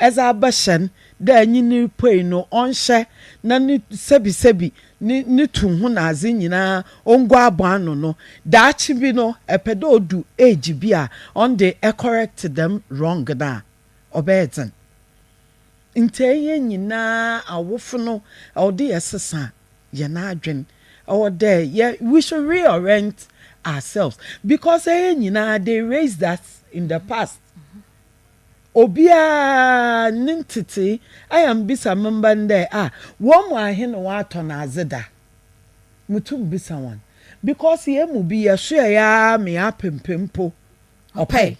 eza abashan da nyini poi no onhye na ni sebi ni tunhu na aze nyina ongwa abano no da achi bi no epedo odu age bi a on the correct them wrong na obeden nteye nyina awofo no odi yesesa ye na adwen there yeah we should reorient ourselves because nyina they raised that in the past obia nintiti I am bisa member there wo mu ahe no wato na azeda mutum bisa wan because ye mu bi ye so ya me apempempo opai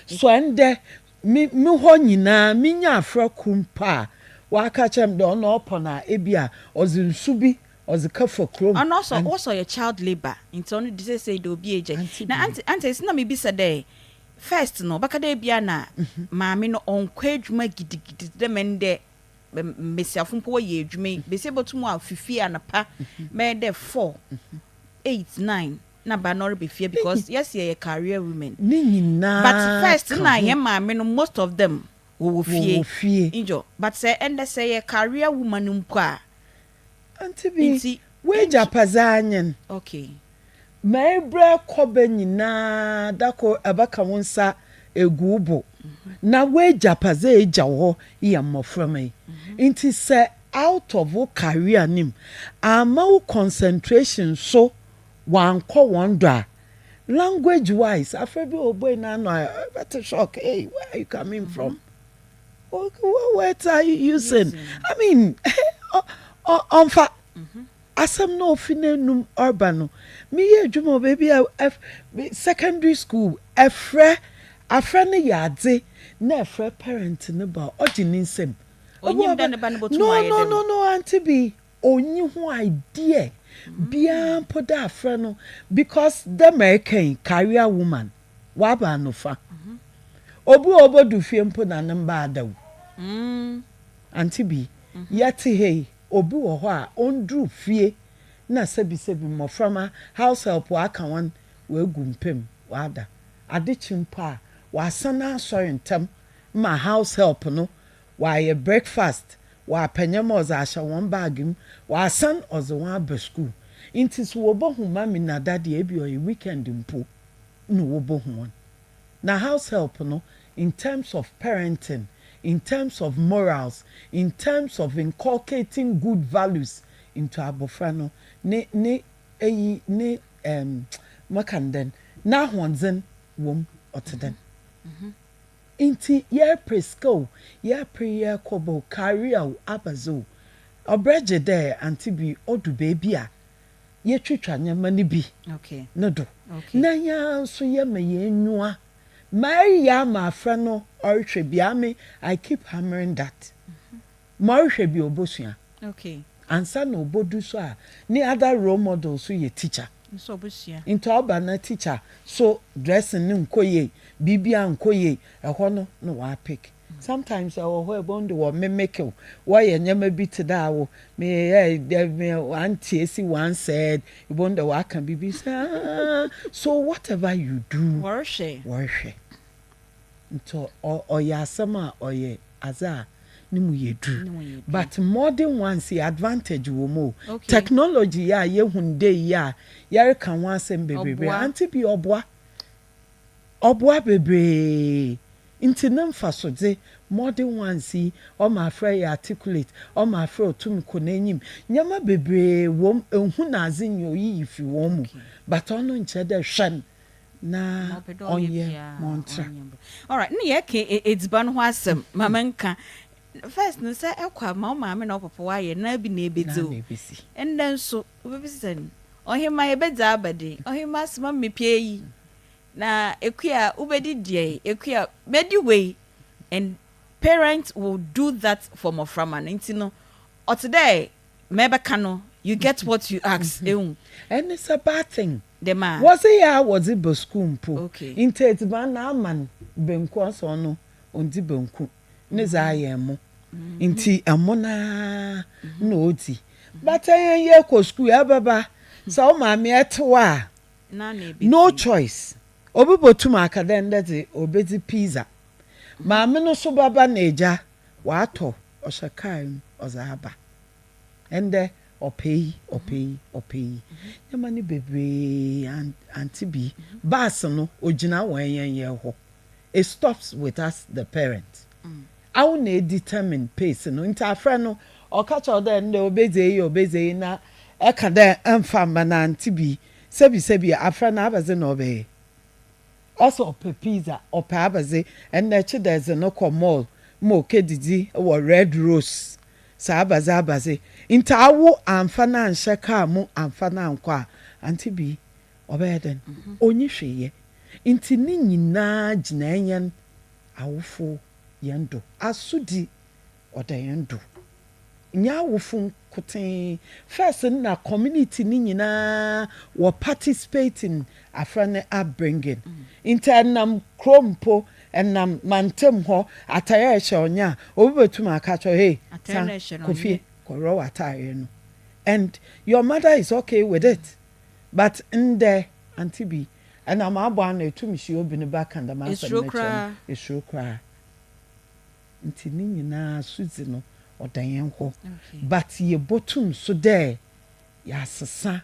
so ende mi ho nyina mi nya afra kumpa wa ka chem de ono opo na ebia ozinsu bi ozika for chrome and also your child labor into only this say do be agent na auntie it's na me bisa there first no baka dey bia na maame no onkwa adwuma gidigidi de men de mesiafo mpo ye adwuma bese botumu afifi anapa me de 4 8 9 na ba no be fear because yes ye career women but first na ye maame no most of them wo fie injo but say and say ye career woman mpo a Aunty Bea we japazanyen okay my bra kobe nyina dako abaka wonsa egubo na we japaze eja ho iya mmofra mai inti se out of wo career nim ama wo concentration so wanko wonder language wise afebi oboy na no better shock hey where are you coming from what are you using I mean onfa asem no finenum urban me ye adwuma baby secondary school afra ne yade na afra parent ne ba ogini nsem onyim da ne ba ne botu no Aunty Bea onyi ho idea bia poda afra no because the American career woman wa ba no fa obodu fie mpo na namba adaw Aunty Bea yati hey obi wo ho a ondru fie na sebi moframa house help aka wan we gumpem wada adechimpa wa sana sorry ntam ma house help no wa ye breakfast wa panyama oza asha won bagim wa san ozo wan ba school intis wo bo hu mami na daddy ebi o weekend mpo no wo bo hu na house help no in terms of parenting, in terms of morals, in terms of inculcating good values into abofrano makanden na honzen wom oteden inti ye presco ye prayer kobo career abazo obreje there Aunty Bea odu baby a ye twetwa nyama ne bi okay no do na ya so ye me ye nwua Maria ma frano or trebiame I keep hammering that more bi obosua okay ansa no bodu so a ni other role models so ye teacher so obosua into obana teacher so dressing nkoye bibia nkoye ehọ no wa pick sometimes our whole bond wo me make wo ye nyama bi te da wo me auntie si one said you bond wa can bibi so whatever you do worship into or ya sama or ye aza ni mu ye do but modern ones the advantage wo mo technology ya ye hunde ya yare kan wan sem bebrebe Aunty Bea obwa bebre inti nemfa so de modern ones o ma afraid articulate o ma afraid otum ko n'enyim nyama bebre wom ehun na azinyo yi fi wom but ono nche de hwan na onye montra all right ne yake edziban ho asem mama nka first no say ekwa ma me na opopo wa ye na bi na ebedzo and then so obebisen ohima ebedza abade ohima asema mepie yi na ekua ubedi die ekua bedi way and parents will do that for moframa ntino or today mebeka no you get what you ask and it's a bad thing the man was it be school mpo okay intet ban na man benku aso no ondi benku ne za yemo inti amona no oti but ye ko school ababa so maami etwa no choice obibotum akadende de obedi pizza maame no so baba na agya waato ɔhyɛ kaa mu ɔdze aba ɛndɛ ɔpɛyi nyɛma ne bebree Aunty Bea baas no ogyina wɔn yɛn hɔ it stops with us the parents awo na determine pace no nti afrɛ no ɔka kyerɛ dɛ ndɛ obedze yi na ɛka dɛ ɛmfa mma na Aunty Bea sɛbi afrɛ no abɛdze na ɔbɛyɛ ɔsɛ ɔpɛ pizza ɔpɛ abɛdze ɛnna ɛkyi dɛ ɛdze no kɔ mall ma okedidi wɔ red rose saa abɛdze nti awo amfa na anhyɛ kaa mu amfa na ankɔ a Aunty Bea ɔbɛyɛ dɛn onyi hweyɛ nti ne nyinaa gyina yɛn awofo yɛn do asodi ɔda yɛn do nyɛ awofo nkotee first na community ne nyinaa wɔ participating afra ne upbringing nti ɛnam kurom po ɛnam mantam hɔ atare ɛhyɛ ɔnya a obi betum aka kyerɛ hey Kofi kɔrɔ atare no and your mother is okay with it but ndɛ Aunty Bea ɛnam abɔ ano etum hyɛ obi ne back and ma asɛm n'akyɛ esuro kra nti ne nyinaa sudzi no ɔda yɛn hɔ but yɛbɔtum so dɛ yɛasesa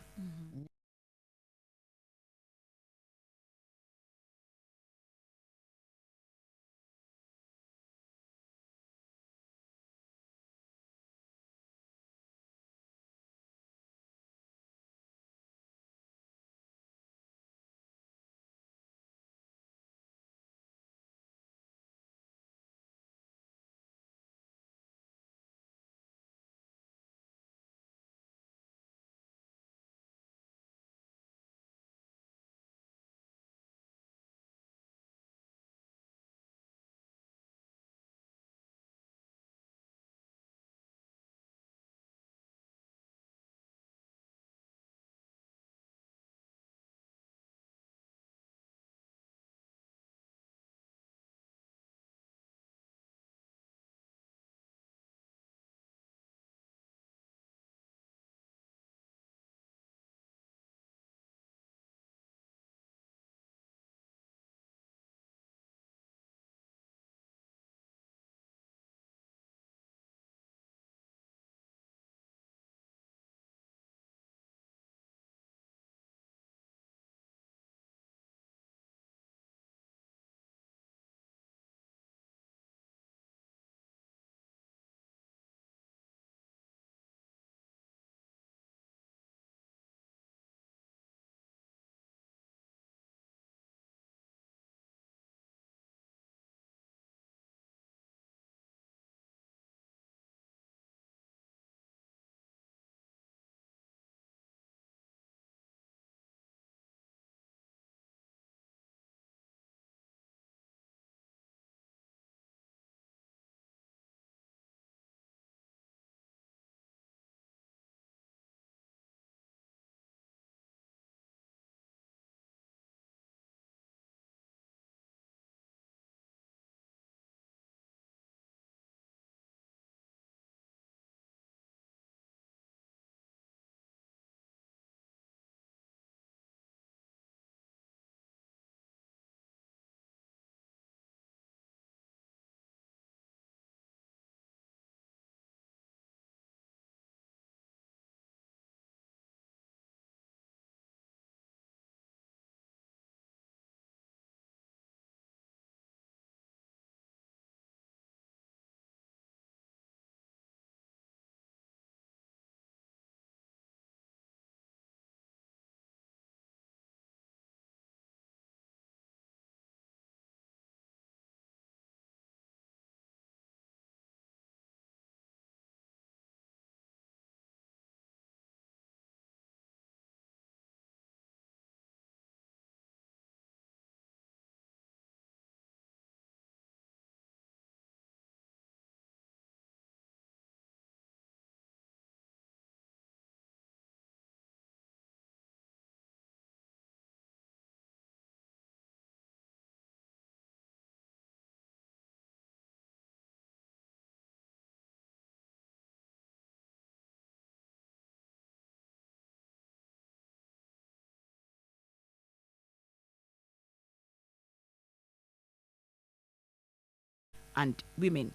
and women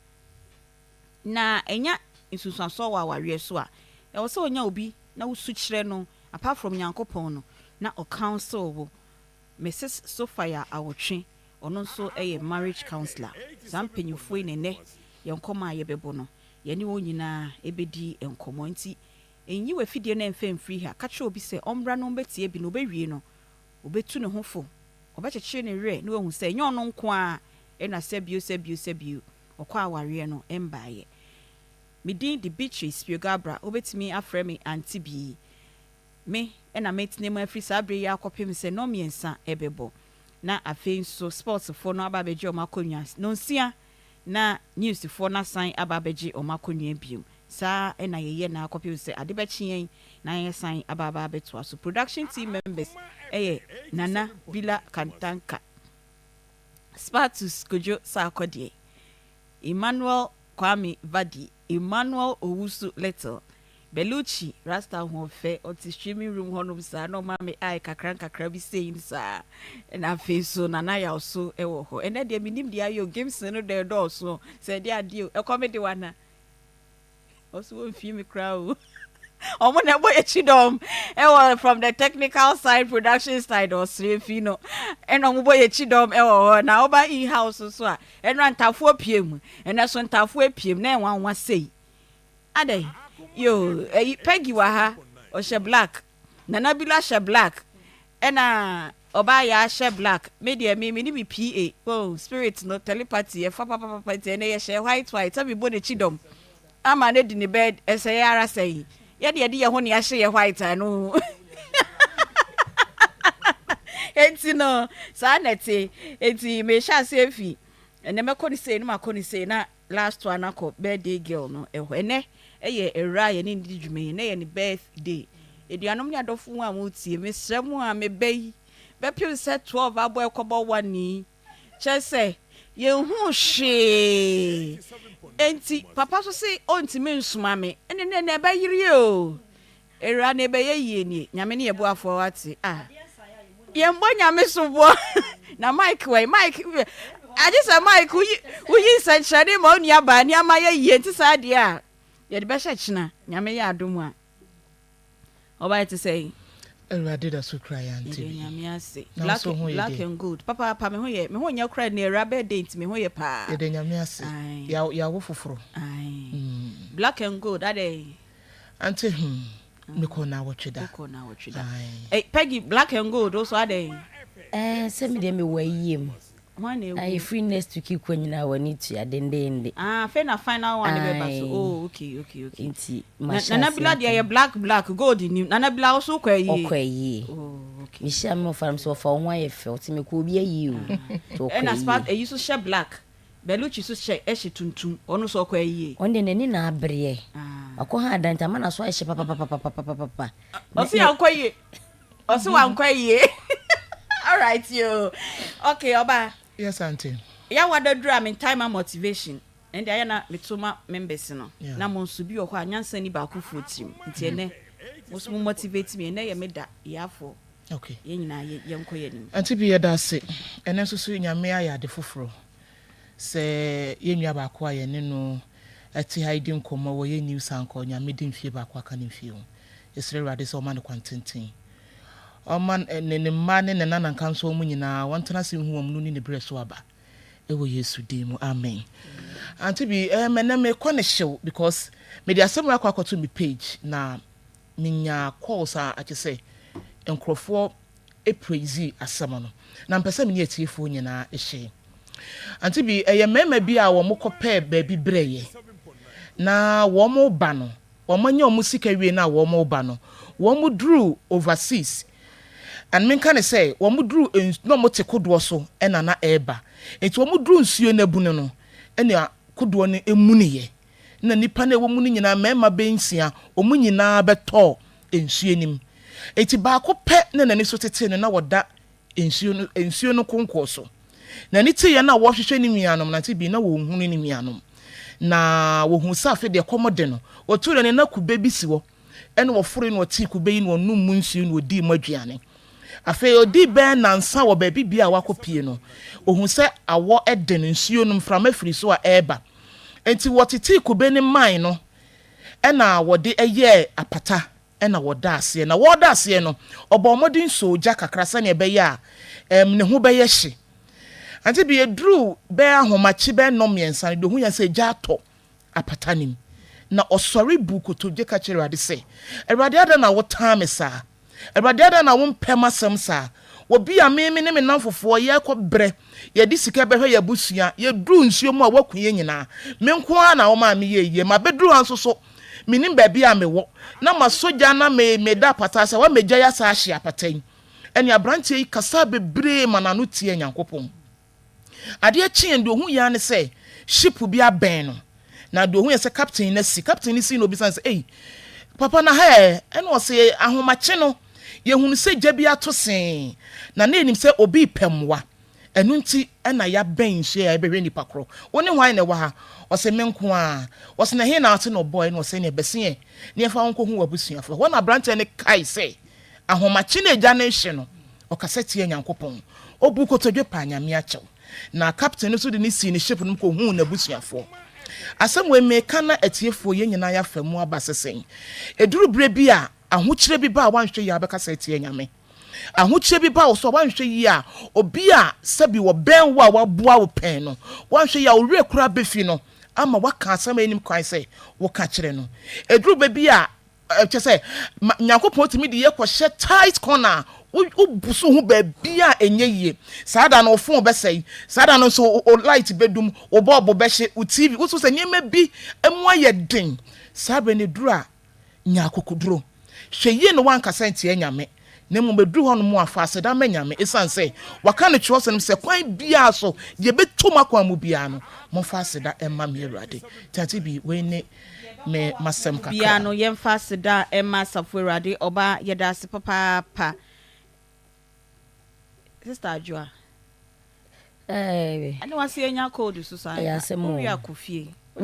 na enya nsusuaso wa awareɛ so a ɛwɔ sɛ onya obi na wosu kyerɛ no apart from nyankopɔn no na o counsel wo Mrs. Sophia awotwe ɔno nso ɛyɛ marriage counselor sampanyufo ne ne yɛnkɔma yɛbɛbɔ no yɛne wɔn nyinaa ɛbɛdi nkɔmmɔ nti enyi we fidie na mfemfiri ha ka kyerɛ obi sɛ ɔmbra no betie bi no obewie no obetu ne ho fo obɛkyekyere ne werɛ ne wahu sɛ nyɛ ɔno nko a ɛna sɛbio ɔkɔ awareɛ no ɛmbaayɛ medin de Beatrice Piogabra obetumi afrɛ me Aunty Bea me ɛna metene mu afiri saa bere yi akɔpem sɛ no miɛnsa ɛbɛbɔ na afei nso sports fo no aba bɛgye ɔmo akonnwa no nsia na news fo na san aba bɛgye ɔmo akonnwa biom saa ɛna yɛyɛ na akɔpem sɛ ade bɛkye na yɛ san aba bɛtoa so production team members ɛyɛ Nana Bila Kantanka Spartus Kojo Sarkodie Emmanuel Kwame Vadi Emmanuel Owusu Little Beluchi Rasta Hofe oti streaming room honom sa no mame ai kakra bi saying sa na face so Nana ya so ewo ho ene de minim de ayo games no de do so se de ade e comedy wana oso won fi me crowd omo na boy chidom ewo from the technical side production side or Srefino eno mo boy chidom ewo na oba in house so a eno antafo piem eno so ntafo piem na enwa sei ade yo Peggy wa ha o she black Nana Bila she black ena oba ya she black media me ni bi PA oh spirit no telepathy e fa papa ene ye she white abi bo ne chidom ama ne di ne bed ese yara sei ye de ye ho ne ya hye ye white no enti no sa nete enti me sha sefi ene me koni sei no makoni sei na last one akọ birthday girl no eho ene eye era ye ne ndi dwume ne ye ne birthday eduanom nya dofo a mo tie me srem a me bai be pim se 12 abo ekobo wani chese ye hu hwe enti papa so se onti me nsuma me ene ne ba yiri o era ne be ye yie ni nyame ne ye bo afo ati ye mbo nyame so bo na mike I just a Mike who you said shady monia ba ni amaye ye nti sa de a ye de be hye nyame ya adom a oba to say Erade da so cry Aunty nyame ase black and gold papa me ho nya cry na era be date me ho ye pa ye de nyame ase ya wo foforo black and gold ade Aunty me ko na wotweda Peggy black and gold also ade se me de me wayem I free next to keep when you need to adende. Final one be so. Oh, okay. Inti. Nana Bila dey black gold in Nana Bila also kwaye. Oh, okay. Me share me farm so for one ye felt me ko bi ayi o. And as part you so share black. Beluchi so share e she tuntum ono so kwaye. On de nani na abre. Akọ ha adanta mana so e she papa. Osi ankwaye. Osi wankwaye. All right you. Okay, oba. Yes, Aunty. Ya wada drum in time and motivation. And I na metoma members no. Na mo nso bi ohwa anyansa ni ba ku fotim. Nti ene mo so motivate me ene ye meda yafo. Okay. Ye nyina ye nkoye nim. Aunty Bea da se. Ene so so nyame aya de foforo. Se ye nua ba ko aye ne no ati haidi nkomo wo ye news anko nyame di mfie ba ko aka ne mfie ho. Yesre rade so ma ne kwantintin. Oman ne ma ne nana nkanso mu nyina wantena se hu omnu ni ne bre so aba ewo Yesu din mu amen. Aunty Bea me na me kone hyew because me dey asem akwa to me page na minya calls a akese enkrofo praise asem no na mpese me ne atiefo nyina ehye Aunty Bea ye mema bi a wo mokopɛ ba bi breye na wo mo ba no wo manya wo sika wie na wo mo ba no wo mo drew overseas. And men can say, one would drew no more kodo so, and na eba. It's one would drew nsuo na bunu no, and ya could one a muniye. Na nipane woman in a memma bensia, or munina beto, ensuenim. Eti bako pet na ni sotetin na wada ensuo no konkoso. Na niti ya na washe ni mianom na tibi na wo hunu ni mianom. Na wo hu safe de komode no, wo ture ne na kube bi siwo. Ene wo fure no ti kube yi no num munsuo no di maduane. Afe odi ben nansa wo ba bibia wakopie no ohun se awo eden nsuo no from afiri so a eba enti wotiti kube ne man no ena wode eye apata ena woda ase na woda ase no obomodin soja kakra se ne ebe ya ne ho be ye hye Aunty Bea edru be ahomachi be nomiensa ne hu ya se gya to apata nim na osori buku to je ka kire ade se Erade ada na wo time sa Erade ada na wo mpem asem sa obi a me ne me namfofo ye kɔbrɛ ye di sika behwe ye busua ye dru nsuo mu a wakuye nyina me nko a na wo ma me ye ma bedru anso so minim ba bia me wo na ma soja na me da pata sa wa megya ya sa ahye apatan ene abrantie yi kasa bebre manano tie Nyankopɔn ade achi ndo hu ya ne se ship bi aben no na do hu ye se captain na si no bi san se eh papa na ha ene o se ahomache no ye hunu se gya bi ato sen na enim se obi pemwa enu nti na ya ben hye ya behwe nipa kro woni hwan na wa ha o se menko a o se na he na ate no boy no se ne bese ne fa wonko hu wabusuafo won na branch ne kai se ahomache na gya na hye no o kaseti Nyankopɔn obu kotodwe pa nyame achew na captain so de ne si ne ship no ko hu na busuafo asem we meka na atiefo ye nyina ya famu abasesen eduru bre bi a ahokyere bi ba wanhwe ya beka sa tie nyame ahokyere bi ba so wanhwe yi a obi a sabi wo ben wo a waboa wo pen no wanhwe ya owre kura befi no ama waka asem enim kwan se wo ka kire no eduru be bi a chese Nyankopɔn timi de ye kɔ hye tight corner ubusu hu ba bia enye yie saada no ofo obesai saada no so o light bedum o bulb be hye o TV wo so se nyema bi emu aye den sabe ne dura nya kokuduro hwe yie no wan kasa ntie nyame na mu beduru ho no mu afa se da manyame esan se waka ne twose no se kwan bia so ye betum akwa mu bia no mo fa se da emma me Awurade Aunty Bea we ne me masem kakra bia no yemfa se da emma safo Awurade oba yeda se papa Sister Ajua. I know I see any code society. Yes, we are coffee. Oh,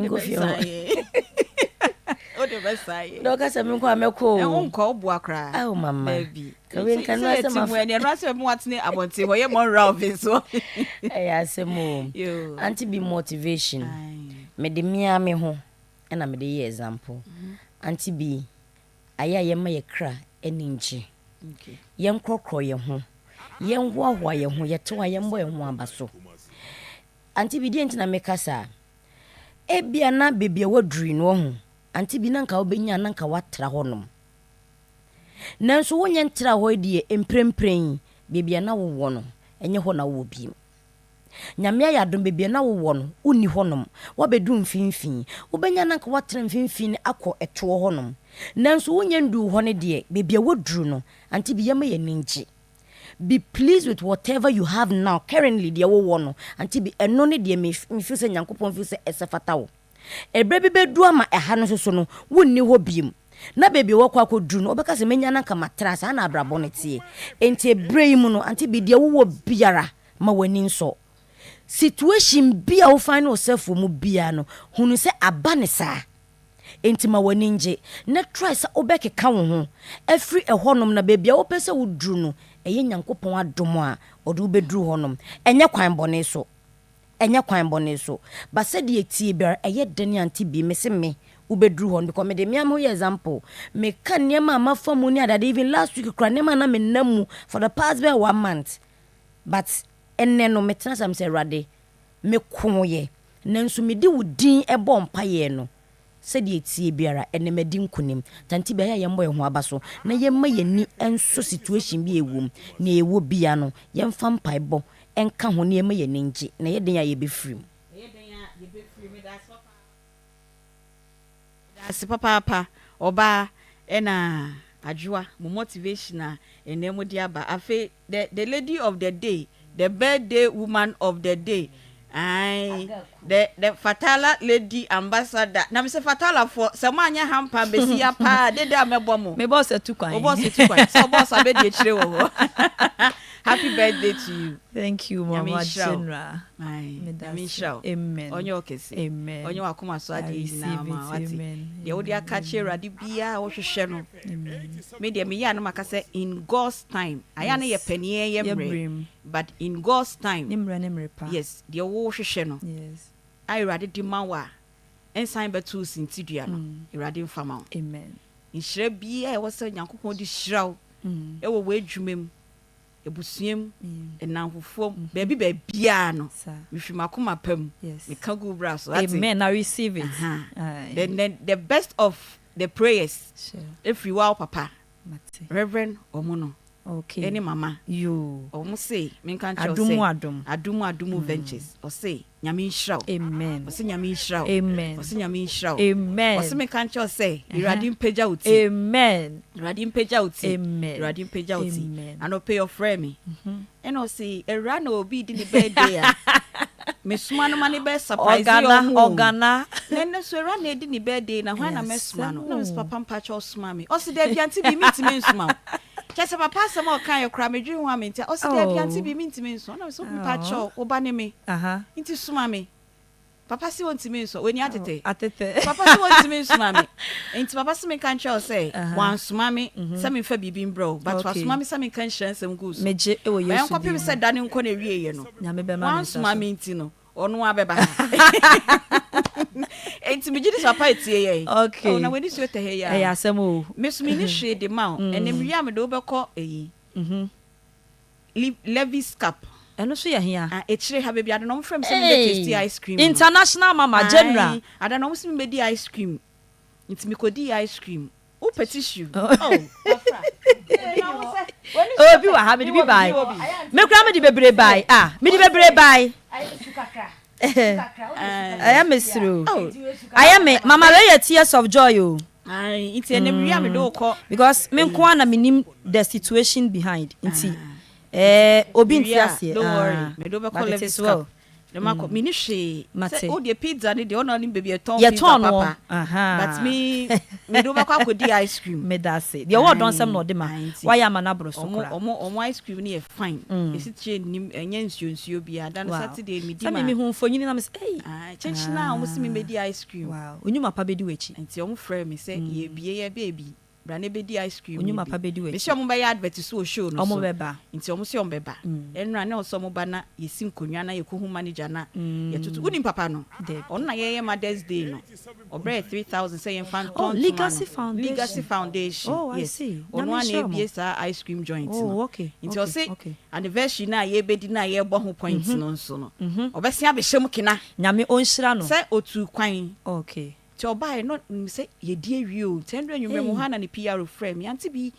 the best side. No, because I'm going to call. I won't call Boakra. Oh, Mamma. Baby. Can I say when you're not what's near? I want to say, well, you're more rough. I say, Mom, you Aunty Bea motivation. Me de mia me ho. And I'm the example. Aunty Bea, I am my cra and inchi. Okay. Young crocro, your home. Yen wa ye ho ye to ye mbo ye ho abaso Aunty Bea dient na mekasa e bia na bebia waduri no ho Aunty Bea nanka obenya nanka watra honom nanso wonye ntra ho die emprempren bebia na wo no enye ho na wo bi nyame ya dom bebia na wo no uni honom wabedu mfinfin obenya nanka watra mfinfin akọ eto honom nanso wonye ndu ho ne die bebia waduru no Aunty Bea ma ye ninji. Be pleased with whatever you have now. Currently, dear one, Aunty Bea, and no need me feel say Nyankopɔn feel say esafatawo. E baby bedua ma e ha no so no, wonni ho biem. Na baby wakwa kodru no, obeka se menya na ka matrasa na abrabɔ ne tie. Enti ebrei mu no, Aunty Bea dear wo biara ma wani nso. Situation bia wo find yourself mu bia no, hunu se aba ne saa. Enti ma wani nje. Na try sa obeke ka wo ho. Every ehonom na baby a wo pese wo dru no. Eye Nyankopɔn adom a odu bedru honom enye kwan bone so ba se de etie bia eye dene Aunty Bea mese me u bedru hon because me de me am ho example me kan niam ma famu ni adade even last week kra niam na me namu for the past 1 month but enne no me tena sam se Awurade me koye nanso me di wudin ebo mpaye no said ye tie biara ene medi nkunim Aunty Bea ya yembo ye ho abaso na yemma yeni enso situation bi ewom na ewo bia no yemfa mpaebo enka ho na yemma yeni ngi na yeden ya ye befrim that's papa oba ena Ajua mo motivation na enemo dia ba afa the lady of the day, the birthday woman of the day. Ai the fatala lady ambassador na me se fatala for se ma anya hampa besi ya pa de da mebo mo me boss etu kwan so boss abedi chire wo happy birthday to you. Thank you, Mama General. Amen. Onyo okese. Amen. Onyo akoma so ade na ma wati. Ye wodi aka chira ade bia wo hwehwe no. Amen. Me de me ya no maka say in God's time. Aya na ye panie ye mre. But in God's time. Nimre pa. Yes, de wo hwehwe no. Yes. Ai rade di mawa. Ensign betu sintidua no. Irade mfama. Amen. Inhira bia e wo say Nyankopon di hiraw. E wo adwumem. Ebusuem enanfofom baby no mehwimakoma pam me ka go bra so amen. I receive it. Then the best of the prayers if you are papa Reverend Omono okay any mama you omo say me kan cho say adumu ventures o say nyame nhiraw amen o say nyame nhiraw amen o say nyame nhiraw amen o say me kan cho say irade mpagya uti amen irade mpagya uti amen irade mpagya uti and pay your friend me and o say era na obi di ni birthday a me suma no mani be surprise organa nene so era na di ni birthday na hwan na me suma no na me papa mpacha suma me o say da bianti bi meet me suma Kese papa asem o kan yekra medwi ho amenti o se da bianti bi mintimi nso na so mpa cho oba ne me nti suma me papa si wontimi nso weni atete papa si wontimi nso ma me nti papa si me kan cho say wan suma me se me fa bibi mbro but wa suma me se me kan hyan sem gu so meje e wo yesu me nkopim se dane nko na wie ye no wan suma me nti no onu abeba enti me gidi papa etie ye okay na weni so te he ya ya asem o me so me ni hwe de ma enem ria me do beko eyi Levis Cup eno so ya hia e chire ha baby adon from say me tasty ice cream international Mama General adon no say me di ice cream nti me kodi ice cream o petition obi wa ha me di bi bai me kura me di bebre bai me di bebre bai I am Mr. I am Mama Ray tears of joy o it's enem ria me do ko because me nko na minim the situation behind nti obi ntiase don't worry me do be call Levis Cup the mako me ni hwe say o de pizza ni de ono ni baby e ton pizza papa but me do be call di ice cream me da say the word don sem no de ma why am na bro so kura omo ice cream ni e fine esi tie nim enye nsuo bia dan Saturday me di ma me hu mfonyini na me say chenchina omo si me di ice cream wow onyuma pa bedi wechi nti omo frɛ me say ye bie ye baby brane bedi ice cream onyuma pa bedi wechi me sure omo be advert so show no omo beba nti omo se omo beba enra na oso omo ba na yesi nkonwa na yekohu manager na yetutu unim papa no on na ye Mother's Day no obre 3000 say en fan Legacy Foundation oh I see on one bie sa ice cream joint no okay nti o say anniversary na ye bedi na ye bo ho point no nso no obesia be hyem kina nyame onhira no say otu kwan okay ti oba no say ye die wi o 100 nwumre mo ha na ne PR frame Aunty Bea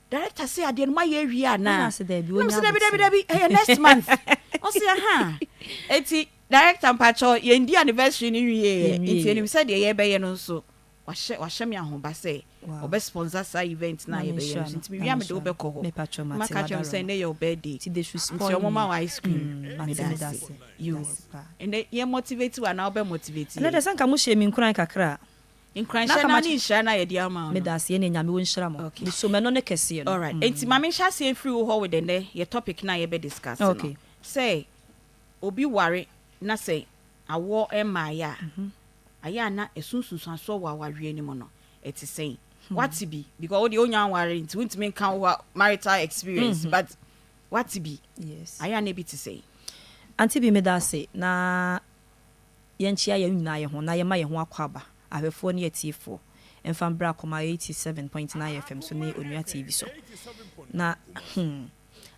director say ade no ma ye wi ana na say there be next month o say eti director mpacho ye ndi anniversary ni wi eti enim say de ye be ye no nso wahye me ahoba say obe sponsor sa event na ye be ye nti me wi me do be ko ho maka chem say na your birthday ti de should spoil nti omo ice cream me that's you and ye motivate you na obe motivate na de sanka mo hye mi nkran kakra nkran hye na ni hye na ye de ama me das ye ne nyame wo nhira mo so me no ne kese no all right enti mama hye say free wo ho with the ye topic na ye be discuss okay say obi ware na say awo emaya aya na esunsunsun so wa wawe ni mo no eti say what be because the onya ware nti wintimi kan marital experience but what be yes aya na bi to say Aunty Bea me da say na ye nchia ye nyina ye ho na ye ma ye ho akwaba ahwefo ne yetifo emfa bra Akoma 87.9 FM so ne onua TV so na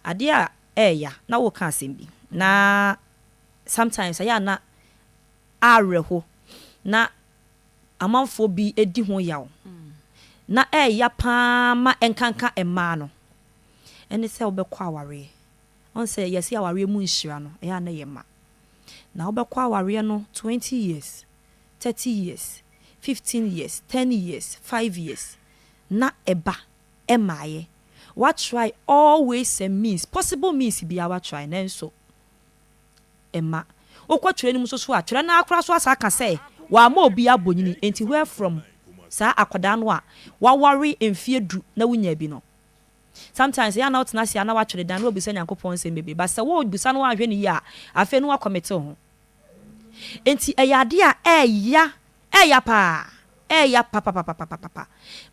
ade a ya na wo ka asem bi na sometimes aya na areho na amanfo bi edi ho yawo na ya pa ma enkanka ema no ene se obekwa aware on say yes aware mu nhira no ya na ye ma na obekwa aware no 20 years 30 years 15 years 10 years 5 years na eba emaye what try always a means possible means be our try na so ema okotwere nim so a twere na akora so asa ka say wa ma obi abonyini enti where from sa akoda no a wa worry emfie du na wunya bi no sometimes ya na otna sia na wa twere dan no obi se Nyankopon se bebe but se wo obusa no ahwe ni ya afa no akomete ho enti eyade a eya pa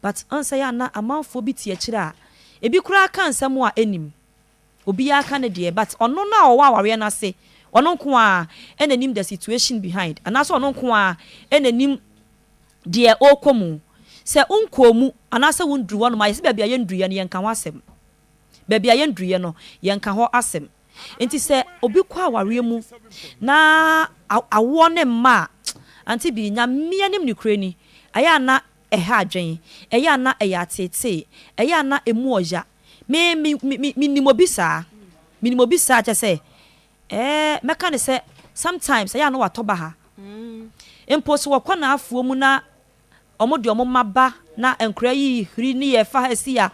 but ansa ya na amanfo bi tie kire a ebi kura aka nsam a enim obi aka ne de but ono na o wa aware na se ono nko a enanim the situation behind anaso ono nko a enanim de okomu se unkomu anase wundru wono ma yesi bia yendruye no yenka ho asem bia yendruye no yenka ho asem enti se obi kwa aware mu na awo ne ma Aunty Bea nyame anim ni krani aya na eha adwen eya na eya tete eya na emu oja me minimobisa che say meka ne say sometimes eya na watoba ha impose wo na afuo mu na omode omomaba na enkura yi hiri ni ye fa hasi ya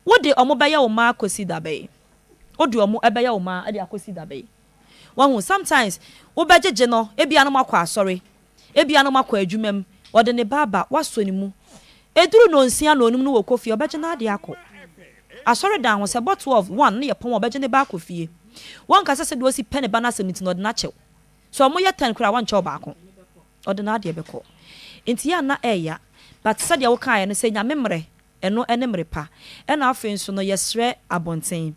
wode omobaye wo ma akosi dabe odi omo ebeye wo ma ade akosi dabe wahu sometimes wo bejeje no ebia no makwa asori ebia no makwa adwumam wode ne baba waso ni mu eduru no nsia no onim no wokofi obeje na ade akọ asori dan wo se bottle of one ne ye pon obeje ne ba akofie won ka se do si pen ba na asem no de na chew so omo ye 10 kura wan chew ba akọ ode na ade beko enti ya na eya but said ya wo kan ne se nya memre eno ene mrepa ena afen so no yesre abonten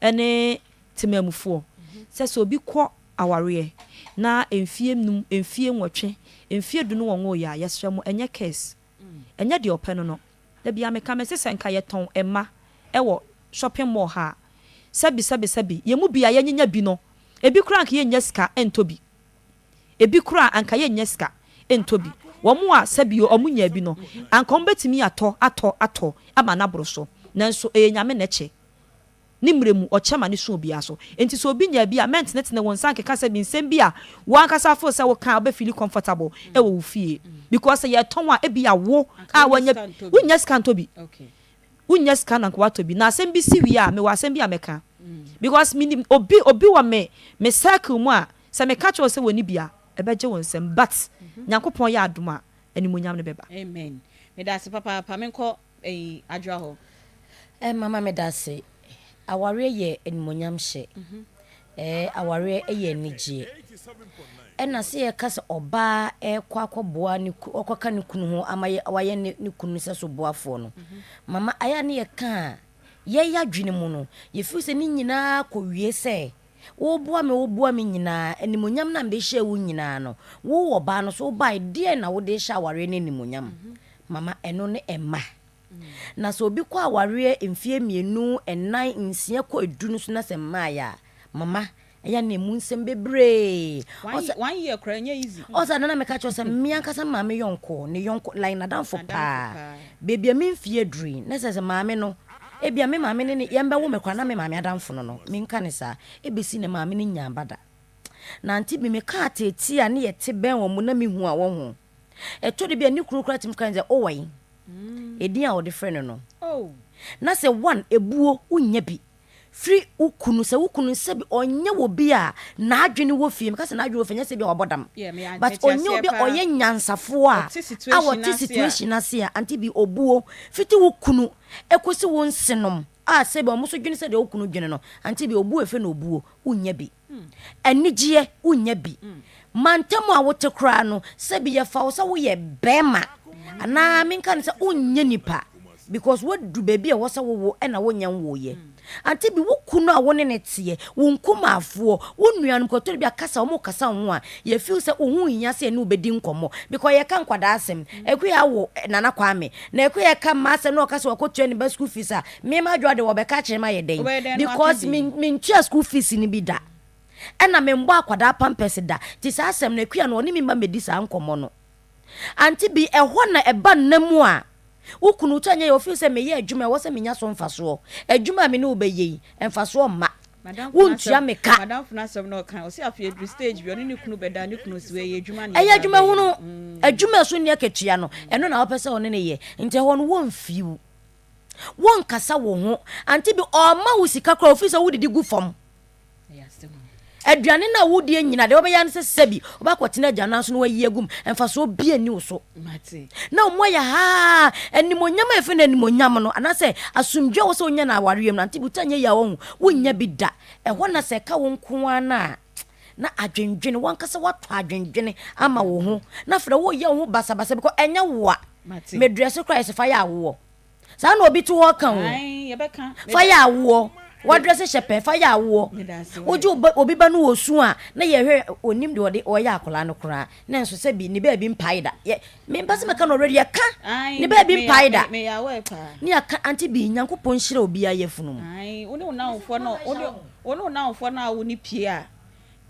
ene timamufo se so obi kọ aware na emfie num emfie nwotwe emfie du no won ya yesre mo enye case enye de openo no da bia me ka me se senka ye ton emma ewo shopping mall ha sabi ye mu bia ye nyenya bi no ebi kura anka ye nyeska entobi ebi kura anka ye nyeska entobi womu a sabio omunya bi no anka ombetimi ato ama na broso nanso nyame na che ni mremu ochema ni so bia so enti so obi nya bi a mentnet ne won sanke kasa bi nsem bi a wan kasa fo se wo kan obe feel comfortable e wo fie because ye ton a e bia wo a wanya wunya scan to bi okay wunya scan anka wato bi na asem bi si wi a me wa asem bi a meka because minim obi wa me circle mu a se me catch wo se woni bia e beje won sem but Nyankopon ya adoma animunyam ne beba amen me da se papa menko adwa ho mama me da se aware ye animunyam hye aware ye nigye ena se ye kasa oba kwa akoboa ni okoka ne kunu ho amaye waye ne kunu se so boafo no mama aya ne ye ka ye ya dwene mu no ye fi se ni nyina ko wie se wo boa me nyina animunyam na mbe hye wo nyina no wo ba no so ba de na wo de hye aware ne animunyam mama eno ne emma na so obi kwa aware emfie mienu enan nsia ko edunu so na se maaya mama eya na emu nsem bebre one year kra nya easy osa na me ka cho se me ankasa maame yonko ne yonko line na danfo pa bebia me mfie duri na se maame no ebia me maame ne yembe wo mekwa na me maame adamfo no me nka ne sa ebesi ne maame ne nyambada na Aunty Bea me ka ateti a ne yete ben wo mu na me hu a wo ho eto de bia ne kurukura tim kan ze owai edin a wo de friend no na se one ebuo unya bi free ukunu se ukunu se bi onye wo bi a na adwene wo fie me ka se na adwene wo fenya se bi obodam but onye obi oye nyansafo a what situation ase a Aunty Bea obuo fiti ukunu ekosi won senom a se bi omuso dwene se de ukunu dwene no Aunty Bea obuo efe na obuo unya bi enigye unya bi mantemu a wote kra no se bi ye fa wo se wo ye bema ana minka ne se unya nipa because what do baby a wo se wo na wo nyan wo ye Aunty Bea wo kunu a wo ne tie wo nkoma afo wo nuanum ko to bia kasa wo kasa ho a ye feel se ohun nya se ne obedi nkomo because ye kan kwada asem ekwe ya wo nana kwame na ekwe ye kan ma se no kasa wo ko tue ba school fees a me ma dwo de wo be ka kire ma ye den because min tue school fees ni bi da ena me mbo akwada pampers da ti sa asem na ekwe ya no oni mi ma medisa nkomo no Aunty Bea ehwo na eba namu a ukunu tanya yo feel se me ye adwuma wo se menya so mfaso adwuma me ne obeye mfaso ma wontua me ka madam funa sem no kan o se afie dru stage bi oni ne kunu beda ne kunu siwe ye adwuma ne adwuma hunu adwuma so ne akatua no eno na wo pese one ne ye nte ho no won fiu won kasa wo ho Aunty Bea o ma wo sika kra ofisa wo didi gu fam aduane na wodi nyina de obeya ne sebi obakotena agya so no wayi agum emfa so bie ni wo so mate na mo ya ha animonyam efe na animonyam no anase asumdwe wo so nya na awarem na ntibutanye ya wo wonya bi da ɛhɔ na sɛ ka wo nko ana na adwendwene wankasa wato adwendwene ama wo ho na fra wo ye wo basabasa biko enya wo me dress Christ fa ya wo sa na obi to wo kan wo ai ye beka fa ya wo wo dress shepe fa ya wo oju obi ba no osu a na ye hwe onim de ode o ya akola no kora na enso se bi ni ba bi mpaida ye me mbase meka no already ka ni ba bi mpaida me ya we pa ni aka Aunty Bea nyankopon hire obi ayefunu ai oni na ofo no oni na ofo na wo ni pie a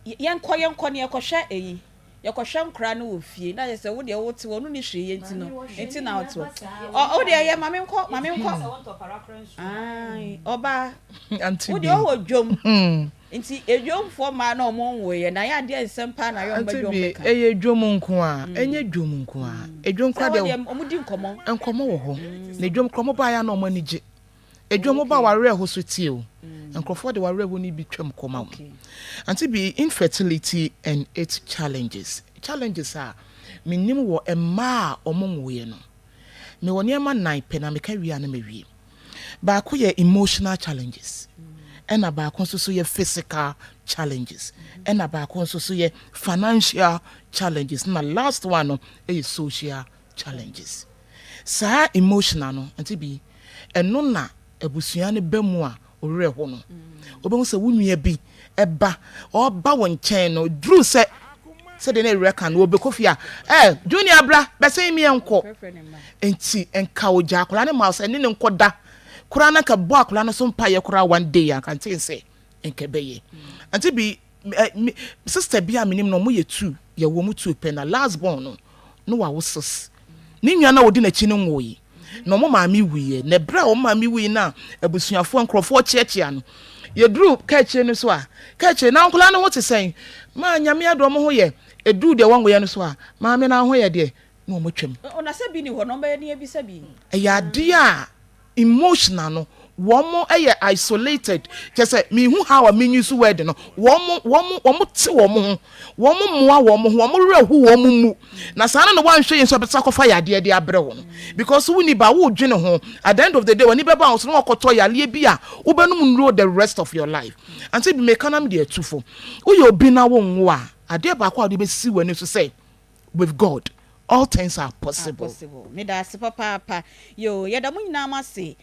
yenkɔ ne yɛkɔhwɛ eyi yɛkɔhwɛ nkora no wɔ fie na yɛsɛ wo de wo te wonu ni hwe yenti no enti na wo to o de yɛ mame nkɔ ai oba Aunty wo de wo dwom enti edwomfo ma na omo nwo ye na ya de nsempa na yo mba dwom beka eye dwom nko a enye dwom nko a edwom kwa de omo di nkɔmɔ wo ho na edwom kromo ba ya na omo anije edwom ba ware ho so tie o nkrofo de ware ho ni bi twam koma Aunty Bea infertility and its challenges are minim wo emma omomwe no me woni ema nan pe na me ka wi ana me wi ba ko ye emotional challenges ena ba ko so ye physical challenges ena ba ko so ye financial challenges na last one no is social challenges sa emotional no Aunty Bea eno na abusua ne bemu a ore ho no obehu se wunua bi eba oba won chen no dru se de na reckon wo be kofia junior bra be say mi enko enti enka oja akola ne mouse ene ne nkoda kura na ka bo akola no so mpa ye kura one day ya kan tin say enke beye Aunty Bea sister bia minim no mo ye two ye wo mu two pe na last born no wa wosos ni nwa na wodi na chi no nwoyi no mo maami wiye ne bra o maami wi na abusuafo nkrofo chiachia no ye dru kache no so a kache na nkola no wote sen ma nyame ado mo ho ye edu de wanwo ye no so a maame na ho ye de no mo twem ona se bi ni ho no ba ni abi se bi ya de a emotional no womo isolated kese me hu how a menyu so word no womo te womo moa womo rehu womo mu na sana no wan hwe yin so beta kofa yade de abre wo no because we ni ba wo dwene ho at the end of the day when you be ba so no okoto yale bi a wo benum know the rest of your life until be mekanam de atufo wo ye obi na wo nwo a ade ba kwa de be si wani so say with God all things are possible. Me da se papa yo ye da mu nyina ma se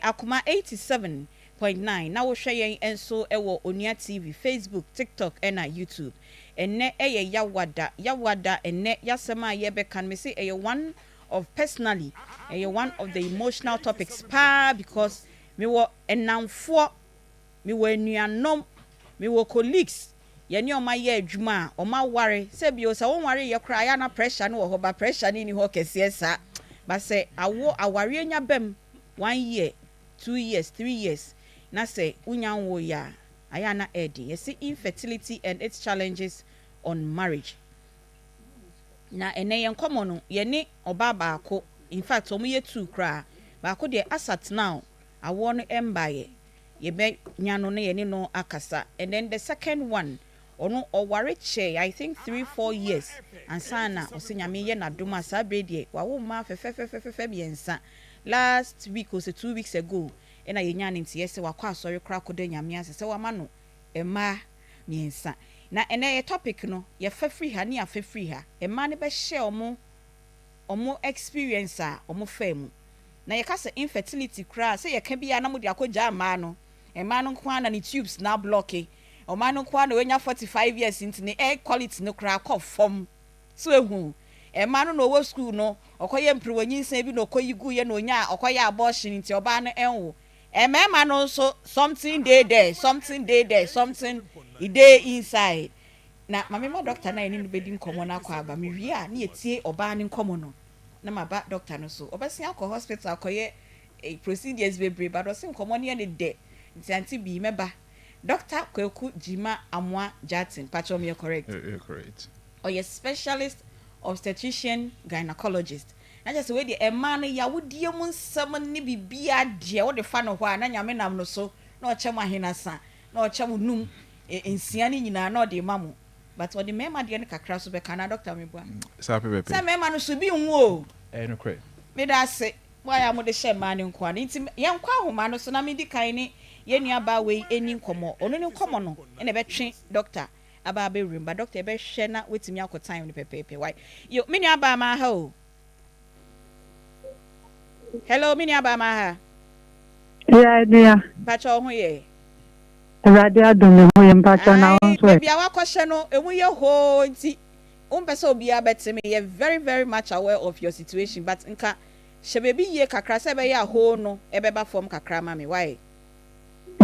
Akoma 87.9 na wo hwe yen enso ewo Onua TV, Facebook, TikTok and YouTube. Enne yawada enne yasema ye be kan me say one of personally one of the emotional topics because me wo enamfo me wo anuanom me wo colleagues yeni oma ye adwuma oma ware se bi o se won ware ye kra ya na pressure no ho ba pressure ni ho kese sa ba se awo aware nya bem 1 year 2 years 3 years na se unya wo ya aya na edi ye see infertility and its challenges on marriage na ene yen komo no ye ni oba baako in fact omo ye 2 kra baako de asat now awo no embaye ye be nya no ye ni no akasa and then the second one ono oware che I think 3-4 years ansana osinyame ye na doma sabrede wa wo ma fefe biensa last week or 2 weeks ago ena ye nya nti yese wakwa asori kra koda nyame ase se wa ma no ema miensa na ena ye topic no ye fafri ha ni afafri ha ema ne be share omo experience a omo fam na ye kasa infertility kra se ye ka bia na mo de akoja ama no ema no kwa na ni tubes na block omanu kwa no enya 45 years into the air quality no kra ko fom so ehu emanu no wo school no okoye mpriwanyi nsan bi no koyigu ye no nya okoye abortion nti oba no enwo emema no so something there something e dey inside na mama ma doctor na eni no bedi nkomo na kwa aba me wi a na etie oba ne nkomo no na maba doctor no so obesi akọ hospital akoye procedures bebre but osin nkomo ne ne de nti Aunty Bea meba Dr. Kweku Jima Amwa Jatin, Patrom, you're correct. You're correct. Or you're specialist obstetrician gynecologist. I just wait the man ya would dear moon summon ni be a dear what the fun of one and yamen am no so no chama hinasa no chamu num nsia ni nyina na odi mamu but odi mema de ne kakra so be kana doctor me bua sa pepe se mema no so bi nwo no kre me da se why am de share man nko an nti ye nkwa homa no so na me di kan ni ye nua ba we eni nkomo ono ni nkomo no na be twe doctor aba be room ba doctor be hwe na wetimi akotan ni pepepe why yo me nua ba ma ha o hello me nua ba ma ha yeah pacho ho ye radio adom ho ye pacho na so bia wa kwhye no emu ye ho nti umpesa obi abetime ye very very much aware of your situation but nka shebebi ye kakra se be ya ho no ebeba form kakra ma me why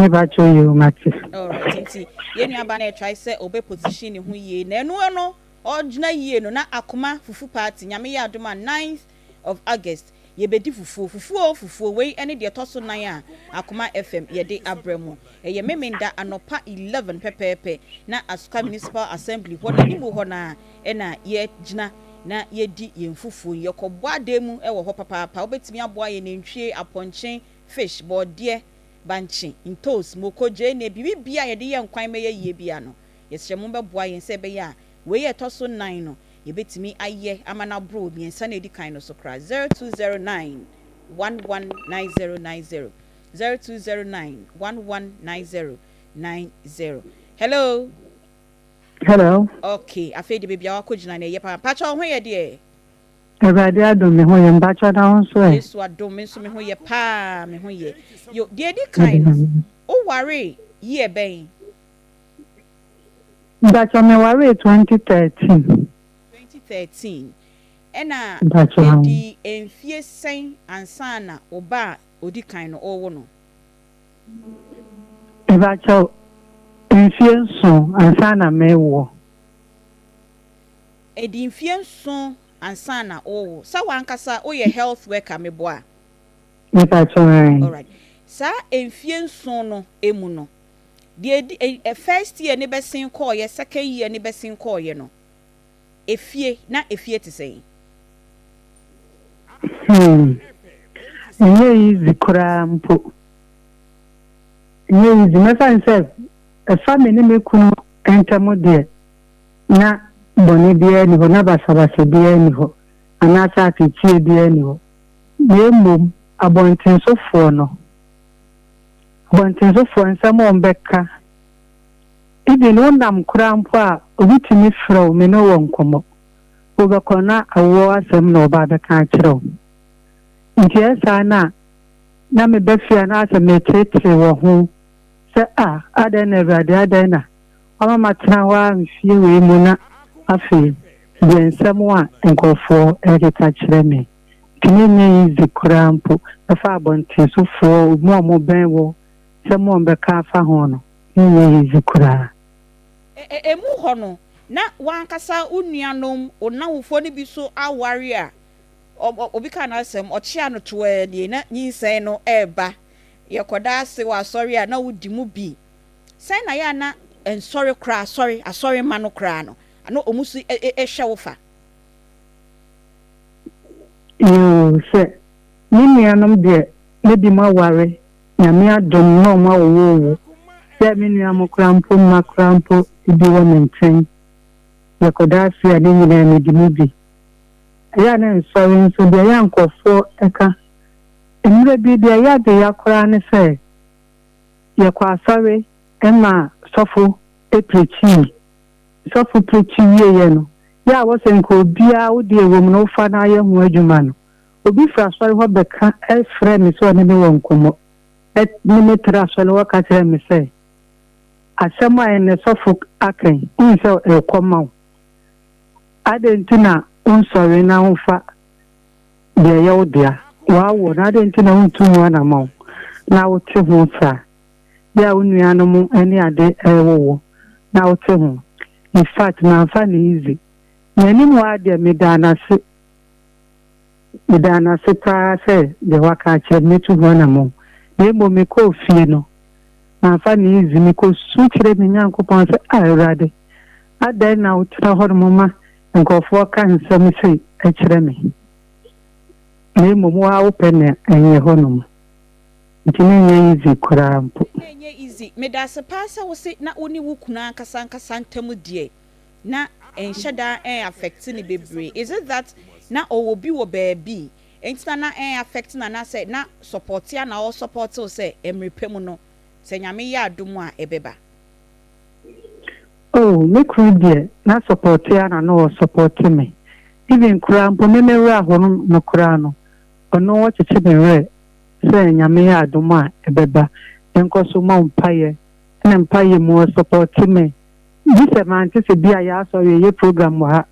e ba cho you mati all right nti ye nua ba na try say obe position ni ho ye na enu no ogina ye no na Akoma fufu party nyame ya adoma 9th of August ye bedi fufu we ene de toso nan a Akoma FM ye de abremu ye memenda anopa 11 pepepe na Asuka Municipal Assembly ho na nimu ho na ena ye gina na ye di ye fufu ye kɔbɔ ademu e wo ho papa obetimi aboa ye nentwie aponchen fish bɔde banchi intos mokoje ne bibia ye de ye nkwan me ye yie bia no ye hyɛ be boa ye se be ya we ye toso 9 no ye betimi aye amana bro bi ensa na edi kan no so kra 0209 119090 0209 119090 hello okay afedi bibia wa kojina na ye pa cho ho ye de radio adom ho ye pacho na ho so e yesu adom me so me ho ye pa me ho ye yo de edi kan o worry ye ben pacho me worry 2013 ena edi enfie sen ansana oba odi kan no owo no pacho enfie so ansana mewo edi enfie so ansana owo sa wankasa o ye health worker me boa pacho all right sa enfie so no emu no de first year ne besin call ye second year ne besin call ye no efie te sei easy krampo easy me fan say a family me kunu entamo de na boni bia ni ho na basabase bia ni ho ana sa tie bia ni ho ye mom abonten so fo no nsamo ombeka ibi no nam krampo a obitimi frɛ me no wɔ nkomo obekona awo asem na oba beka kyerɛ nti esa na me befia na asem etetre wo ho se adan na radio na ama matena wa mfie we mu na afi de nsɛm a nkɔfo ɛkeka kyerɛ me kini ne izi krampo afa abonte so fo mo ben wo se mo mbeka afa ho no ne izi kra emu ho no na wankasa unuanom onawufo ne bi so aware a obi ka na asem ochia no to de na nyinsen no eba yekoda ase wa sorry a na wudi mu bi sen na ya na sorry kra sorry ma no kra no ano omusu ehwe wo fa yo se nuanom de ne bi ma ware na me adom no ma wo se me nuam krampo ma krampo ibi wo menten yekoda ase a ne nyina me di mu bi ya na sorry so de ya nkofo eka emre bi de ya de ya kra ne se ye kwa sorry ema sofo preaching ye no ya wo se nko bia wo de ewo no fa na ye ho adwuma no obi fra sorry ho beka efre me so ne me won komo ni me tra sorry wo ka tere me se asema ene sofo akan nse e koma adentina sorry na ho fa de ye wo dia wa wo na adentina untu mu na ma na wo te ho sa ya unuanom ene ade ewo na wo te ho in fact na fa ni easy nani mu ade medana se pa se de waka che metu ho na mo ye mo me ko fie no na fa ni easy me ko su kire me nyankopon se awurade adai na utra ho mo ma nkofo ka nsem se a kire me ne mo mo a open enye ho no ntini nye easy kura mpo easy me da se pasa wo se na oni wo kuna kasa ntamu die na enhyeda affect ni bebre. Is it that na obi wo baabi entina na affect na say na support ya na all support o say emrepem no se nyame ya adom a ebeba? Oh, me could be na support ya na no support me. Even krampo me ra hono no krano. Ono wo cheche me re se nyame ya adom a ebeba. Enko so ma mpaye na mpaye mo support me. This man se bia ya so ye program wa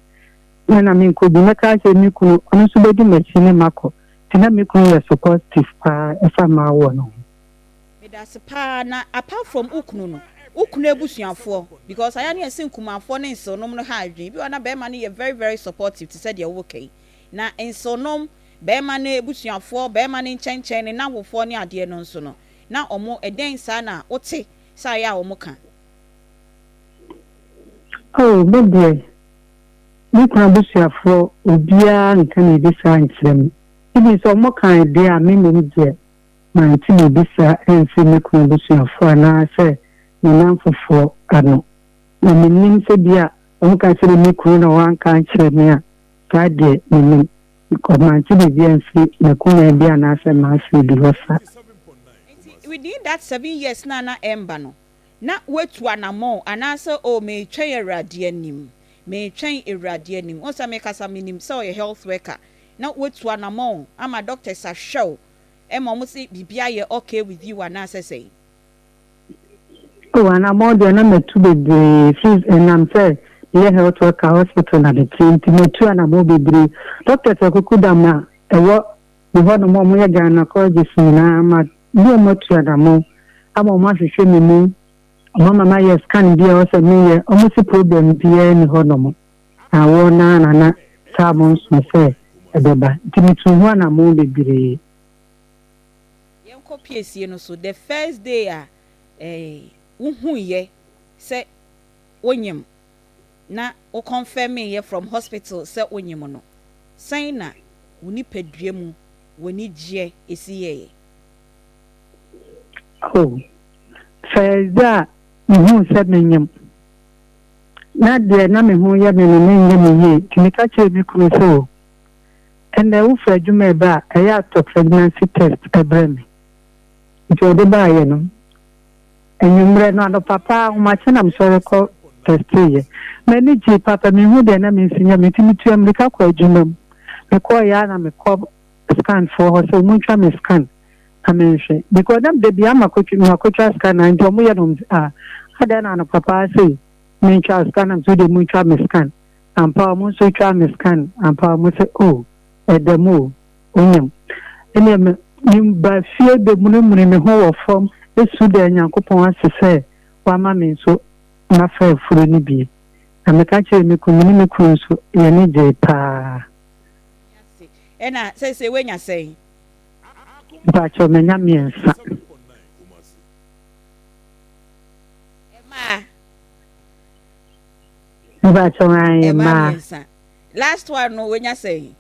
when I mean could be make I say me ku ono so be di machine mako. Tina me ku re supportive pa e fa ma wo no. Me da se pa na apart from ukunu no. Ukunu ebusuafo because I na ese nkumafo ne nsonom no ha adwen bi ona be ma ne very very supportive to say dey okay. Na nsonom be ma na ebusuafo be ma ne nchen na wofo ne ade no nso no. Na omo eden sa na wote sa ya omo kan. Oh, maybe me can be sure for Ubia and can be signed them. It is a more kind day. I mean, my team be sir and see me can be sure for an answer. My name for Ano. My name said, yeah, I can see me corona one can't share me. God, dear, my name because my team be and see the corner be an answer. My free because within that 7 years, Nana Embano. Na wetu anamo anasa o me twen erade anim me twen erade anim onsa me kasa minim say o health worker na wetu anamo ama doctors are show e mo say bibia ye okay with you anasa say oh anamo de na metu bebre fees and am say the health worker hospital na the train metu anamo bebre doctors akukudama e wo the one mo ye gynecologist na ma do metu anamo ama mo ahwehwe me mu mama yes can be also me almost problem be any honomo awona na sabon so say ebeba timitu ho na mo bebire yen copy sie no so the first day uhu ye say onyem na o confirm ye from hospital say onyem no sign na woni padua mu woni gye esiye oh first who said me not there, no me who ya me ye, can you catch me so? And the who you may buy a yacht of pregnancy test a brand. It will be by you know. And you read not of papa, my son, I'm sorry, call test here. Many G papa me who then I mean, senior meeting to America, quite you know. The choir me call scan for her so much I scan. I mention because them baby I'm a coach scan and Jomo then and papa say me child scan and so the mutual me scan and power mo so try me scan and power mo say oh at the move onyam ene me ba fie be munumuni me ho wo form esu de nyankopon asese wa ma me so na fa furu ni bi na me ka chere me kunni me kun so ye ni je pa ena say we nya say ba cho me nya miensa last one no when you say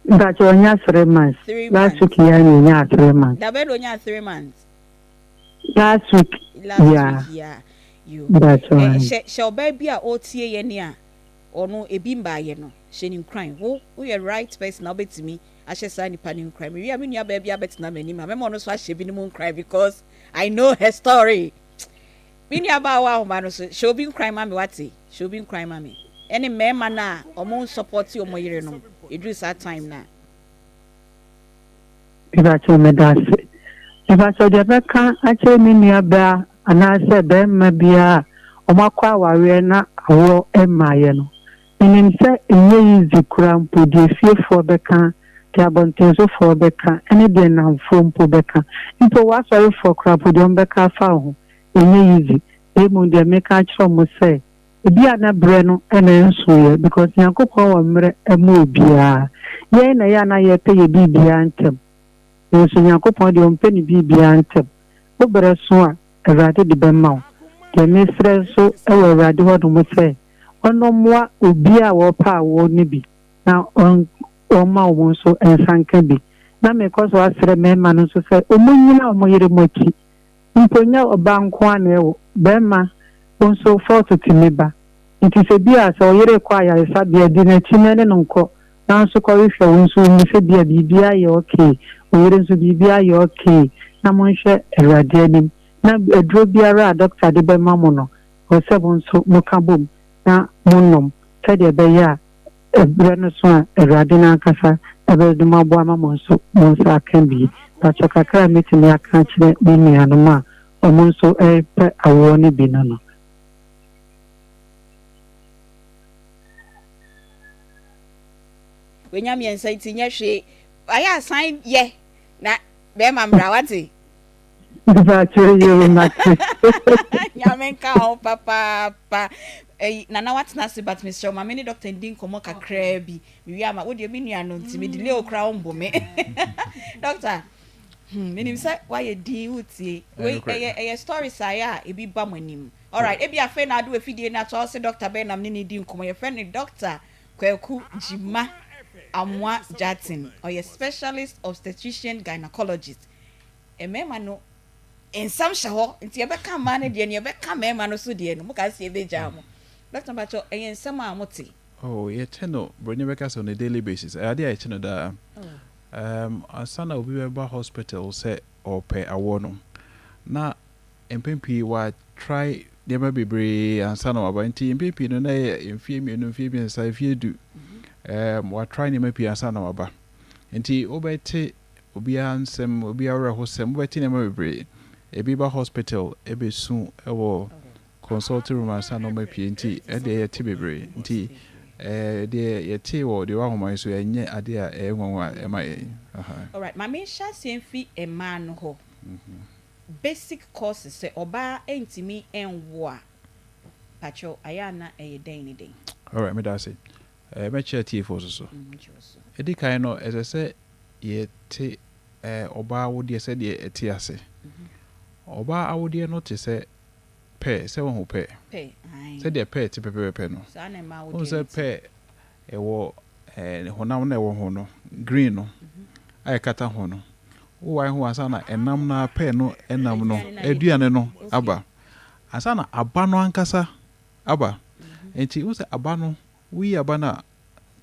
that you only 3 months. Last week you only 3 months. That bed only 3 months. Last week yeah. You. That's right. Shall baby a OTA yenia or no a bimba yeno. She in crime. Who you right person now bet me. I shall sign panic crime. I mean your baby I bet na many. My mom knows why she be the moon cry because I know her story. Bini abawa man she'll be crime mommy wati she'll be crime mommy any man na omo support you omo yire no it is that time na if I told me that if I saw the back actually me near ba and I said ben mabia omo kwa ware na awo emaye no meaning say enye easy kram po de fie for beka the abontenso for beka any de na from po beka into what sorry for kram po de beka fa ho enye easy emu de make a chom say ebi ana bre no ene nso ye because yakopon wa mre emu bia ye na ya na ye pe ye bibia antem nso yakopon de ompe ni bibia antem wo bre so a awade de bemma de mesre so e wo awade ho dum say ono moa obi a wo pa wo ni bi na on ma wo so ensanka bi na me cause wa sre me ma no so say omunyina omoyere moki mponya oba nko ana ewo bema onso force timiba nti se bia se oyere kwa ya sa bia di na chimene nko na nso ko hwehwe onso ni se bia bibia ye okay oyere nso bibia ye okay na monhwe erade anim na edro biara doctor de bema mo no o se bonso mo kabom na monnom se de be ya ebre no so a erade na akasa ebe de mabo ama monso akan bi ta chokakra metimi aka kire ni nuanoma omonso pe awo ni bi no wenya mi ensa tinye hwe aya asan ye na be mamra wate ba chere na nyamenka o papa nana watna se but Mr. Mama ni doctor ndin komo kakra bi mi wi ama wo de mi nua no ntimi delay okra ombo me doctor menim say why di utie we e story saya e bi ba monim all right e bi afa na ado afidie na to se doctor be nam ni di nkomo ye friend doctor Kwaku Jima Amwa Jatin or a specialist obstetrician gynecologist mema no ensam shaho nti ye be ka ma ne de ne ye be ka mema no so de no mo ka se be jamo doctor bacho ensam amote oh ye teno bronye be ka so on a daily basis ade a teno da asana obi be ba hospital say ope awono na empempi wa try de ma bebre ansana wa nti empempi no na emfie mienu emfie bi nsa efie du wa try ne ma pi ansana wa ba nti obete obi ansem obi awre hosem obete ne ma bebre ebi ba hospital ebe su ewo consulting room ansana ma pi nti e de ye ti bebre nti de yete wo de wa homa so enye ade a enwanwa ema all right mama sha senfi e man ho basic courses say oba entimi enwo a pacho ayana den ni den all right me da say me che tie for so edi kan no as I say yete oba wo de say de eti ase oba awode no te say pe se won ho pe se de pe ti pe no sa na ma wo de se pe ewo honam na ewo ho no green no ay kata ho no wo ho asa na enam na pe no enam no aduane no aba asa na aba no ankasa aba enti wo se aba no wi aba na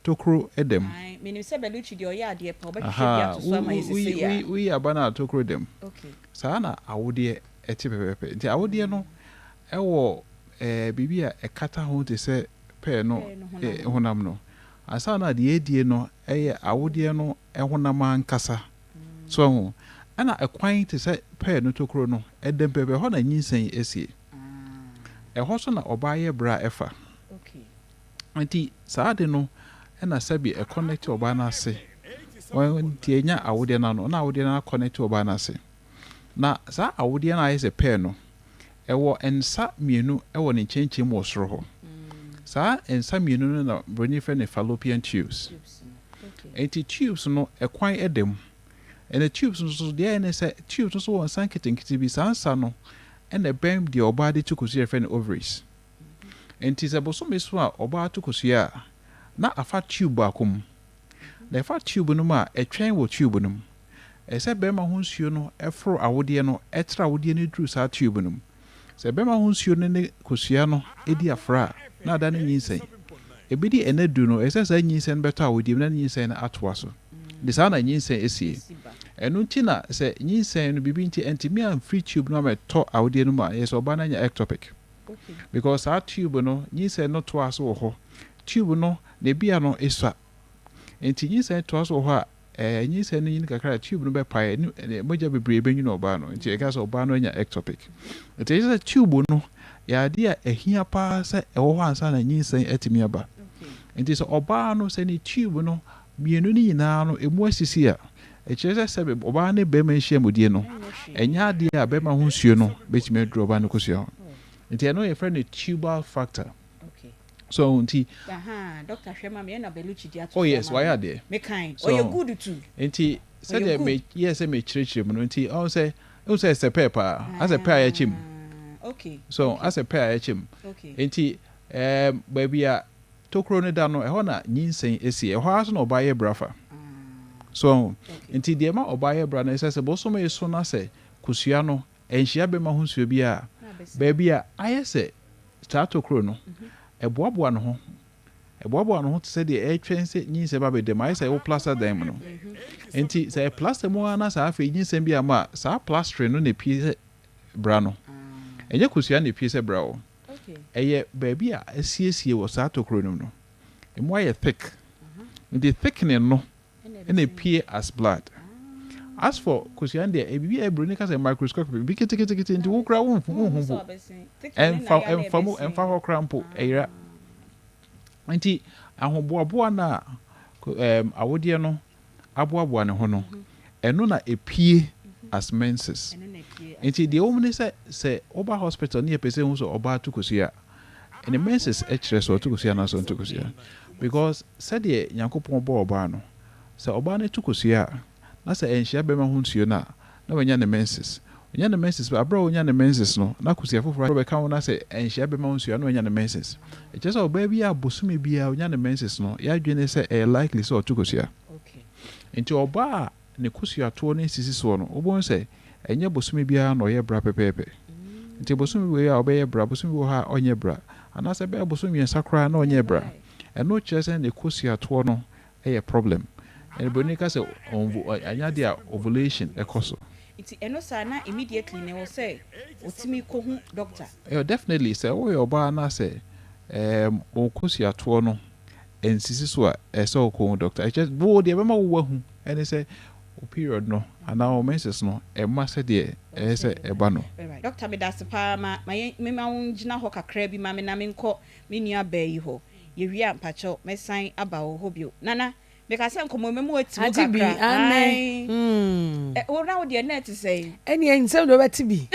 tokro edem menim se beluchi de oya de pe obehwe bia to so ma yesese ya wi aba na tokro dem okay sa na awode eti pepepe enti awode no ewo bibia ekata ho te se pe no honam no asa na de edie no eye awode no ehonam ankasa so ho ana ekwan te se pe no tokro no edem pepe ho na nyinsen esie ho so na obaye bra efa okay enti saade no na sabi e connect oba na ase won tienya awode na no na awode na connect oba na ase na sa awode na ayese pe no ewo ensa mienu ewo ne chenchem wo soro ho sa ensa mienu no na broni fe ne fallopian tubes enti tubes no ekwan edem ene tubes no so de ene se tubes so won san kitinkiti bi sansa no ene bem de oba de tukusu fe ne ovaries enti se boso meso a oba tukusu a na afa tube akom na afa tube no ma etwen wo tube no ese bema ho nsuo no efro awode no etra awode no dru sa tube no se bema ho nsuo no ne kosua no edi afra na ada ne nyinsen ebidi enadu no ese sa nyinsen beto awode na nyinsen na atwa so de sa na nyinsen esie enu nti na se nyinsen no bibi nti entimi am free tube no ma to awode no ma yes oba na nya ectopic okay because our tube no nyinsen no to aso ho tube no ne bia no eswa enti nyinsen to aso ho a nyinsen no yin kakra tube no be pae moja bebre be nyino oba no enti e ka so oba no nya ectopic enti is tube no ya dia ehia pa se ewo ho ansa na nyinsen etimi aba enti so oba no se ni tube no mienu ni nyina no emu asisi a echese se be oba ne be ma hia modie no enya dia a be ma ho nsuo no betimi adro oba no kosua enti eno ye friend tubal factor okay so nti doctor Shema me na beluchi dia oh yes why are there me kind so, you good too nti said they me yes me chirechire mu nti o say se pepper as a pair ya chim okay so as a pair ya chim okay nti baby a tokro ne da no e ho na nyinsen esi e ho aso na obaye brafa so nti de ma obaye bra na se boso me so na se kusua no enhia be ma ho nsuo bi a baby a ayese stato kro no eboaboa no ho te say the etwen say nyinse ba be dem ayese wo plaster dem no enti say plaster mo na sa afa nyinse bi ama sa plaster no na pie bra no enye kusua na pie se bra o eye baby a asiesie wo stato kro no emo aye thick the thickening no and appear as blood. As for Kusiande, a baby a microscopic, big ticket into Ukra and Famo Crampo, a auntie, and Boabuana, Awodiano, Abuabuana Hono, and Nona appear as menses. Auntie, the woman say, Oba Hospital near Pesens or Oba Tukusia, and the menses extras or Tukusiana son Tukusia. Because said ye Yankopon bo obano se obane tukosia na se enhia be ma hunsuo na wanya ne menses ba bra wanya ne menses no na kusia foforo be kan na se enhia be ma hunsuo na wanya ne menses e che so ba bia bosumi bia wanya ne menses no ya dwene se e likely so tukosia okay enti oba ne kusia to ne sisi so no obon se enye bosumi bia no ye bra pepepe enti bosumi we ya obe ye bra bosumi wo ha onye bra ana se be bosumi ensakra na onye bra and no chance and the cosia to no a problem. And Bonica say anya ovulation a coso. It's enosana immediately ne will say, Otimi Kohun doctor. Definitely say, oh, your bar say, o cosia to no, and Siswa, a so called doctor. I just bore the Emma Wahoo, and they say, period no, and now menses no, a master dear, as a bano. Doctor Medasa, my Mima Jina Hoka Crabby, Mamma Naminko, Minia Bay ho. Yewia mpacho me sign about hobio nana because am komo memo ati Aunty Bea o na wo de net say eni ensem do beti bi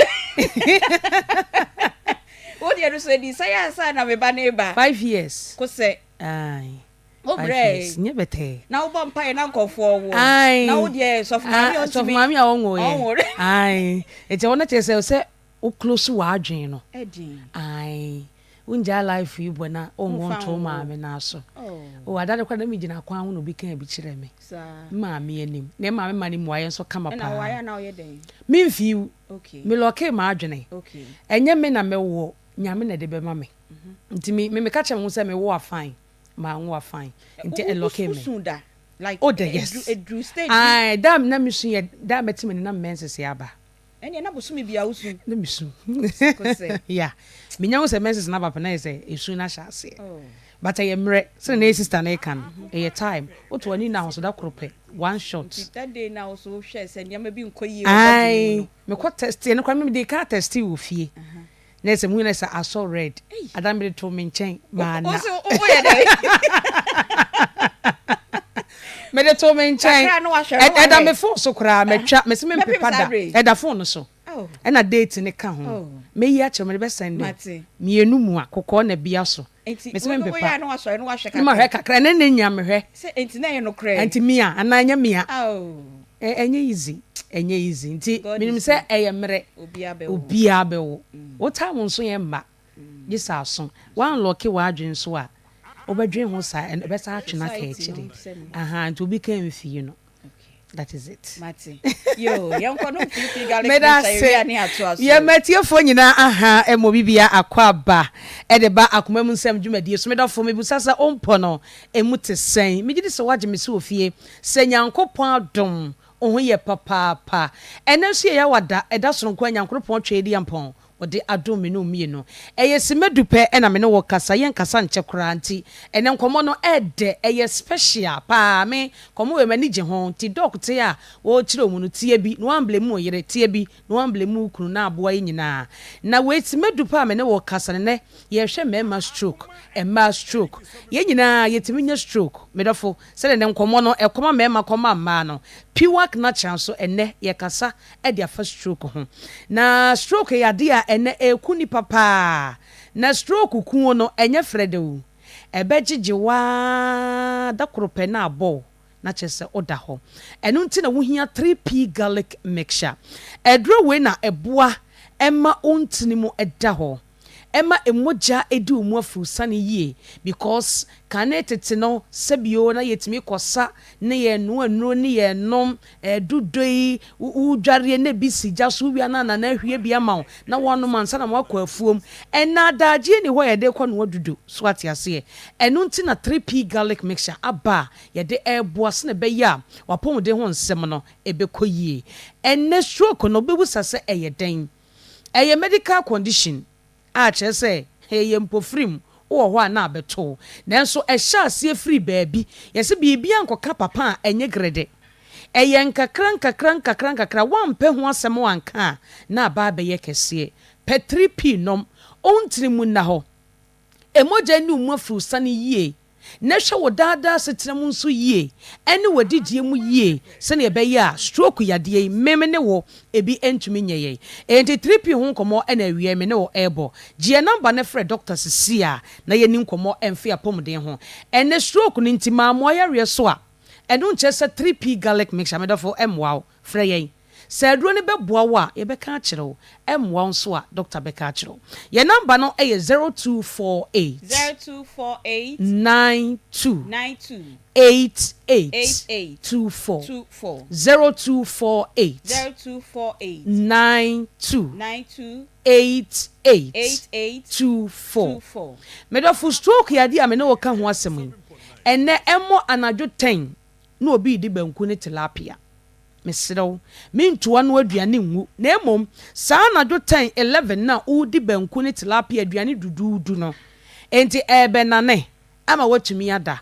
o de no say di say asa na me ba na ba 5 years ko say ai o bre nye bete na wo bon pa na nkofo wo na wo de sof mami a wonwo ye ai e je wona che say o close wa adwen no edin ai unja life you bona onwonto maame na so o adade kwa na mi gina kwa hu no bi kan bi kire me maame anim na maame mani muaye so kama pa na waya na oye den mi mfiu okay mi loke ma adwene okay enye me na me wo nyame na de be ma me nti me ka che me se me wo afine ma wo afine nti e loke me like oh the yes edru stage ai dam na mi su ye da metime na menses ya ba ene na bosumi bia usu na mi su yeah minya wo se menses na papa na say esu na sha ase but I am re so na sister na kan e time oto ani na hoso da krope one shot that day na also share say nyama bi nkoyi ai me ko test e no kwa me dey ka test wo fie na se mu na say aso red adam be to me nchen ma na o ye dey me de to me nchen e da me phone so kra me twa me se me pepa da e da phone so e na date ne ka ho me yi a che me be send me enu mu akokọ na bia so me se me pepa no wasore no wahwe kakra ma hwe kakra ne ne nya me hwe se enti na ye no kra enti mia ana nya mia enye easy nti minim se eye mere obi abewo wo time nso ye mma gisa so wan lock wa adwen so a obadwen ho sa and be sa atwena ka ekire nti obi kan fi you know that is it mate yo yanko no pipi gale say ani ato aso ye matiefo nyina emo bibia akwaba de ba akoma mu nsam dwumadie so medafo mebusasa ompo no emu te sen megidi se waje me se ofie se nyankopon adom oho ye papa enenso ye wada eda soronko nyankopon twedi ampon ode adom me no mie no eye simedupe na me no wo kasa yen kasa nche kora nti ene nkomo no ede eye special pa me komo we mani je ho ti dokte a wo kire omu no tie bi no amblem o yere tie bi no amblem kunu na aboa nyina na we simedupe me no wo kasa ne ye hwe mema stroke stroke ye nyina ye timinya stroke medofo se ne nkomo no ekoma mema koma ma no piwak na chanso ene ye kasa e dia fa stroke ho na stroke ya dia ene ekuni papa na stroke kuo no enye fredo ebegigiwa da krope na abo na chese oda ho enu nti na wohia 3p garlic mixture edro we na eboa emma ontini mu eda ho ɛma emoja edi umu afurusane yie because kane tete no sebio na yetimi kosa ne ye no ne ye nom dudoi udware ne bisi jaso wi ana na hwie bia ma na wono mansa na wakɔ afuom ɛna adagye ni hɔ ye de kɔ no wadudu so ate ase ɛno nti na 3p garlic mixture aba ye de ɛboase ne beya wapom de ho nsɛm no ebekɔ yie ɛnɛ stroke no bebu sase ɛyɛ den ɛyɛ medical condition a kyerɛ sɛ ɛyɛ mpofrim wo hɔ a na abeto nanso ɛhyɛ asie free baabi yɛsɛ biribi ankɔka papa a ɛnyɛ grede ɛyɛ nkakra wampɛ ho asɛm wanka na aba bɛyɛ kɛseɛ pɛ 3p nom ɔntiri mu na hɔ emoja ni umu afurusane yie na hwɛ wo daadaa setena mu nso yie ɛne wadidie mu yie sɛne ɛbɛyɛ a stroke yadeɛ yi meme ne wo ebi entumi nyɛyɛ enti 3p ho nkɔmɔ ɛna awie me ne wo ɛbɔ gye namba ne frɛ doctor sisi a na yɛ ni nkɔmɔ ɛmfe apɔmuden ho ɛne stroke no nti maamoa yɛreɛ so a ɛno nkyɛ sɛ 3p garlic mixture medɔfo ɛmmoa wo frɛ yɛn sɛ aduro ne bɛboa wo a yɛbɛka akyerɛ wo ɛmmoa nso a doctor bɛka akyerɛ wo yɛ namba no ɛyɛ 0248 92 88 24 0248 92 88 24 medɔfo stroke yɛade a me ne wɔka ho asɛm yi ɛnɛ ɛmmɔ anadwo 10 na obi di banku ne tilapia mesrew mintuwa no aduane nwu na emom saa anadwo 10 11 na udi banku ne tilapia aduane dududu no enti ebe nane ama watumi ada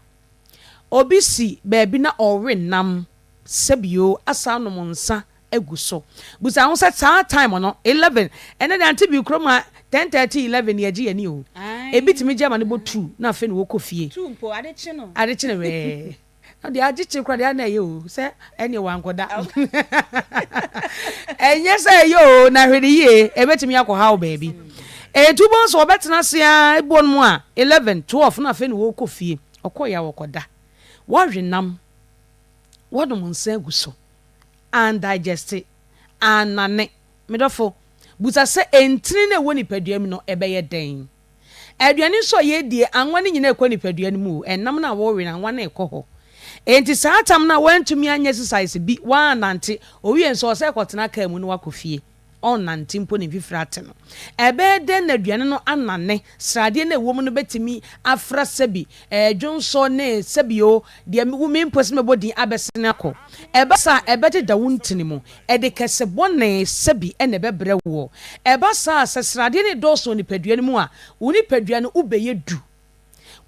obi si baabi na ɔwe nam sebio asa no monsa aguso busa ho saa time no 11 ene de anti bi kroma 10:30 11 ye gye ani o ebi timi gye ama ne bo 2 na afi ne wokofie 2 mpo adechi no we na de agiche kwa de na ye o se ene wankoda enye se yo na hwede ye ebetimi akɔ hawo baabi tubo so obetena se a ebon mu a 11 12 na afi ne wokofie ɔkɔ ya wɔkɔda wɔhwe nam wɔdom nsa aguso and digest anane medofo buta se entini na woni paduam no ebeye den aduane so ye die anwane nyina ekɔ ni paduam mu enam na wo we na anwane ekɔ ho enti saa tam na wantumi anya exercise bi wa nante owie nso ose kɔtena ka mu no wakofie on nante mpo ne fifrate no ebe den na aduane no anane srade na ewom no betimi afra sebi dwonso ne sebio de wumi mposi mebodi abesene akɔ eba sa ebede da wuntini mu ede kese bone sebi ene bebre wo eba sa srade ne doso ni paduane mu a woni paduane ubeye du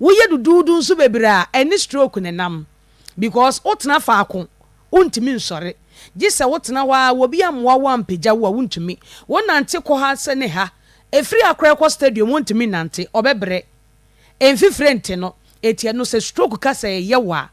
wo ye dududu nso bebre a eni stroke ne nam because otena faako untimi nsore gise wotena wa wobi amwa wa mpagya wo wuntumi wonante kɔ ha se ne ha efiri akra kɔ stadium wuntumi nante obebre emfifre nte no etie no se stroke ka se ye wa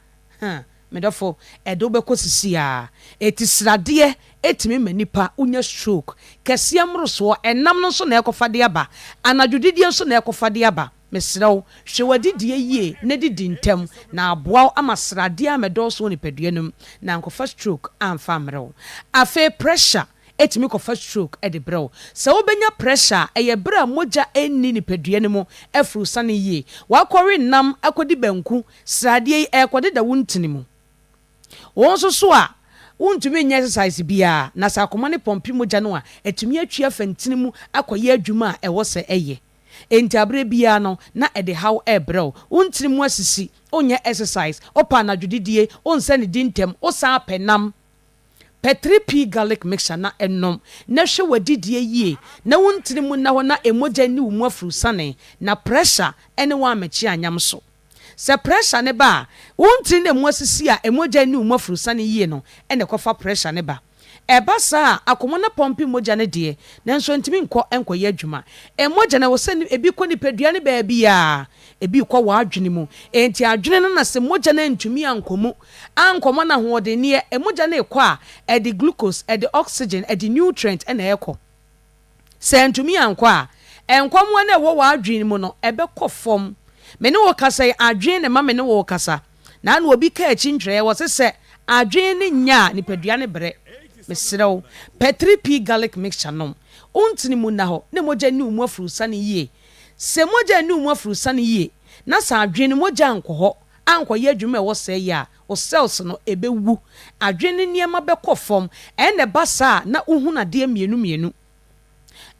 medofo edo bɛkɔ sisi a eti srade etimi manipa unya stroke kɛse amroso enam no so na ekɔfade aba anadwodidie nso na ekɔfade aba mesrew hwewadidie yie ne didi ntem na aboa ama srade amedoso ni paduanum na nkɔfa stroke amfa mrew afa pressure etimi kɔfa stroke ede brew sɛ wobenya pressure eye bra moja enni ni paduanum afuru sane yie wakɔre nam akɔdi banku srade yi ekɔde da wuntini mu wonso so a untumi nya exercise bia na sa akoma ne pompi moja no a etumi atwa fantini mu akɔye adwuma a ɛwɔ sɛ ɛyɛ enti abre bia no na ede how ebrew untiri mu asisi onya exercise opa na dwudidie onsa ne dintem osa penam pe 3p garlic mixture na enom na hwe wadidie yie na untiri mu na ho na emoja ni umu afuru sane na pressure ene wa mechi anyam so se pressure ne ba untiri ne mu asisi a emoja ni umu afuru sane yie no ene kofa pressure ne ba eba saa akoma na pompi moja ne de nanso ntimi nkɔ enkoye adwuma moja na wose ebi kɔ ni padua ne baabi a ebi kɔ wa adwene mu enti adwene no na se moja na ntumi ankomu ankomo na hoɔde ne moja na ekɔ a edi glucose edi oxygen edi nutrient na ekɔ se ntumi ankɔ a enkomo na ɛwɔ wa adwene mu no ɛbɛkɔ fom me ne wo kasa adwene ne ma me ne wo kasa na na obi ka achi ntwere wɔ se adwene ne nya ni padua ne bre mesrew pe 3p garlic mixture nom untini mu na ho ne moja ni umu afuru sane yie se moja ni mu afuru sane yie na sa adwene moja ankɔ hɔ ankɔ ye adwuma e wo sɛ ya o cells no ebewu adwene niema bɛkɔ fam ɛna ba sa na uhu na de mienu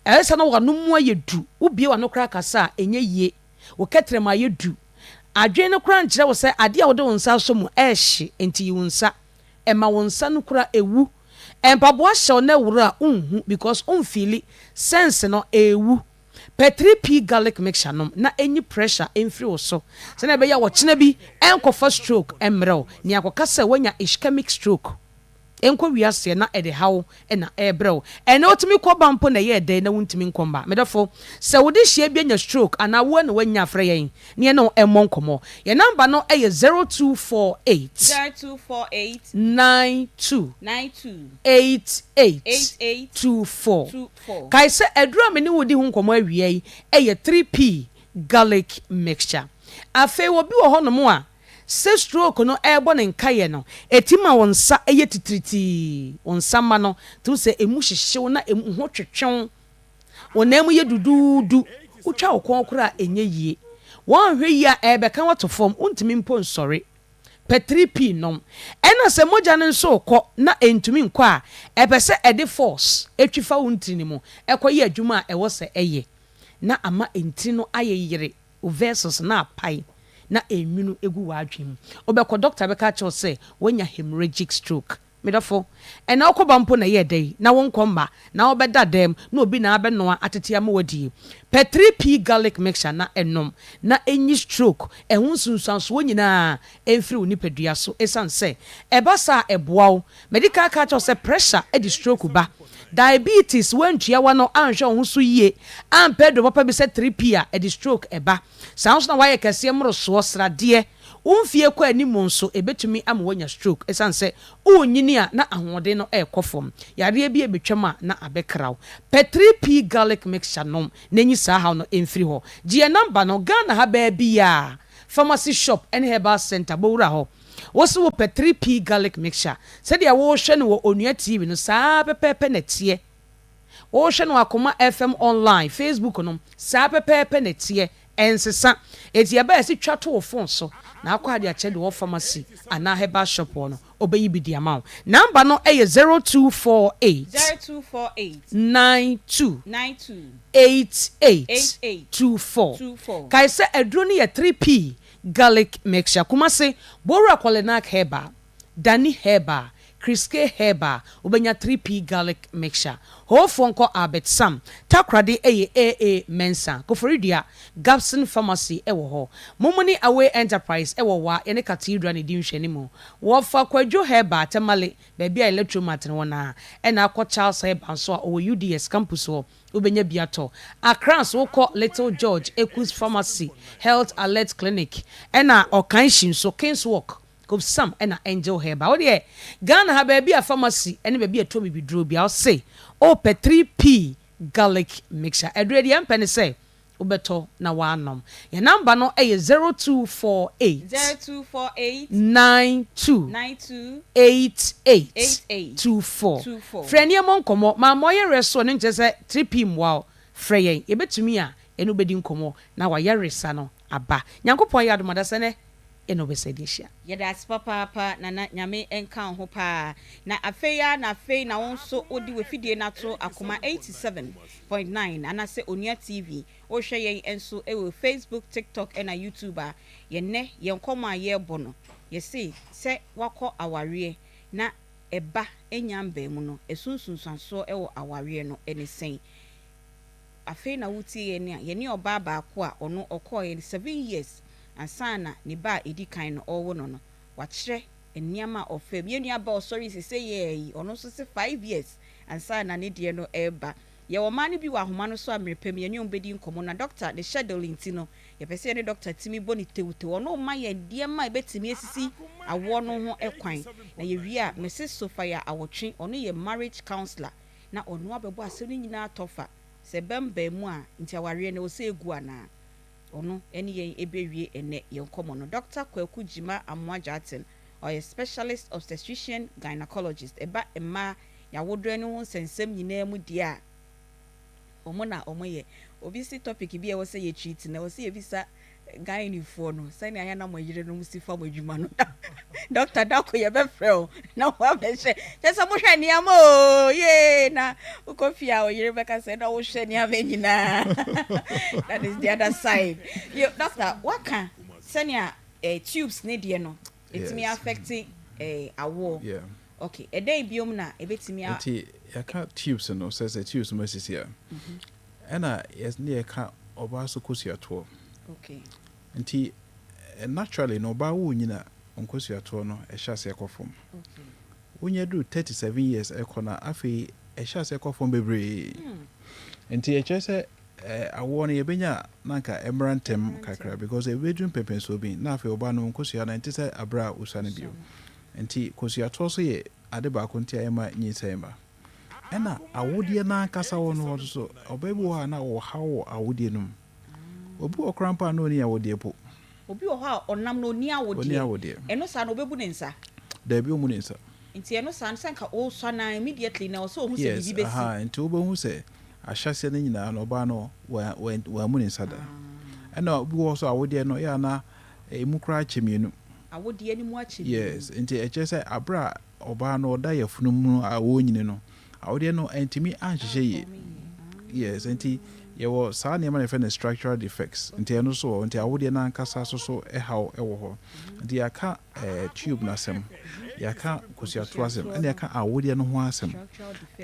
ɛsa na wano mu ayedu ubie wano kra kasa enye yie wo ketrem ayedu adwene kra nkyerɛ wo sɛ ade a wo de wo nsa so mu ɛhye enti yi wo nsa ɛma wo nsa no kra ewu empaboa hyɛ na wura unhu because unfili sense no ewu P3P garlic mixture nom na any pressure emfiri wo so sɛ na ɛbɛyɛ wɔ kyena bi ɛnkɔfa stroke emrɛw ni akɔka sɛ wanya ischemic stroke enko wiase na ɛde haw ɛna ɛbrɛw ɛna otumi kɔ bampo na yɛ ɛdɛ na wontumi nkɔmba medafo sɛ wode hyia bi anya stroke ana wo na wanya afrɛ yɛn ne no ɛmmɔ nkɔmɔ yɛ number no ɛyɛ 0248 92 88 24 kai sɛ adura me ne wodi ho nkɔmɔ awia yi ɛyɛ 3P garlic mixture afei wo bi wɔ hɔ no mo a se stroke no ebo ne nkaye no etima wonsa eye titiriti wonsa ma no to se emu hyehyew na emu ho twetwen wonam ye dududu utwa okon kora enye yie won hwe yi a ebeka wato form untimi mpo nsori P3P nom ena se moja ne nso kɔ na entumi nkɔ a ebese ede force etwifa wontiri ni mu ekoye adwuma a ewo se eye na ama enti no ayeyire versus na apai na enwunu egu wadwem obekɔ doctor beka kyerɛ sɛ wonya hemorrhagic stroke medafo ɛna okɔba mpo na yɛ dai na wonkɔmba na obɛda dem na obi na abɛnoa atete ama wadie P3P garlic mixture na enom na enyi stroke ehun sunsanso wonyina emfiri onipadua so esan sɛ ɛba sa ɛboawo medical ka kyerɛ sɛ pressure edi stroke ba diabetes wentua wa no anhwɛ ho so yie ampedo papa bi sɛ 3P a edi stroke ɛba sounds na wayɛ kɛseɛ mmoroso sradeɛ umfie kɔ animu nso ebetumi ama wanya stroke esan sɛ onyini a na ahoɔden no ɛkɔ fam yare bi ebetwam a na abɛkraw P3P garlic mixture nom n'enyi saa ha no emfiri hɔ gye number no Ghana ha baabi ya pharmacy shop and herbal center bowura hɔ woso wo P3P garlic mixture sɛdeɛ wo hwɛ no wɔ onua TV no saa pɛpɛpɛ na tie wo hwɛ no Akoma FM online Facebook no saa pɛpɛpɛ na tie ensesa eti aba esi twa to wo phone so na akwa de akyɛ de wo pharmacy ana herbal shop no obeyi bi di amount number no ɛyɛ 0248 92 88 24 kai sɛ aduro no yɛ 3P garlic mixture kuma se bora kolenak herbal dani herbal Kriske Heba, ubenya 3P garlic mixture. Ho fonko Albert Sam, takrade AA Mensa, Koforidia, Gabson Pharmacy ewo ho. Momoni Away Enterprise ewo wa ene cathedral ni dimhwe ni mo. Wo fa kwadwo Heba tamale, baby electromat no na. Ena akọ Charles Heba so o UDS campus ho. Ubenya biato. Akrans wo kọ Little George Ekus Pharmacy, Health Alert Clinic. Ena okanshin so Kings Walk. Some and angel hair ba ode Ghana ha ba bia pharmacy ene ba bia to bibidro bia o say o P3P garlic mixture edre de empene say obeto na wanom your number no e 0248 92 88 24 friend ye mon komo ma moye reso ne nche say 3P mwa freye e betumi a eno bedi nkomo na wa yeresa no aba nyankopon ya adomada sene eno besedisha yedas papa na nyame enka ho pa na afeya na afei na wonso odi wefidie na to Akoma 87.9 anase Onua TV o hwe yen enso ewe Facebook TikTok na YouTube a yenne yenkoma ye bono yesi se wakọ aware na eba enyamba mu no esunsunsanso ewo aware no enisen afei na wuti ye oba ba ko a ono okoye 7 years ansana ni ba edi kan no owo no wachire eniama ofem ye nua ba sorry se ye ono so se 5 years ansana ne de no eba ye wo ma ne bi wa homa no so amrepem ye nwa bedi nkomo na doctor the scheduling ti no ye pese ne doctor timi boni tewute ono ma ye de ma betimi esisi awo no ho ekwan na ye wi a Mrs Sophia awotwe ono ye marriage counselor na ono abebo asem nyina atofa se bemba mu a nti aware ne wo se egu ana ono eni yen ebewie ene yen komo no Dr. Kwaku Jima Amwajaten or a specialist obstetrician gynecologist eba emma ya wodro ne ho sensem nyina mu dia omo na omo ye obisi topic bi e wo say ye cheat na wo say e bisa guy ni fo no say na ya na mo yire no musi fa mo adwuma no doctor dako ye be frɛ na wa be hye just mo hwɛ ni am o ye na ukofia o yire be ka say na wo hwɛ ni am nyina that is the other side you doctor what can senia tubes ne de no it me affecting awo yeah okay a day biom na e betimi a nti ya ka tubes no says the tubes mo sisi ya ena yes ne ka oba so kosiato okay nti naturally no ba wo nyina onkosiato no e hya se ekofom okay wonya do 37 years ekona afi e hya se ekofom bebre nti e chese awo no yebenya nanka emrantem kakra because e bedun pepenso bi na afi oba no nkosia na nti se abra usane bio nti kosiato so ye ade ba ko nti ayema nyisema ena awodie na kasa wono so obabu wa na wo hawo awodie num obi okrampa no ni awodie po obi wo ha onam no ni awodie eno sa no obebu ne nsa da bi omu ne nsa nti eno sa nka o so na immediately na so hu se bibi besi aha nti obehu se ahyase ne nyina no ba no wa mu ne nsa da ena obi wo so awodie no ya na emu kra chemienu awodie ni mu achemi yes nti eche se abra oba no da yafunu mu awo nyine no awodie no entimi anhyehyɛ ye yes nti yewo saa ne ma ne fe structural defects nti eno so nti awodie na nkasa so ehaw ewo ho nti yaka tube na sem yaka kosiato asem ene yaka awodie no ho asem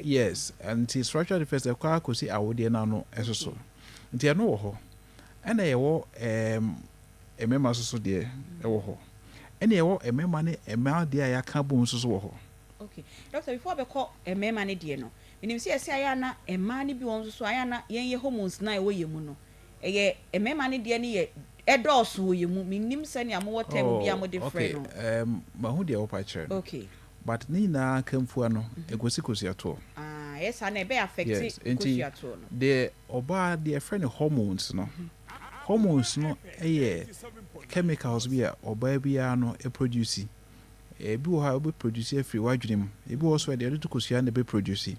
yes nti structural defects ekwa kosi awodie na no esoso nti eno wo ho ene yewo emema so de ewo ho ene yewo emema ne ema de yaka bom so wo ho okay doctor before be call emema ne de no minim se ese aya na ema ne bi won so aya na yen ye hormones na e wo yemu no eye emema ne de ne ye edoso wo yemu minim se ne amo wotem bia mo de frɛ no ma hu de wo pa kire okay but ni na kamfua no egosi kosiato yes and e be affect kosiato no de oba de friend hormones no hormones no eye chemicals bi a oba bia no e produce ebi wo ha obi produce free wadwunem ebi wo so de to kosia na be produce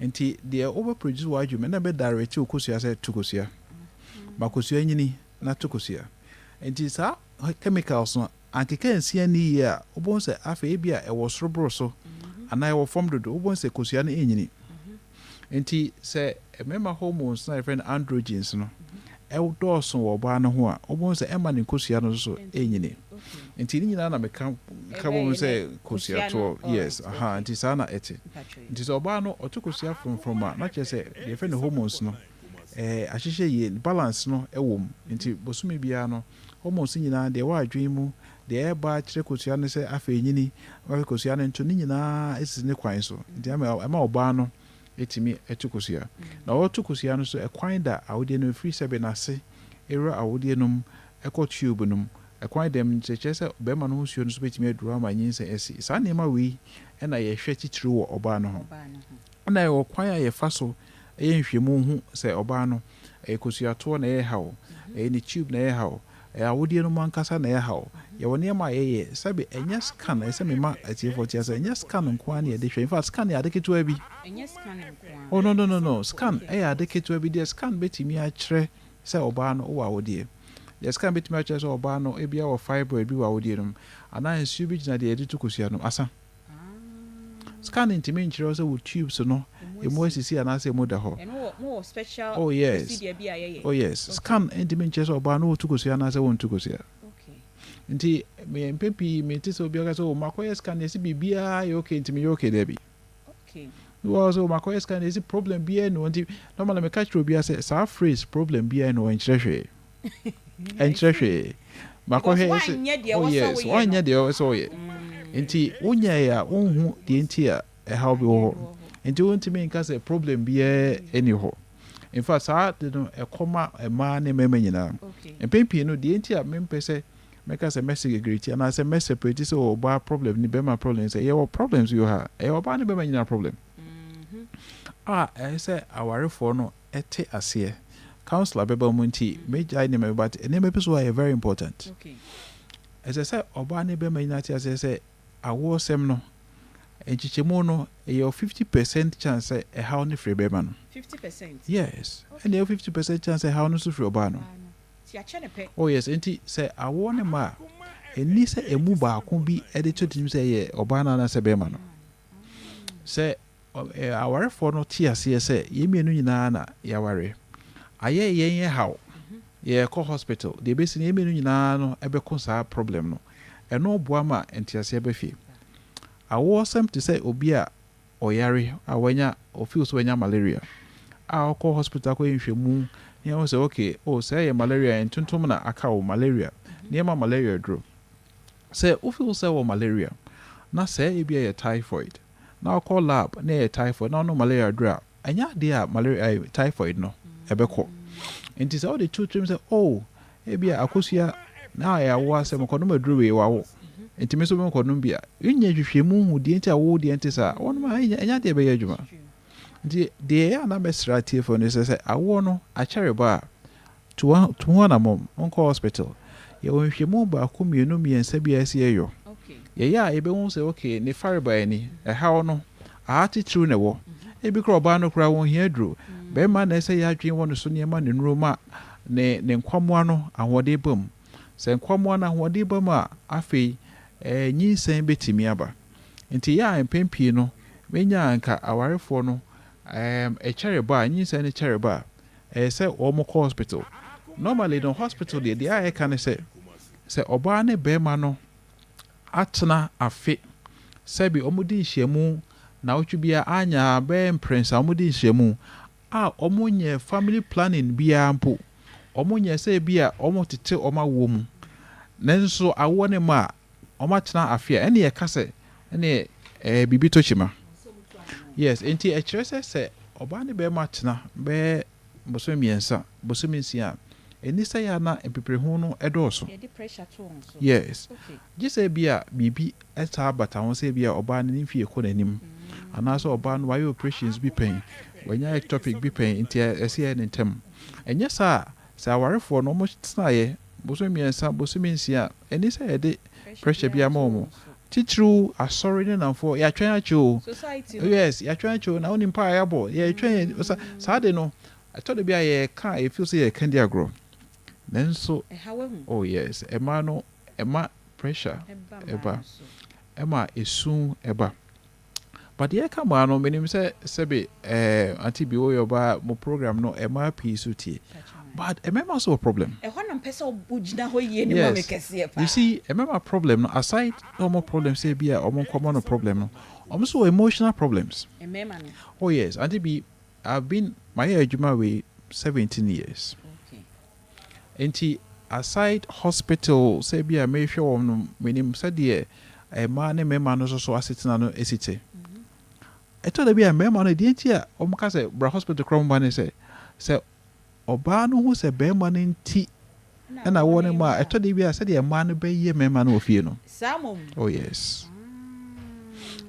enti de over produce wadwunem na be direct kosia say to kosia ba kosia nyini na to kosia enti sa chemicals no ankeka nsia ni ya obon se afa ebi a e wo sorobro so ana e wo form dodo obon se kosia na enyini enti se emema hormones na friend androgens no e do so wo ba no ho a obon se ema ne kosia no so enyini nti ni nyina na meka kabo se kosiato yes aha nti sa na ete nti so oba no otokosia from na che se the friend hormones no ahihye ye balance no ewom nti bosumi bia no hormones nyina de wa adwen mu de ba kire kosia no se afa enyini wa kosia no nto ni nyina esi ne kwan so nti ama oba no etimi etukosia na otokosia no so ekwan da awode no free sebe na se era awode no ekọ tube no ekwan dem cheche se be ma no husuo no so betimi aduru ama nyinse esi sa ne ma wi na ye hwe titiri wo oba no ho na ye kwan ya ye fa so ye nhwemu hu se oba no ekosiato na ye hawo ni tube na ye hawo awode no mankasa na ye hawo ye woni ma ye sabe enya scan ese me ma atifo tia se enya scan nko na ye de hwe in fact scan ya de keto abi enya scan nko oh no scan ya de keto abi de scan betimi a kire se oba no wo awode the scan betimi a kire se oba no ebia wo fibroid bi wo awode no ana nsu bi gina de ye de to kosia no asa scan intimi nkire se wo tubes no emo asisi ana se mo da ho more special oh yes procedure bi aye oh yes okay. Scan intimi nkire se oba no wo to kosia na se wo to kosia nti me mpepi me tise obi aka so makoye scan esi bibia ye okay ntimi ye okay there bi okay wo so makoye scan esi problem bia no nti normally me catch obi ase sa phrase problem bia no enchirehwe makoye esi oh yes wanya de so ye nti wonya ya onhu de nti a how bi wo nti wontimi nka se problem bia any ho in fact sa de no ekoma ema ne mema nyina mpepi no de nti a mempese make say message great and I say mess separate so about problem ni be my problem say yeah what problems you have e oba ni be my problem I say our for no ete ase counselor be ba munti major name but name episode are very important okay as I say oba ni be my ate ase say awo sem no enchichemu no your 50% chance e how ne free bema no 50%. yes and your 50% chance e how no so free oba no oh yes enti say awo ne ma eni se emu ba ko bi e de chotim say ye oba na se bema no say aware for no tia say ye mienu nyina na ya ware aye ye how ye ko hospital de be sin ye mienu nyina no ebe ko sa problem no eno boa ma entiase ebe fi awo sem to say obi a oyare awanya office wanya malaria a ko hospital ko nhwemu ne o say okay o say ye malaria entuntum na aka o malaria ne ma malaria dro say office say o malaria na say e bia ye typhoid na call lab na ye typhoid na no malaria dro anya de a malaria typhoid no ebeko enti say all the two trims say oh e bia akosua na ya wo asem ko no madru we wawo enti me so me ko no bia nya hwehwemu hu de enti awo de enti sa won ma anya de be ya adwuma enti de ya na be strategy for no say awo no a cherry bar to one amom on hospital ye won hwehwemu ba ko mienu miensa bia ase eyo Okay. ye ya e be won say okay ne fariba ni e ha no a ati true ne wo e bi kro ba no kra won hia duro be ma na say ya dwen won so ne ma ne nroma ne nkwamo no ahode bam se nkwamo na ahode bam a afei nyinsen betimi aba nti ya empempi no menya anka awarefo no e cherry bar nyinsen ne cherry bar say omo hospital normally no hospital dey I can say oba ne be ma no atena afe sebi omudi nhyiamu na otwibia anya be prince omudi nhyiamu a omonye family planning bia mpo omonye say bia omotete omawo mu nenso awo ne ma omatena afia ene ye kase ene bibi tochima yes enti e kire se oba ne be ma tena be boso miensa boso minsia eni say ya na epeprehu no edoso yes gise bia bibi eta bata won say bia oba ne mfie ko nanim anaso oba no why operations bi pen wanya ectopic bi pen enti ese ne ntem enye sa awarefo no mo tena ye boso miensa boso minsia eni say de pressure bia mo titru asori ne namfo ya twen acho yes ya twen acho na oni pa ya bo ya twen sa de no I told bia ye ka e feel say ye can dia grow nenso oh yes ema pressure eba ema esu eba but ye come no menim say sebe Aunty Bea wo yoba mo program no ema piece tie but emema so problem honam pese obugina ho ye ni mo mekese pa you see emema problem no aside no problem say bia omo common problem no so emotional problems emema no oh yes Aunty Bea I've been my adwuma we 17 years okay enti aside hospital say bia me hwe won no menim say de ma ne mema no so asetina no esite eto da bia mema no de enti a omka say bra hospital krom ba ne say oba no hu say be ma no enti na wo ne ma eto da bia say de ma no be ye mema no ofie no samom oh yes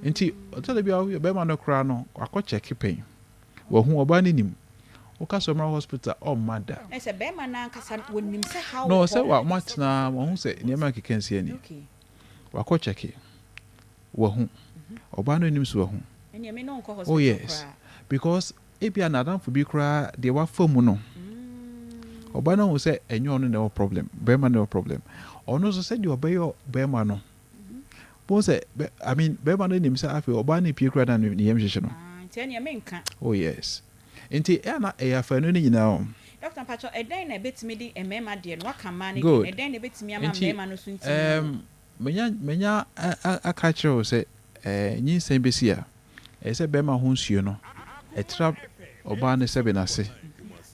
enti eto da bia be ma no kra no akọ check pain wo hu oba ne nim Okasomra hospital mother. I said, Bema Nankasa when him say how no, say what much na who say Niama can see any. Okay. Wako check it. Wahoo. Obano nim so wahoo. And you may know hospital. Oh, yes. Because if you are not for be cry, they were for mono. Obano will say, and you no problem. Bema no problem. Or no, so said you obey your Bema no. Both say, I mean, Bema himself, Obani Picra than the Yamishano. Oh, yes. Enti na afanu ni nyina o Dr. Pacho eden na betimi di emema de no aka ma ne eden na betimi ama emema no so nti menya aka kire se nyinsen besia se bema ho nsuo no etra oba ne sebe na se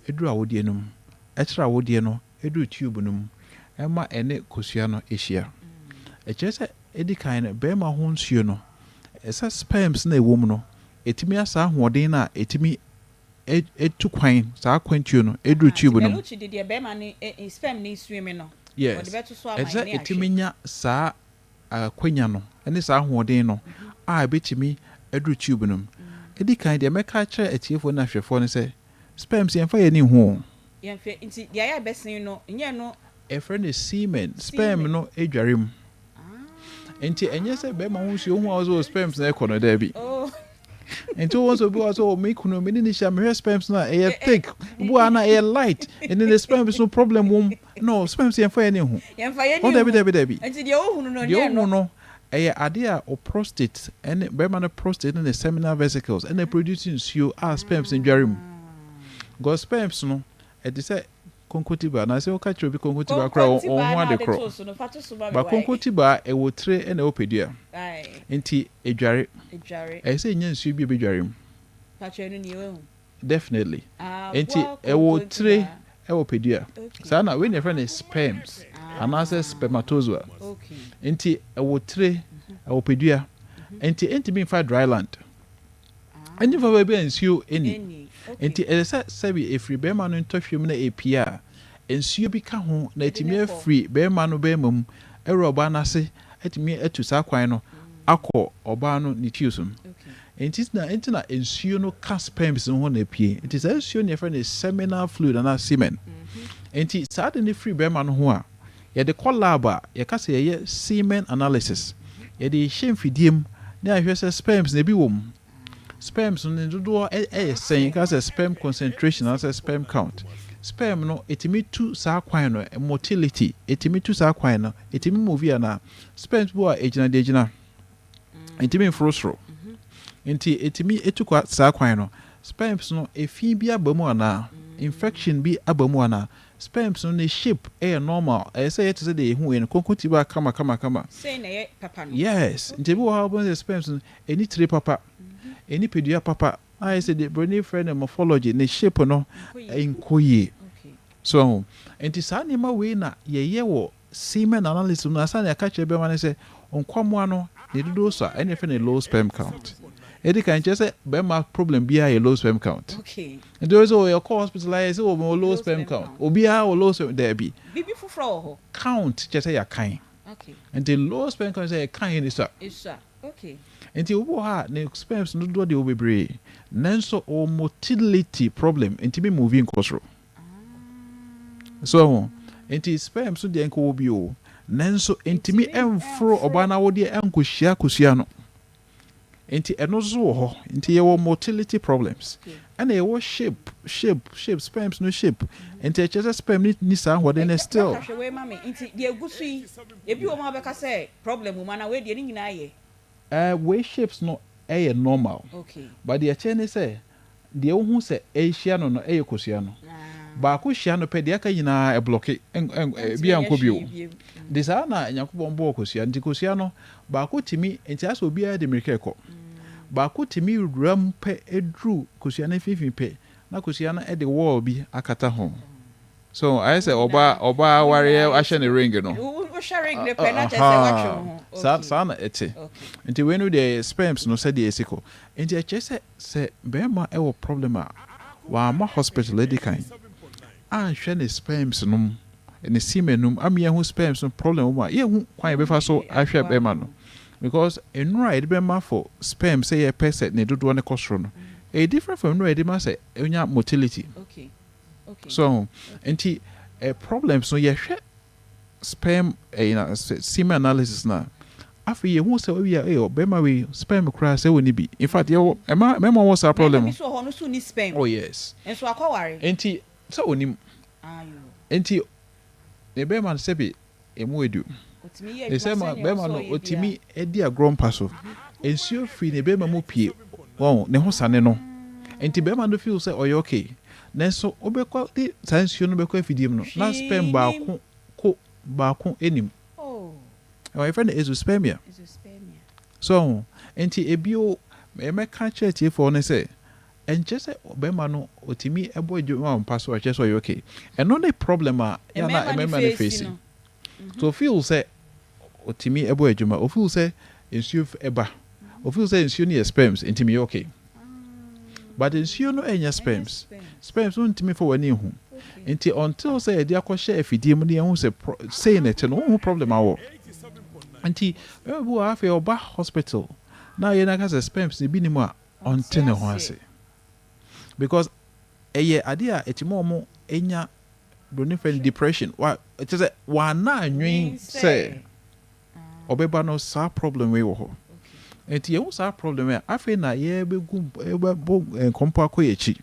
eduru awodie num etra awodie no eduru tube num ema ene kosua no ehia kire se edikan na bema ho nsuo no esa sperms na ewom no etimi asa ahoden na etimi etu kwan sa kwantuo no edru tube no eluchi de be ma ni sperm ni swim no yes o de beto so ama ni ahwe etimenya sa kwanya no ene sa ahoden no a betimi edru tube no edi kan de meka kire etiefo na hwefo no se sperm se enfa ye ni hu ye hwe nti de aya besin no nye no a friend is semen sperm no edwarem enti enye se be ma hu nsuo hu also sperms na ekono da bi enti won so bi also me kunu me ni sha me sperms na e thick bu ana e light and then the sperms no problem no sperms yen fa ye ne hu yen fa ye ne hu da bi enti de o hunu no ne no eye ade a o prostate and be ma no prostate and the seminal vesicles and they producing nsuo as sperms in dwarim go sperms no e de say konkotiba na se o ka chiro bi konkotiba kra o hu ade kro ba konkotiba e wo tre e na o pedua enti edware e se nya nsuo bi be dwarem pa chenu ni o definitely enti e wo tre e wo pedua sa na when your friend is sperms and as spermatozoa enti e wo tre e wo pedua enti be fa dry land enti fa be nsuo eni enti esa sabi efri be ma no ntɔhwem na epia ensuo bi ka ho na etimi afri be ma no be mam ero oba na se etimi atu sa kwan no akɔ oba no ne tiusum enti na ensuo no ka sperms no ho na epie enti sa ensuo ne fa ne seminal fluid na semen enti sa de ne free be ma no ho a ye de lab a ye ka se ye semen analysis ye de hwemfidiem na ahwɛ sɛ sperms na bi wom sperms no dodo saying as a sperm concentration as a sperm count sperm no etimi tu sa kwan no motility etimi tu sa kwan no etimi move na sperms bo a ejina de ejina etimi frostro enti etimi etukwa sa kwan no sperms no efi bi abamu ana infection bi abamu ana sperms no ne shape normal say yet say dey hu en konkuti ba kama say na ye papa no yes enti bi wo ha bo sperms no eni three papa eni pedua papa I said the brainy friend morphology ne shape no enkoye so enti sa ne ma we na ye wo semen analysis no asa na ka chebe ma ne say onkwamo no ne dodo so any friend a low sperm count edi kan che say be ma problem bi a low sperm count okay and there is your hospitalized o low sperm count obi a low sperm there be bibi fufro ho count che say ya kan okay and the low sperm count say kan ni so okay enti wo ha ne sperms no do de obebre nanso o motility problem enti be moving cosro so enti sperms so de enko obi o nanso enti mi emfro obana wo de enkohia kosua no enti eno zo ho enti ye wo motility problems and ye wo shape sperms no shape enti e chese sperm ni sa hode na still we mama enti de egusu yi ebi wo ma be ka say problem ma na we de ni nyina ye way shapes no normal okay but the chain say the who say hia no kosua no ba ko hia no pe de aka nyina e block bi anko bio this na yakobon bo kosua nti kosua no ba ko timi nti aso bia de mirike ko ba ko timi ram pe edru kosua na fifi pe na kosua na e de wall bi akata ho so I say oba warrior ashe ne ring no wo sharing the pen na just watch sana ete nti when we the sperms no said the esiko nti ache se be ma e wo problem a wa ma hospital edikan an hwe ne sperms no ne semen no am ye hu sperms no problem ma ye hu kwan be fa so ahwe be ma no because enura be ma for sperm say ye person ne dodo ne kosro no e different from enura ma say enya motility okay so enti problems no ye hwe sperm semen analysis na afi ye hu se we ya be ma we sperm kra se woni bi in fact ye me ma was a problem so ho no so ni sperm oh yes enso akware enti so onim ayo enti ne be ma se bi emu edu otimi ye e se ma be ma no otimi edi agrompa so ensuo free ne be ma mo pie won ne ho sane no enti be ma no feel say oyo okay nenso obekwa di sansuo no bekwa fidiem no na sperm baako enim my friend is spermia so enti ebio me ka church for ne say enche say obema no otimi ebo adwuma ampa so ache so okay eno ne problem a ya na emema ne face so feel say otimi ebo adwuma o feel say ensuo eba o feel say ensuo ne sperms enti me okay but ensuo no enya sperms no ntimi for wani hu enti until say dia kwhye afidiem ne hu say na che no hu problem awo enti ebu afi oba hospital na ye na ka say sperms ne binimu a onte ne ho ase because eye ade a etimo mo enya bronifen depression wa it say wa na anwen say obeba no sa problem we wo ho enti ye wo sa problem e afi na ye begu kompo akoyechi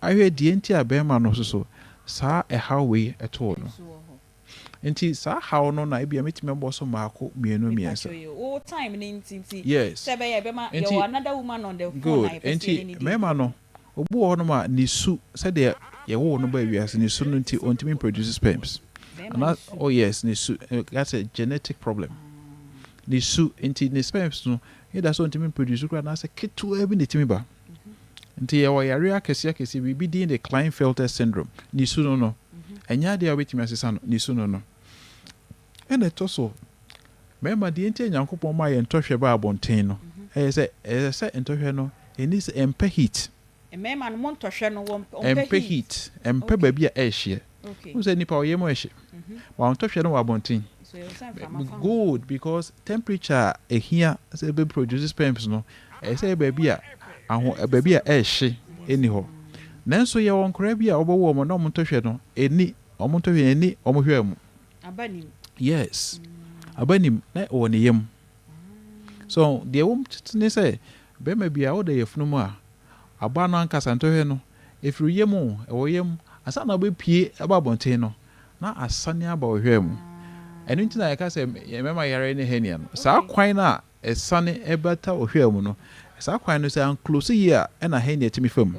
ahwe die enti abema no so sa how we eto no enti sa how no na ebia metime boso maako mienu miensa o time ni ntinti yes sebe ye bema you another woman on the phone good enti mema no obu ho no ma ni su se de ye wo no ba wiase ni su no nti ontimi produce sperms and oh yes ni su that's a genetic problem ni su nti ni sperms no he da so ontimi produce kura na se ketu ebi ni timi ba nti ye wo yare akese bibi din the Klinefelter syndrome ni su no enya de obetimi asesa no ni su no ene to so mema de enti Nyankopon ma ye ntohwe ba abonten no se ntohwe no eni se empe heat mema no montohwe no wo empe heat empe ba bia ehye okay who say nipa oye mo ehye wa ntohwe no wa abonten good because temperature here say be produce sperms no say ba bia aho ba bia ehye eni ho nanso ye won kora bia obowo mo no montohwe no eni omontohwe eni omohwe mu abani yes abanim na woni yem so the wom ne say be ma bia wo da yefunu mu a aba no ankasa ntohwe no efru yem wo yem asa na be pie aba bonten no na asane aba ohwe mu enu ntina ya ka say mema yare ne henia no sa kwan na esane ebata ohwe mu no sa kwan no say close here na henia timi fam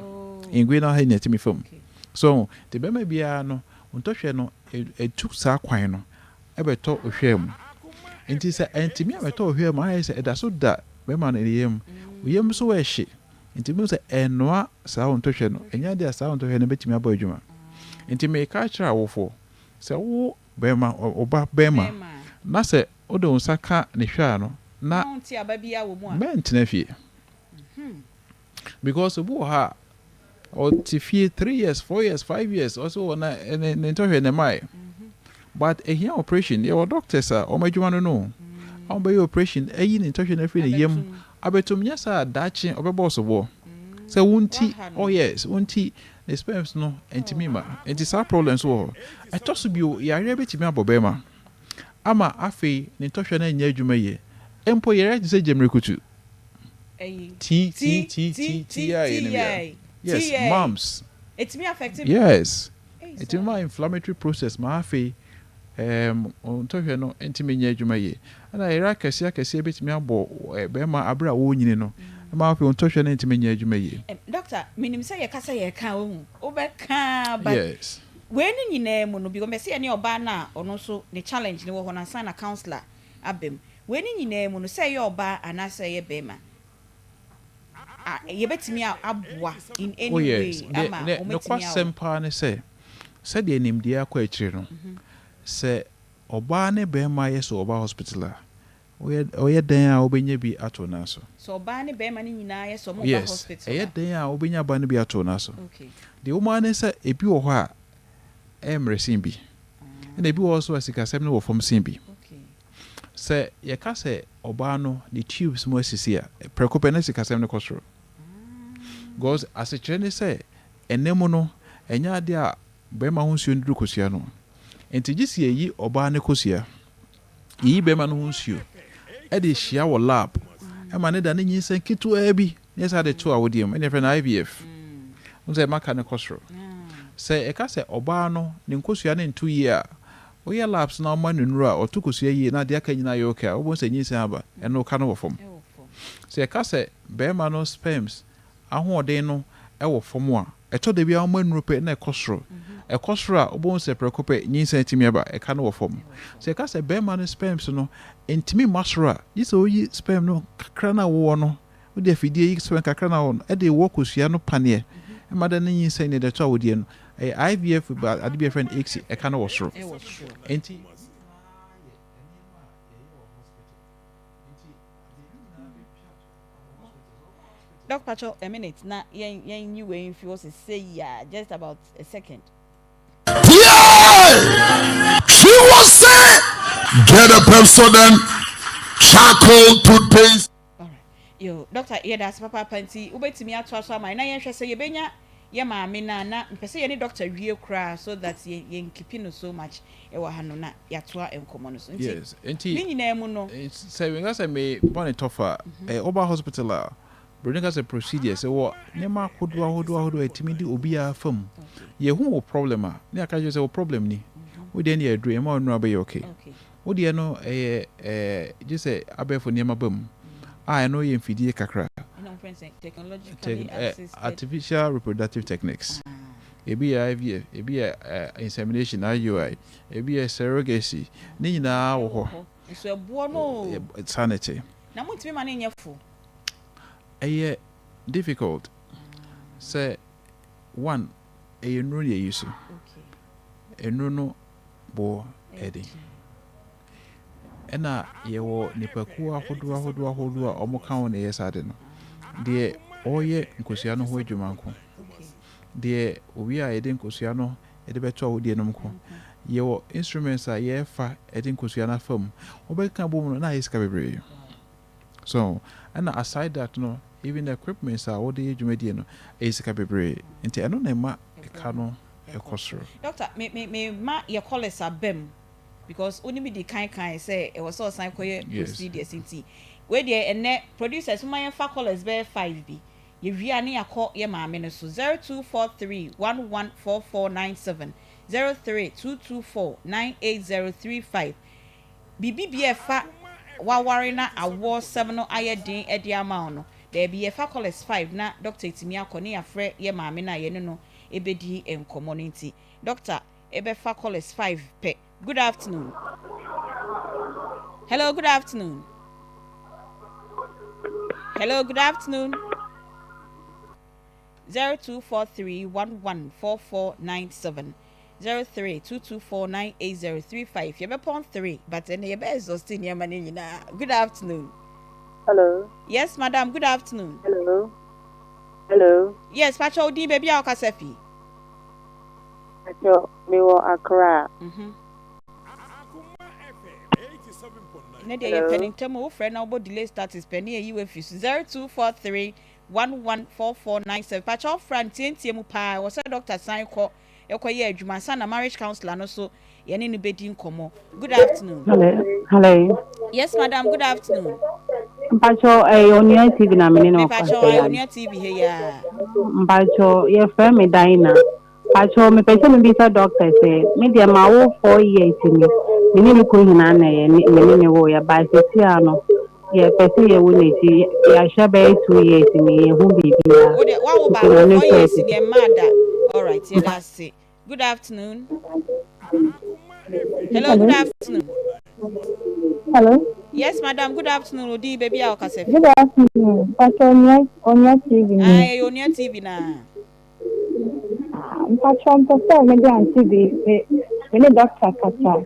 ingwe na henia timi fam so the be ma bia no ntohwe no etuk sa kwan no ebeto ohwe mu nti se entimi abeto ohwe mu ayi se edaso da be ma no yem yem so we hye nti mu se enoa sa ntohwe no enya dia sa ntohwe no betimi aba adwuma nti me ka kira wofo se wo be ma oba be ma na se odo nsaka ne hwa no na nti aba bia wo mu a mentena fie because obu ha o ti fie 3 years 4 years 5 years also na ntohwe ne mai but here operation your doctors are o madwuma no on be operation eyi ni ntohwe na free ne yem abetum nya sa dachi obebo so bo say wunti oh yes wunti the sperms no entimi ma enti sa problems wo I toss bio yare betimi abobema ama afi ni ntohwe na nya adwuma ye empo yare je jemrekutu ti yes moms it's me affecting yes it's my inflammatory process ma afi ntohwe no entimi nya adwuma ye na yare kase betimi abo be ma abra wo nyine no ma afi ntohwe no entimi nya adwuma ye doctor minim say ye kasa ye ka wo obeka but yes we ni nyina mu no because me say ne oba na ono so ne challenge ne wo ho na sign na counselor abem we ni nyina mu no say ye oba ana say ye bema ye betimi aboa in any way ama o no kwasempa ne say said the name dia kwa akire no say oba ne bema ye so oba hospital a oye dan a obenya bi ato na so oba ne bema ni nyina ye so mo ba hospital yes dan a obenya ba ne bi ato na so okay the woman say ebi wo ho a emresin bi na ebi wo so asikasem ne wo fom sin bi okay say ye ka say oba no the tubes mo asisi a prekope na asikasem ne kosoro goes as a trainer say enemu no enya ade a bema ho nsuo nduru kosia no enti gisi yi oba ne kosia yi bema no ho nsuo e de hia wo lab e ma ne da ne nyinsen kitu abi ne sa de to awodiem e na IVF unse maka ne kosoro say e ka say oba no ne nkosia ne 2 year o ye labs na ma nuru a otukosia yi na de aka nyina yo ka obo se nyinsen aba e no ka no wo fom say e ka say bema no sperms ahoden no e wo fom a eto de bia ma nuru pe na ekosoro ekosoro a obo se prekope nyinsen timi aba e ka no wo fom say e ka say bema no sperms no entimi masora this oyi sperm no kakra na wo no wo de fidie yi sperm kakra na wo e de wo kosia no pane e ma da nyin say ne de to awodie no IVF ba ade be friend X e ka no wo soro enti Dr. Pacho, a minute. Now, you were if you was to say just about a second. Yeah! She was saying, get a Pepsodent charcoal toothpaste. All right. Yo, Doctor, that's Papa Panty. Ube to me at Twasha, my 9 years say you benya ye maame na mpese ye ne doctor wie kra so that ye keep no so much e wa hano na ya toa enkomo no so yes enti ni nyina mu no say we got say me born in tougher oba hospital Brunega say procedure say what nema hodo etimi di obi afam ye hu problem a ne aka say problem ni we dey na adru e ma onu abaye okay wo dey no just say abefo nema bam I know you mfidie kakra technologically artificial reproductive techniques ebi IVF ebi insemination IUI ebi surrogacy ni nyina wo ho so ebo no sanity na mutimi ma na nyefo difficult say one nru ye use nru no bo edi ena yewo nipaku ahodo a omo kan na yesade no de oye nkosia no ho adwuma nko de owi a yede nkosia no yede beto awodie no nko yewo instruments a yefa yede nkosia na fam obeka bom no na yeska bebre so and aside that no even the equipments are all the adwumadie no yeska bebre nti eno na ma eka no ekosoro doctor me ma ye college abem because only me the kind say it was all sign koye procedure sinti we dey ene producers my fa college be 5 bi ye wia ne yakọ ye maame no so 0243114497 0322498035 bibi fa waware na awo 7 no ayedin edi ama no there be fa college 5 na doctor Itimi akọ ne afre ye maame na ye no ebedi enkomo nti doctor ebe fa college 5 pe. Good afternoon. Hello, good afternoon. Hello, good afternoon. 0243114497 0322498035. You be pon 3, but then you be exhausting your money. Good afternoon. Hello. Yes, madam. Good afternoon. Hello. Hello. Yes, Pacho Di baby Akasefi. Pacho, me wo Accra. Ne dey Pennington wo friend now about delay status penny e we fis 0243114497 Pacho friend tientie mu pa wo say Dr. Sanko ekoye adwuma sa na marriage counselor no so ye ne bedi nkomo. Good afternoon. Hello. Yes madam, good afternoon. Pacho Onia TV na me no Pacho Onia TV he ya. Pacho ye friend me Dina. Pacho me pese me bisa doctor say me dia ma wo 4 years ni. Me ni ko hina na ye me wo ya ba se tia no. Ye pese ye wo ne ti ya sha be 2 years ni hu bibi ya. O de wa wo ba 4 years ni mada. All right, yeah, that's it. Good afternoon. Hello, good afternoon. Hello. Yes, madam. Good afternoon. Odi baby Akasefi. Good afternoon. Pacho Onia TV. Ay, Onia TV na. Pacho mpese me dia Aunty Bea me ne doctor kasa.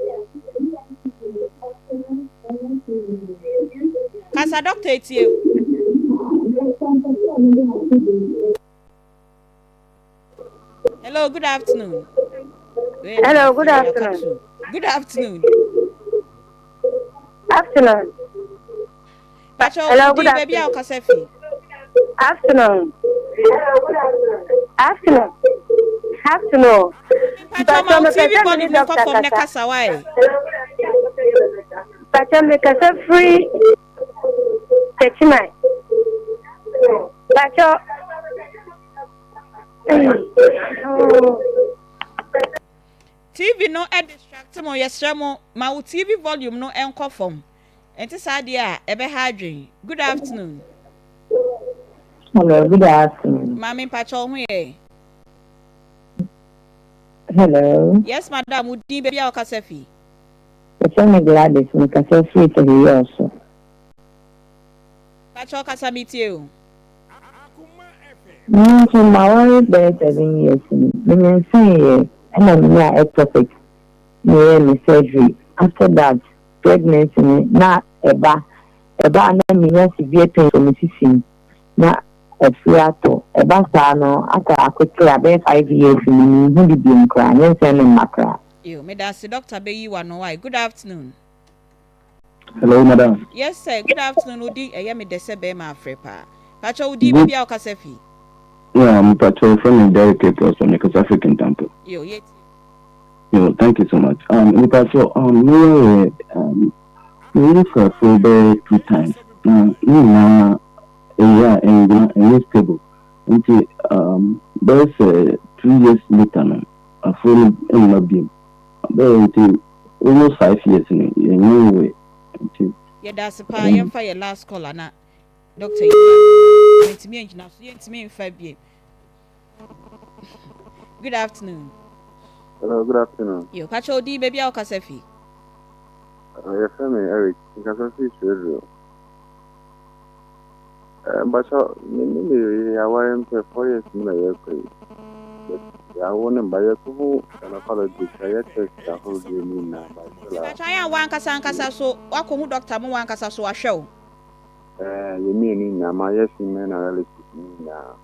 Kasa doctor etie. Hello, good afternoon. Hello, good afternoon. Good afternoon. Afternoon. Pacho, hello, good baby Akasefi. Afternoon. Afternoon. Afternoon. Pacho, ma TV body mo ko from ne kasa why? Pacho me kasa free. Technique. Pacho. TV no e distract mo yesre mo ma wo TV volume no enko from. Enti sade a ebe ha adwen. Good afternoon. Hello, good afternoon. Mami Pacho hu ye. Hello. Yes, madam. Udi baby Akasefi. Pacho me Gladys me kasa free to you also. Pacho kasa meet you. So my worry be 7 years. Me say and I'm near ectopic. Me surgery. After that, pregnancy na eba na me severe pain for me sisi. Na efiato eba sa no aka akwetri abe 5 years ni hu di nkra nyense no makra. You me that's Dr. Bea wano why. Good afternoon. Hello, madam. Yes, sir. Good afternoon. Udi, me dese be ma frepa. Pacho Udi baby Akasefi. Yeah, I'm patrol from Derek Capers from the African Temple. Yo, thank you so much. In patrol, we look for 2 times. Yeah, and stable. Until there's 2 years later now, a full in my beam. Until almost 5 years in a way. Until yeah, that's a pie for your last call, Anna. Doctor, it's me now, so it's me in 5 years. Good afternoon. Hello, good afternoon. You catch all the baby out, Casefi. Your family, Eric, in Casefi, Israel. But maybe I want to 4 years in a year. But I want to buy a couple and apologize. I test the whole game now. But I am one Casancasa, so what come Doctor Moancasa so a show? You mean my yes, men are realistic now.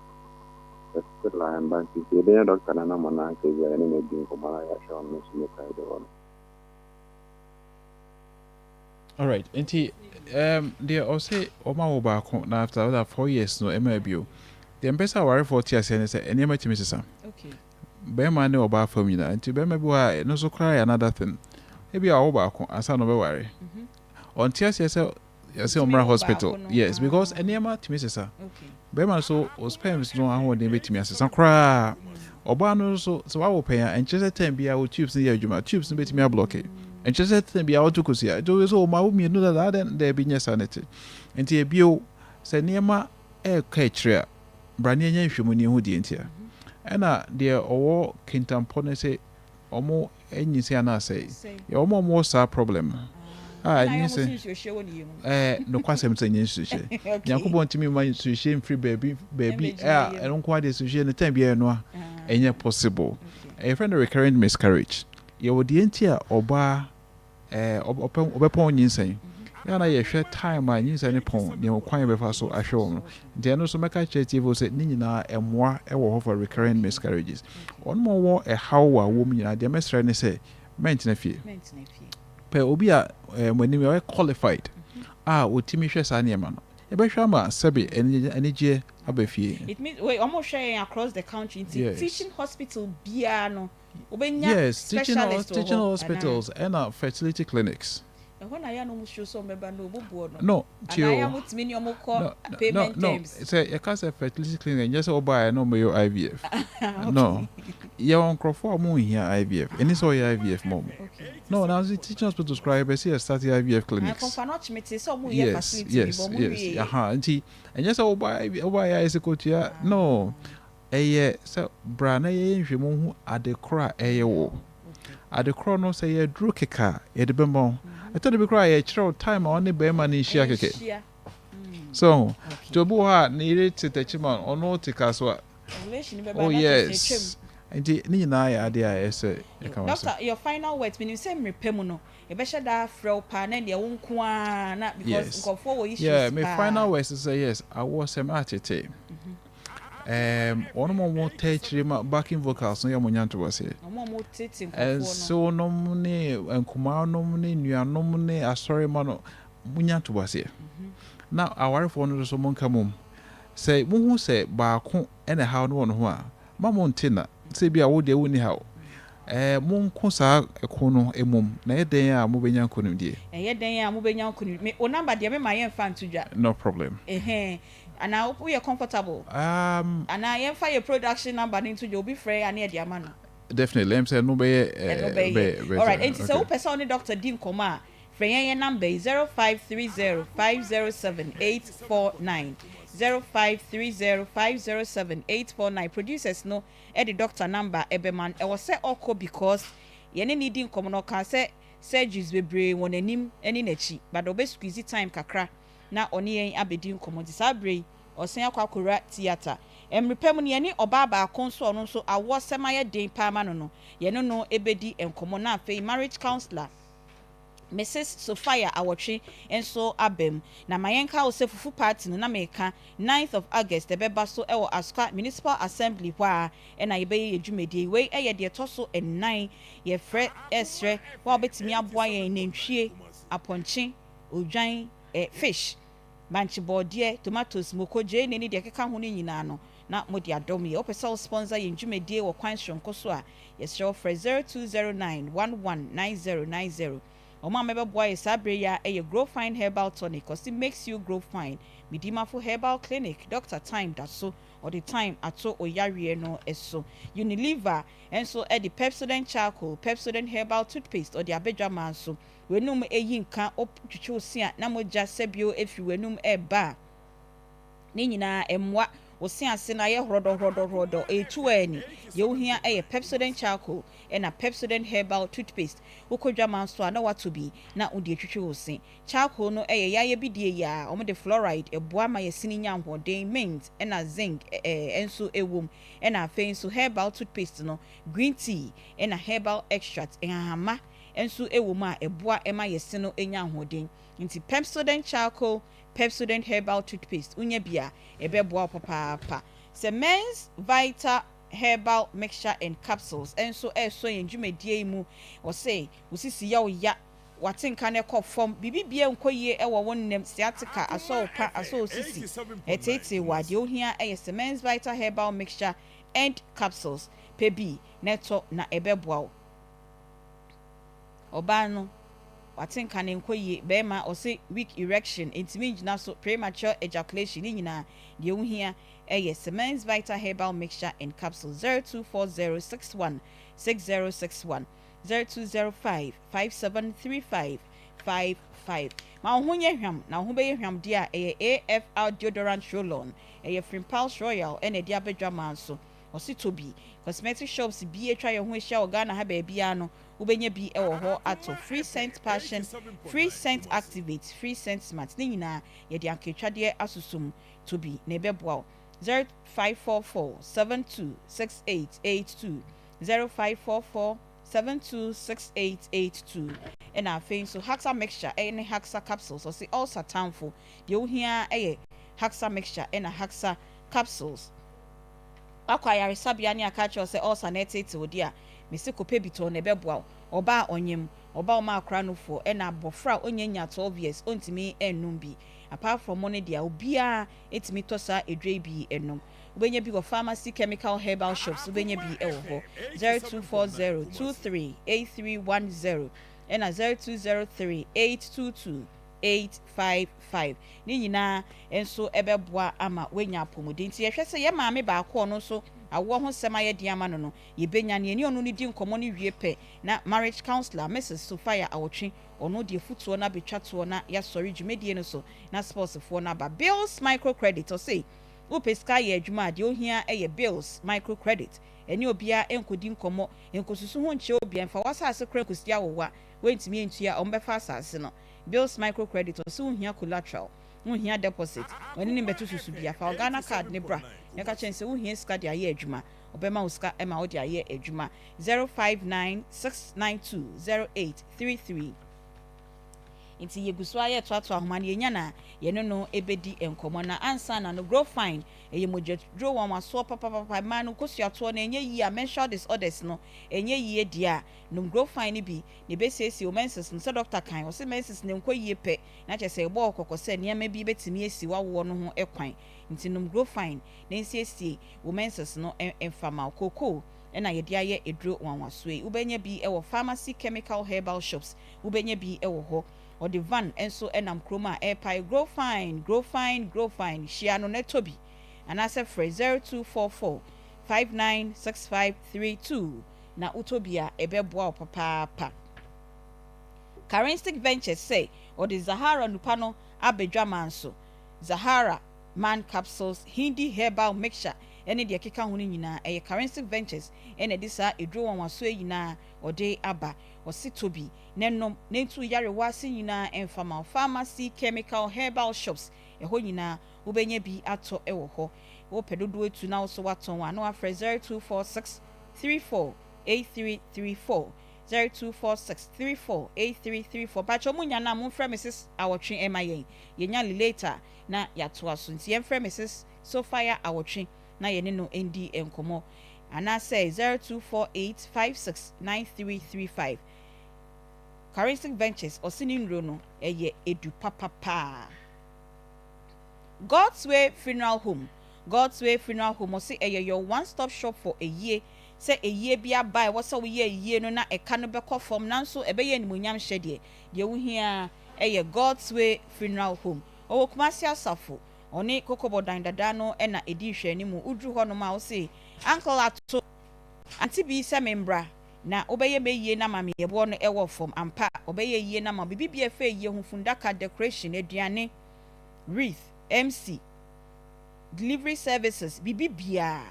That's the line, but if you're a doctor and I'm an uncle, you're anything for my show on this. All right, Auntie, they all say, Oma will back now after that 4 years, no MLBO. The ambassador worry for tears and say, any much Mrs. Okay. Bear money or bar for me now, and to bear my no so cry another thing. Maybe I'll back on, as I no worry. On tears, yes, Umra Hospital. Yes, because any much Mrs. Okay. Bear so, or spams no one they meet me as some cry. Or bar so I will pay and just a 10 be our tubes near you, my tubes and bit me a blockade. And just let them be out to Cosia. Do is all my woman know that then there be your sanity. And the bio said near my air catcher, Branian Shumuni who didn't here. And dear all Kintam Ponese or more any say, you're more sad problem. You say, no question saying institution. Yanko want to me my institution free baby, I don't quite institution the time be no, and yet possible. A friend of recurrent miscarriage. You would the entire or bar. Open insane. Yana ye share time my news any pon, you quite before so I show. Then also make a chat will say Nina and more for recurrent miscarriages. One more war a how a woman at the mestre say, maintenance fee. Per obia when you are qualified. Would Timmy share Saniaman. A beshama, Sabi, and J. Abefi. It means we're almost sharing across the country. Teaching hospital, Biano. Yes, teaching hospitals and fertility clinics. No, say a cast of fertility clinic, just all buy no more IVF. No, you're on Crawford Moon here, IVF, and it's all your IVF mom. No, now the teaching hospitals cry, but see a starting IVF clinics. Yes, and just all buy is a coach. No. So Brana Jimu at the cry wo. At the chrono say a drew kicker, a debemon. I thought to cry a child time on the bearman in Shiakake. So, to Boa needed to touch him on no Tikaswa. Oh, yes. And Nina idea is a doctor. Your final words when you say Repemuno, a better that fro pan and your own quan, not because go forward. Yeah, my final words is say yes, I was a matite. One more touch backing vocals, no Yamunyan to us here. And so no money and Kumar no money, you are no money, a sorry man, Munyan to us here. Now, our phone is someone come home. Say, who say, Barco and a how one who are. Mamon Tina, say be a wood, they wouldn't how. Moon Cosa, a cono, a mum, nay day are moving young couldn't dear. And yet they are moving young couldn't make one number, dear, my infant to jack. No problem. And I hope we are comfortable. And I am for your production number into you'll be free and near the man. Definitely, I'm saying no be. All right, and so person Dr. Dean Koma. Free number 0530 507 849. 0530 507 849. Producers no the doctor number ebeman. I was say oko because you needing common can say surgeries be brave when anim any nechi, but obey squeezy time kakra. Na oni yen abedin komodi sabre osen akwakora theater emrepem ne ne obaba akonso no so awo semaye den paama no ye no ebedi enkomo na afei marriage counselor Mrs. Sophia Awotwe enso abem na mayenka wo se fufu party no na meka 9th of August the beba so ewo Aska Municipal Assembly hwa e na yebeye adwumedie we eye de toso en9 ye fre esre wa betimi aboa yen nantwie aponche odwan fish banchi bɔɔdeɛ tomatoes moko gye ne deɛ keka ho no nyinaa no na mo de adɔm yɛ wopɛ sɛ wo sponsor yɛ dwumadie wɔ kwan soronko so a yɛsrɛ wo frɛ 0209119090 ɔmo a mɛbɛboa yɛ saa bere yi a ɛyɛ grow fine herbal tonic ɔsi makes you grow fine medimafo herbal clinic Dr. Time da so ɔde time ato oyareɛ no so Unilever ɛnso ɛde Pepsodent charcoal Pepsodent herbal toothpaste ɔde abɛdwama nso w'anum ɛyi nka ɔtwitwi osi a na mogya sɛbio ɛfiri w'anum ɛba ne nyinaa ɛmmoa wosi ase na yɛ hrodɔ etu ani yɛwohia ɛyɛ Pepsodent charcoal ɛna Pepsodent herbal toothpaste wokɔdwama nso a na wato bi na wode atwitwi wosi charcoal no ɛyɛ yɛayɛ bidie yi a ɔmo de fluoride ɛboa ma yɛsini nya ahoɔden mint ɛna zinc ɛnso ɛwom ɛna afei nso herbal toothpaste no green tea ɛna herbal extract ɛhahama ɛnso ɛwom a ɛboa ɛma yɛsi no ɛnya ahoɔden nti Pepsodent charcoal Pepsodent herbal toothpaste unya bia ɛbɛboa papaapa sɛ men's vital herbal mixture and capsules ɛnso ɛso yɛn dwumadie mu wɔsɛ wosisi ya oya watenka ne kɔ fam bibibia nkɔ yie ɛwɔ wɔn nam sciatica asɔpa asɔsisi ɛtete wade ohia ɛyɛ sɛ men's vital herbal mixture and capsules pebi neto na ɛbɛboa ɔbaa no watenka ne nkɔ yie bɛrima ɔse weak erection intimi gyina so premature ejaculation ne nyinaa deɛ ohia ɛyɛ Men's Vital Herbal Mixture and Capsule 0240616061 0205573555 ma wo ho nyɛ hwam na wo ho bɛyɛ hwam deɛ a ɛyɛ AFR deodorant roll-on ɛyɛ Frimpals Royal ɛna ɛde abɛdwa ma nso ɔse tobi cosmetic shops bi atwa yɛ ho ahyia wɔ Ghana ha baabia no wobɛnya bi ɛwɔ hɔ ato free scent passion free scent activate free scent smart ne nyinaa yɛde anketwadeɛ asusum tobi na ɛbɛboa 0544726882 0544726882 ɛna afei nso Haxa mixture ɛne Haxa capsules ɔse ulcer tamfo deɛ wohia ɛyɛ Haxa mixture ɛna Haxa capsules akwa yaresabea ne aka kyerɛ sɛ ulcer na ɛtete wo dia mesi kope bitɔ na ɛbɛboa ɔba onyem ɔba ɔma akra no fo ɛna abɔfra onyanya 12 years ontimi enum bi apart from money dia obia etimi tosa edwe bi enum ubenya bi wɔ pharmacy chemical herbal shops ubenya bi ɛwɔ hɔ 0240238310 ɛna 0203822855 ne nyinaa enso ɛbɛboa ama wenya apɔmuden ti yɛhwɛ sɛ yɛ maame baako no so awo ho sɛm ayɛ di ama no yɛbenya ne ani ɔno ne di nkɔmɔ ne wie pɛ na marriage counselor Mrs. Sofia awotwe ɔno de futuo na betwatoɔ na yɛsɔre dwumadie no so na sports foɔ na ba bills microcredit ɔsɛ wopɛ sika yɛ adwuma de ohia ɛyɛ bills microcredit ɛne obia enkodi nkɔmɔ enkosusu ho nkyɛ obia mfa wasase kra kosia wowa wentimi entua ɔmbɛfa asase no bills microcredit ɔsɛ ohia collateral ohia deposit wɔne ne beto susu bia fa Ghana card ne bra yɛka kyɛn sɛ ohia sika de ayɛ adwuma ɔbɛma wo sika ɛma wo de ayɛ adwuma 0596920833 nti yeguso ayɛ toato ahoma ne yenya na yɛno no ebedi enkomo na ansa na no grow fine ɛyɛ mojedro wɔn aso papa ma no kosuato na enye yi a menstrual disorders no enye yi dia no grow fine ne bi ne besiesie o menses no sɛ doctor kan o sɛ menses ne nkɔ yie pɛ na kyɛ sɛ ɛbɔ kokɔ sɛ nneɛma bi betimi esi wawo no ho ɛkwan nti no grow fine na nsiesie o menses no emfama kokɔ ɛna yɛde ayɛ edro wɔn aso yi ubenya bi ɛwɔ pharmacy chemical herbal shops ubenya bi ɛwɔ hɔ or the van enso enam kroma airpie grow fine shia no netobi and as a phrase 0244596532 na utobia ebeboa papa Charismatic Ventures say or the Zahara Nupano abedwa manso Zahara man capsules Hindi herbal mixture ene de keka ho nyina eye Charismatic Ventures ene de sa edro won waso nyina ode aba ositobi nenom nentu yare wase nyina enfama pharmacy chemical herbal shops eho nyina ubenya bi ato ewo ho wo pedodo etu na so waton wa no afre 0246348334 0246348334 pacho munya na mo frɛ Mrs. awotwe emayen yenya later na yato aso nti yem frɛ Mrs. Sophia awotwe na yene no endi enkomo ana say 0248569335 Charismatic Ventures osininro no eye edu papa God's Way Funeral Home. God's Way Funeral Home say your one-stop shop for a year. Say a year be a buy what's a year no na e kanu beko from nanso ebe ye nimunyam hye de wo hia God's Way Funeral Home. O Kumasi Asafo oni kokobo dada no na edi hwe ni mu udru ho no ma wo say uncle ato Aunty Bea se membra na obeye meyie na mame yebo no ewo from ampa obeye yie na ma bibi bia fe yie hu fundaka decoration aduane wreath MC delivery services bibi bia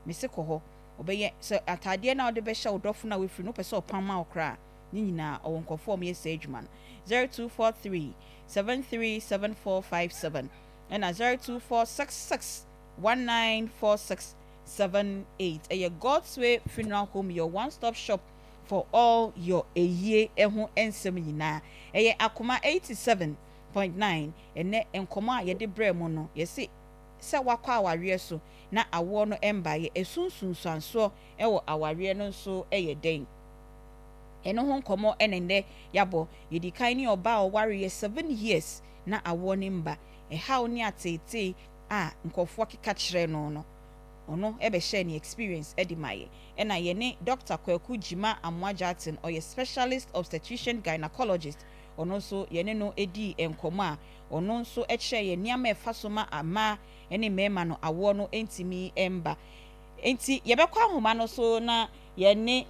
me se ko ho obeye so atade na ode be hye odofo na we free no pese opama okra ni nyina owonkofo me sageman 0243 737457 and 0246194678 God's Way Funeral Home, your one-stop shop for all your year ehu ensem nyina Akoma 87.9 ene enkoma ye de bre mo no ye se wakwa aware so na awo no emba ye esunsunsanso ewo aware no so den eno ho nkomo enende yabo yedi kan ni oba oware 7 years na awo ne mba how ni atete nkofo keka kire no ono ebe share ni experience edimaye ena ye ne Dr. Kwaku Jima Amwajatin or ye specialist obstetrician gynecologist ono so ye ne no edi enkomo a ono so share ye niama efasoma ama ene mema no awo no entimi emba enti ye bekwa homa no so na ye ne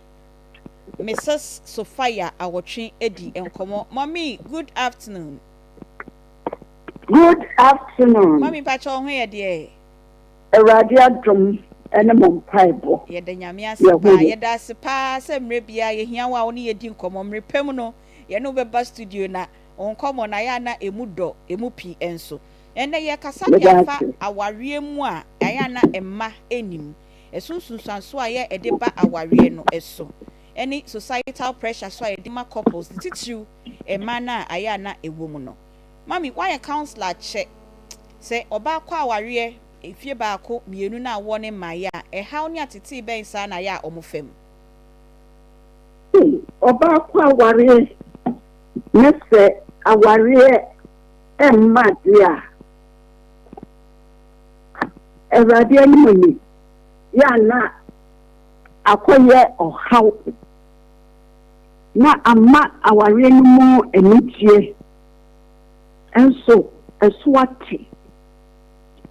Mrs. Sophia Awotwe edi enkomo. Mommy, good afternoon. Good afternoon. Mommy pacho ho ye de. Eradia drum ene mom paibo. Ye de nyame asepa, ye da asepa se mre bia ye hia wa oni ye di nkomo mre pem no. Ye no beba studio na onkomo na ya na emudo, emupi enso. Ene ye kasa dia fa aware mu a ya na emma enim. Esunsunsanso a ye edeba aware no eso. Any societal pressure so I dima couples teach you a manner ayana a woman no. Mommy, why a counselor check say oba kwa warrior if you bako mienu na warning my ya a how near titi ben sana ya omufem. Oba kwa warrior nese a warrior madia a radiant money ya na akoye o how na ama aware no mu enitie enso eswati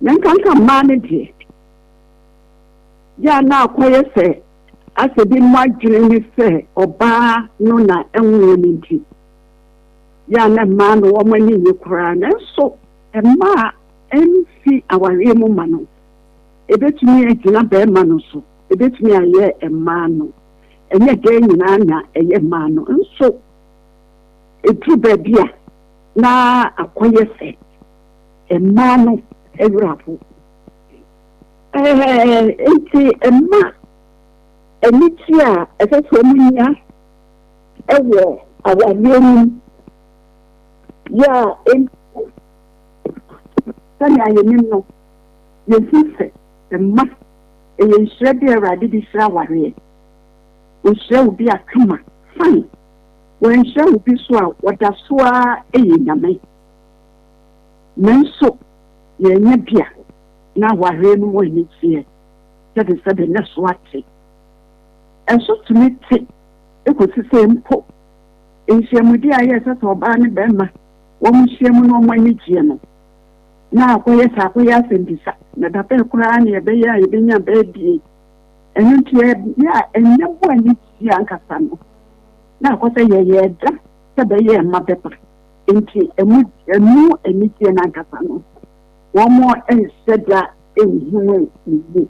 nankanka manage ya na akoye se asebi madwene ni se oba no na enwo ni nti ya na ma no wo mani ni kura na enso ema enfi aware mu ma no ebetumi agina be ma no so ebetumi aye ema no enye ge nyina na eye ma no nso etu babia na akoye se ema no ewrapo enti ema enitia efefo munya ewo awaniemu ya tani ayenim no yesise ema eyenshredi erade di shra ware Nshe ubi akama fine when she ubi so a wada so a nyame menso ye nya bia na ware no mo ni tie that is the next what enso to me te ekosise mpo enhyiamudi aye se to ba ne bema wo nhyiamu no mo ni tie no na akoye sa akoye asembisa na dape kura na ye be ya ye benya be die enti ya enabo ani ti ankasa no na akosa ye da se be ye ma pepa enti emu ani ti na ankasa no wo mo enseda ehunu ni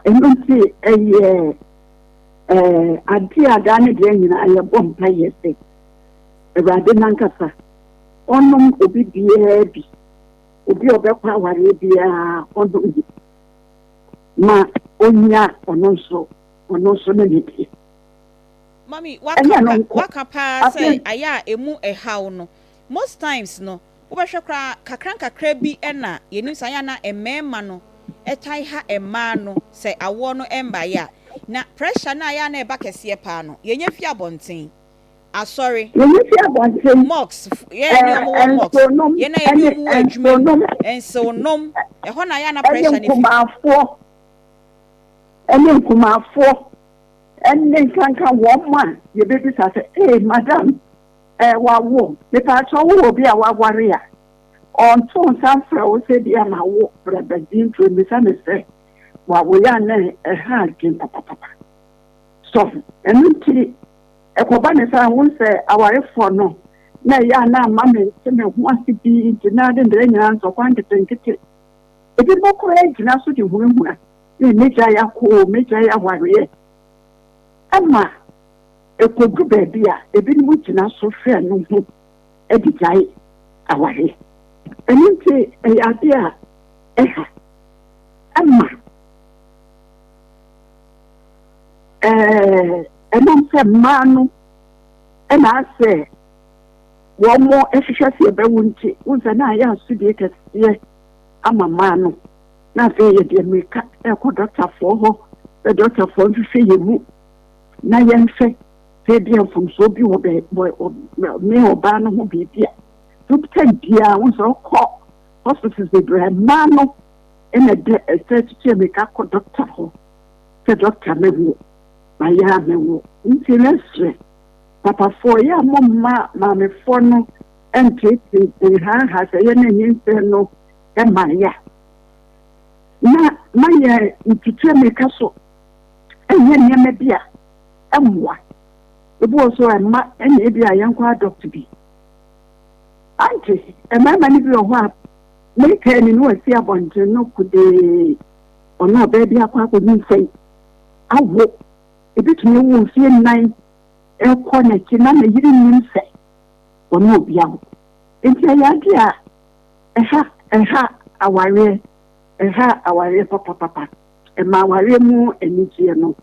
enti adi adane de nyina aye bompa yese ewade nankasa onum obi bia bi obi obekwa ware bia onum ma onya ononso na niti Mommy, waka pa say aya emu ehaw no most times no wobehwe kakra bi na yenu sanya na emema no etai ha ema no say awo no emba ya na pressure na aya na eba kese pa no yenye fi abonten sorry. Mox. Yeah, no mox. You know, you move and so no. A honayana pressure. And then can come 1 month. Your baby said, hey, madam, wow, the patrol will be our warrior. On two some fellow said, yeah, my walk, but the dean to misunderstand. While we are a hard game, papa. So, and a Cobanesa won't say our effort no. Nay, ya now, mammy, wants to be denied in the hands of one to think it. If you walk away, now, so you won't. You make a cool, make a warrior. Emma, a good baby, a bit which now so fair no hope, a desire, a worry. And you say, a idea, Emma, and I'm said, man, and I say, one more efficiency about Winty, was an eye to be a year. I'm a man. Now, say, dear, make a doctor for her, the doctor for to see you. Na yɛn fɛ sɛ bi mfomso bi wɔ me ɔbaa no ho biribi a dɔkta biara wo sɛ ɔkɔ hospitals bebree mmaa no ɛna de ɛsɛ tutu meka kɔ dɔkta hɔ sɛ dɔkta mɛwo ma yɛ a mɛwo nti ne srɛ papafoɔ yɛ a mo mma maamefoɔ no ɛntete nhaha sɛ yɛ no nyinsɛ no ɛma yɛ na mayɛ ntutu meka so ɛnyɛ nneɛma bi a Emwa. The boy so a ma and maybe a young doctor be. Auntie, a man many be a whap. Make any no see about no could they or no baby a quack would say. I walk a bit me won't see 9 air corner chinan a didn't say. Or no be out. Into a idea. A warrior, papa. And my warrior more and no.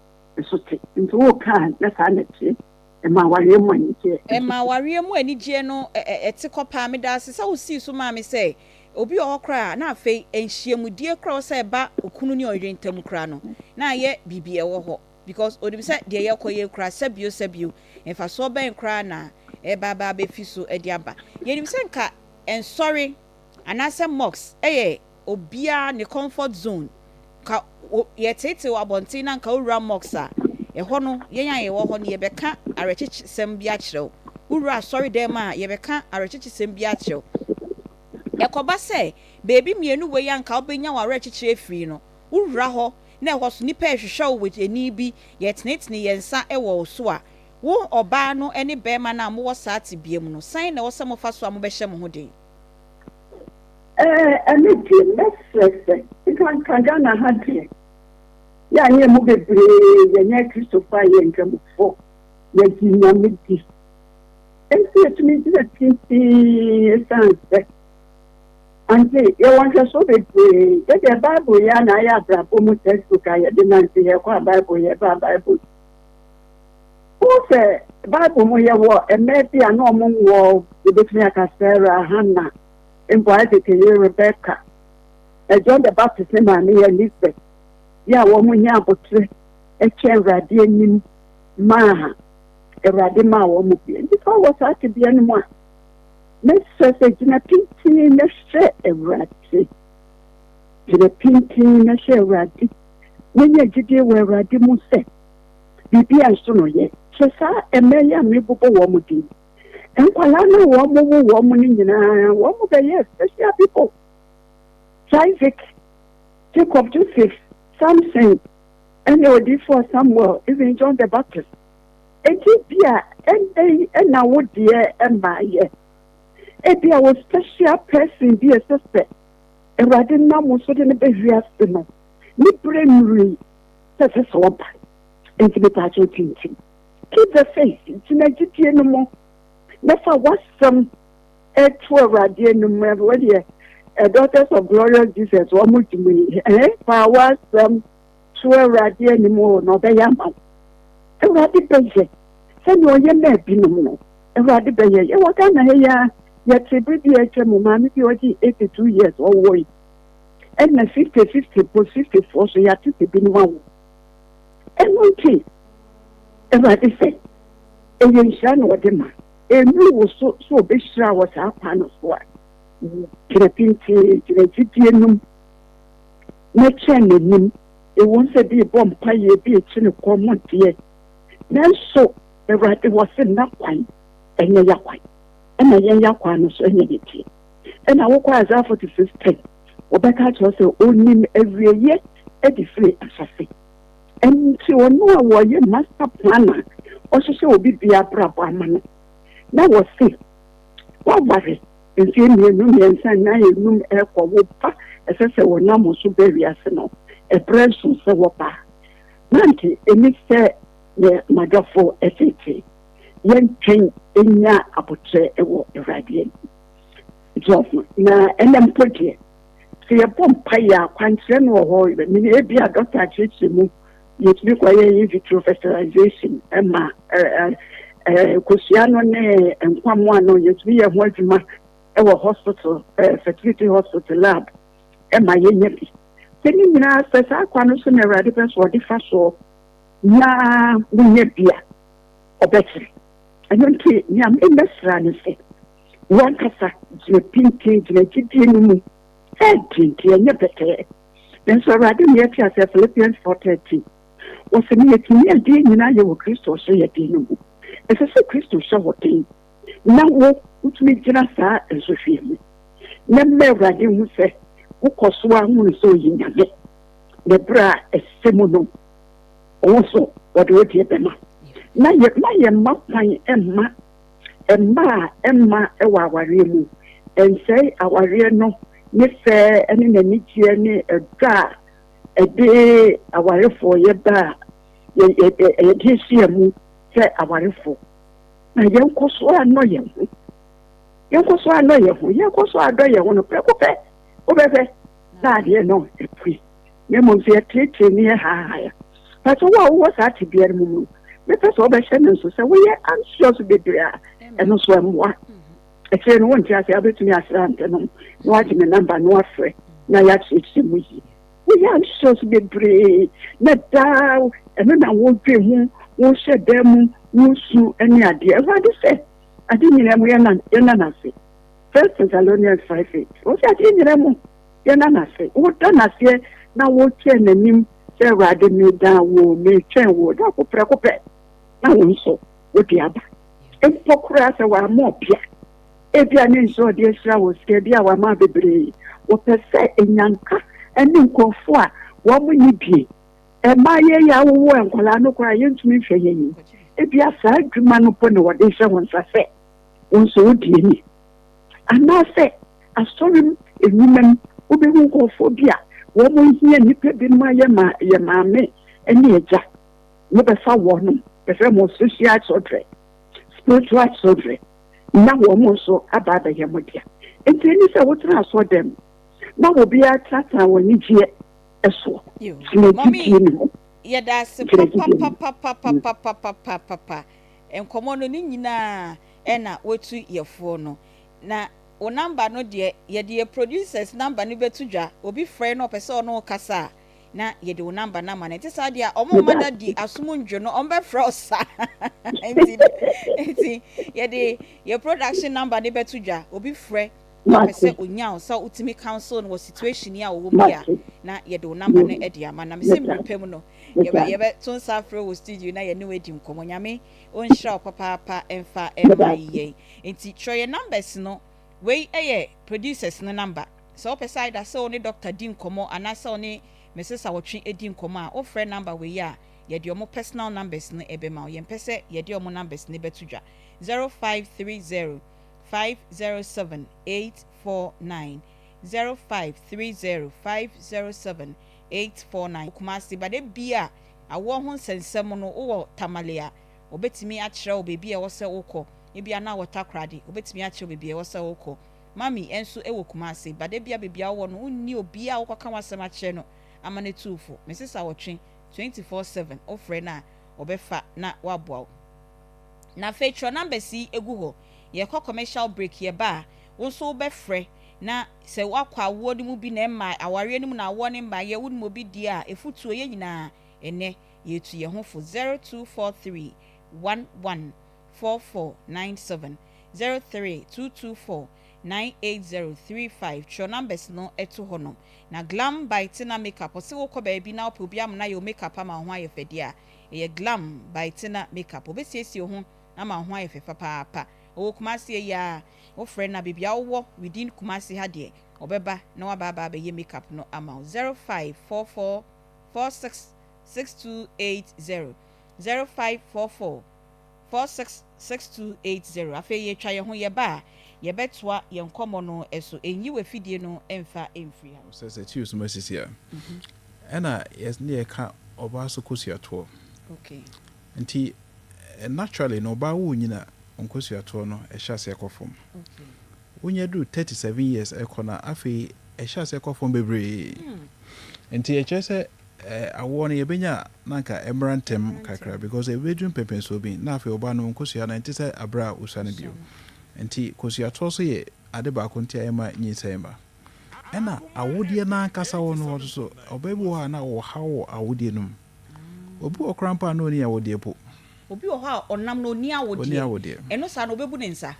Into all kind, let's it. And my warrior money. And my warrior mo any geno a tickle pamidas, so see so mammy say, Obi all cry, now fay, and she mu dear cross a bat or kununi or drink temucrano. Now yet be a war because Odim said, dear Yakoye cry, sebu, and for so bang cry now, a baba be fisu a diaba. Yet him send cat, and sorry, and I said mox, obia the comfort zone. Yet it's a bontina and cow ram moxa. A hono, ye walk on ye beca, a rich sembiacho. Ura, sorry, dear ma, ye beca, a rich sembiacho. A coba say, baby, me no way young cow being our wretched free no. Ura ho, ne was nipper show with a neeby, yet nits ni and sa a wall swa. Won or bar no any bear man more sati be no sign or some of us from Besham Hoodie. And let's say, it can Kagana had here. Yeah, here move a brave, the next Christopher and come for the dynamity. And see it to me that it sounds and say, you want to show it, get a Bible, and I have a woman textbook. I didn't see a Bible. Who said Bible, and maybe a normal war with me, Sarah, Hannah. Invited to you, Rebecca. John the Baptist name and me Elizabeth. Ya woman ya botre a chain radiating ma a radima woman. Before was I to be anyone. Let's say, Gina Pinky, let's share a ratty. Gina Pinky, let's share ratty. When you did where Radimu said, Bibi and Sono yet. Chesa, a million movable woman. And while I know one more woman in one more yes, special people. Isaac, Jacob Joseph, Samson, and your D for Samuel, even John the Baptist. And Tibia, and now would dear and my yes. And there was special person be a suspect. And I didn't know most of the behavior. Ni bravery, that's a swamp. And to the patching teaching. Keep the faith, it's an education no more. Never was some actual radiant a daughters of glorious Jesus, one to me, was some sure radiant anymore, not a young man. A radi beje, send your young man, Pino, a radi beje, what kind of hair, yet a pretty mammy, you are 82 years old, and 50 plus 54, so you have to be one. And one key, a radi say. nhyira na wɔde ma enu wo so obehyira wɔ saa pa no so a gyina pinti gyina gyidie num na kyɛn n'anim ewu sɛ bi bɔ mpaeɛ bi ekyi ne kɔn mu deɛ nanso Awurade wɔ se nna kwan ɛnyɛ ya kwan ɛna yɛn ya kwan no so ɛnyɛ ne tie ɛna wokɔ Isaiah 46:10 wɔbɛka kyerɛ sɛ onim awieyɛ ɛde firi asase ɛnti ɔno a wɔyɛ master planner ɔhyehyɛ obi bia brabɔ ama no na wɔse wɔware mfie mmiɛnsa na enum ɛkɔ wo pa ɛsɛ sɛ wɔnam so bɛwi ase no ɛbrɛ nso sɛ wɔba nanti ɛni sɛ yɛ madɔfo ɛtete yɛntwɛn enya abotire ɛwɔ Awurade jɔfo na ɛnam mpo deɛ sɛ yɛbɔ mpaeɛ a kwankyerɛ no wɔ hɔ mene ebi a dɔkta akyerɛkyerɛ mu yɛtumi kɔyɛ in vitro fertilization ɛma kosua no ne nkwamoa no yɛtumi yɛ ho adwuma ɛwɔ hospital fertility hospital lab ɛma yɛnya bi sɛ ne nyinaa sɛ saa kwa no so na Awurade pɛ so ɔde fa soɔ na wonya bi a ɔbɛkyerɛ ɛno nti nyame mmɛsra no sɛ wankasa gyina pintin gyina gyidie no mu ɛdi nti ɛnyɛ bɛtɛɛ nanso Awurade ne yɛte asɛ Philippians 4:13 wɔsɛ ne yɛtumi adeɛ nyinaa yɛ wɔ Kristo so yɛdeɛ no mu ɛsɛ sɛ Kristo hyɛ wɔ den na wotumi gyina saa nsɔhwɛ mu na mma Awurade hu sɛ wokɔ so a hunu sɛ ɔyi nyame na berɛ a ɛsɛ mu no ɔwo so wɔde wodeɛ bɛma na yɛ mma kwan ɛmma ɛwɔ awareɛ mu ɛnsɛe awareɛ no ne fɛ ɛne n'anigyeɛ ne ɛdɔ a ɛde awarefoɔ yɛba a yɛde hyia mu sɛ awarefoɔ na yɛnkɔ so anɔ yɛn ho yɛnkɔ so adɔ yɛn ho no prɛko pɛ wobɛfɛ na adeɛ no ɛpue na mmom sɛ yɛtiatia ne yɛ haahaya pɛsɛ wo a wowɔ saa te biara mu mu mepɛ sɛ wobɛhyɛ no nso sɛ woyɛ anxious bebree a ɛno so ɛmmoa ɛkyerɛ no wonte ase abɛtumi asra ntɛ no na wagye me namba na wafrɛ na yɛakyerɛkyerɛ mu yi woyɛ anxious bebree na daa ɛno na wodwe ho wohyɛ dan mu wosu ne adeɛ Awurade sɛ ade nyinaa mu yɛna n'ase 1 Thessalonians 5:8 wo sɛ ade nyinaa mu yɛna n'ase woda n'aseɛ na wotwɛn n'anim sɛ Awurade medan wo metwɛn wo da kopɛ na wo nso wode aba mpo koraa sɛ wɔama ɔbea ebia ne nso ɔde ahyira wɔ sika bi a wɔama bebree wɔpɛ sɛ enyanka ne nkɔfo a wɔn ni bie ɛmaa yɛ awowɔ nkɔlaa no koraa yɛntumi nhwɛ yɛn yi ebia saa adwuma no po na wɔde hyɛ wɔn nsa sɛ wɔn nso wodie ni anaasɛ asɔre mu enyima mu wobɛhu nkɔfo bi a wɔn hia nipa bi ma yɛ maame ne agya wɔbɛfa wɔn no bɛfɛ mo social children spiritual children na wɔn nso aba abɛyɛ mo dea nti ɛni sɛ wotena asɔ dɛm na obi atata wɔn ni gyeɛ ɛsoɔ mami yɛda ase papa nkɔmɔ no ne nyinaa ɛna wotu yɛfoɔ no na o number no deɛ yɛde yɛ producers number no bɛtu dwa obi frɛ no ɔpɛ sɛ ɔno kasa na yɛde o number na ma no nti saa deɛ ɔmo mada di asom ndwo no ɔmbɛfrɛ ɔsa nti yɛde yɛ production number no bɛtu dwa obi frɛ ɔpɛ sɛ onya sɛ utimi counsel no wɔ situation yi a wɔwɔ mu a na yɛde o number no ɛde ama na mesɛ mprepam no yɛbɛ to nsa frɛ wɔ studio na yɛne wadi nkɔmmɔ nyame ɔnhyira wo papaapa ɛmfa ɛma yɛn nti twerɛ yɛ numbers no wei ɛyɛ producers no number sɛ wopɛ sɛ ayda sɛ wo ne doctor di nkɔmmɔ anaasɛ wo ne Mrs. Awotwe edi nkɔmmɔ a wofrɛ number wei a yɛde ɔmo personal numbers no ɛbɛma wo yɛmpɛ sɛ yɛde ɔmo numbers no bɛto dwa 0530 507 849 0530 507 849 Kumasi bade bia awɔ ho nsɛnsɛm no wowɔ tamale a obetimi akyerɛ wo bebi a wɔ sɛ wokɔ ebi ana wota krade obetimi akyerɛ bebi a wɔ sɛ wokɔ mami enso ewo Kumasi bade bia bebi a wɔ no unni obi a wokɔ ka wasɛm akyerɛ no amane tuufo Mrs. Awotwe 24/7 ofrɛ na obefa na waboa na feature number si egu hɔ ye kɔ commercial break ye ba wo so bɛfrɛ na sɛ wakɔ awo ne mu bi na ɛma aware ne mu na awo ne mba ye wo mu bi di a efutuo ye nyinaa ene ye tu ye ho fo 0243 11 4497 03224 your numbers no eto honom na glam by tina makeup ose wo ko baby na opo bia na yo makeup ama ho ayefede a ye glam by tina makeup obesiesie ho ama ho ayefefa paapa o kumase ya wo friend na bibia wo within kumase ha de obeba na wa baba be ye makeup no ama 0544466280 0544466280 afa ye twa ye ho ye ba ye betwa ye nkomo no eso enyi we fidie no emfa emfri ha se tius masisia ena yes ne ka oba so kosiato okay nti naturally no ba wo nyina onkosiato no e hya se ekofom okay wonya do 37 years ekona afa e hya se ekofom bebre nti e chese awo no yebenya nanka emrantem kakra because e bedrum pepenso bi na afa oba no nkosia na nti se abra usane bio nti kosiato so ye ade ba ko nti ayema nyisema ena awodie na kasa wono so obabu wa na wo hawo awodie num obi okrampa na oni awodie po obi wo ha onam no oni awodie eno sa no obebu ne nsa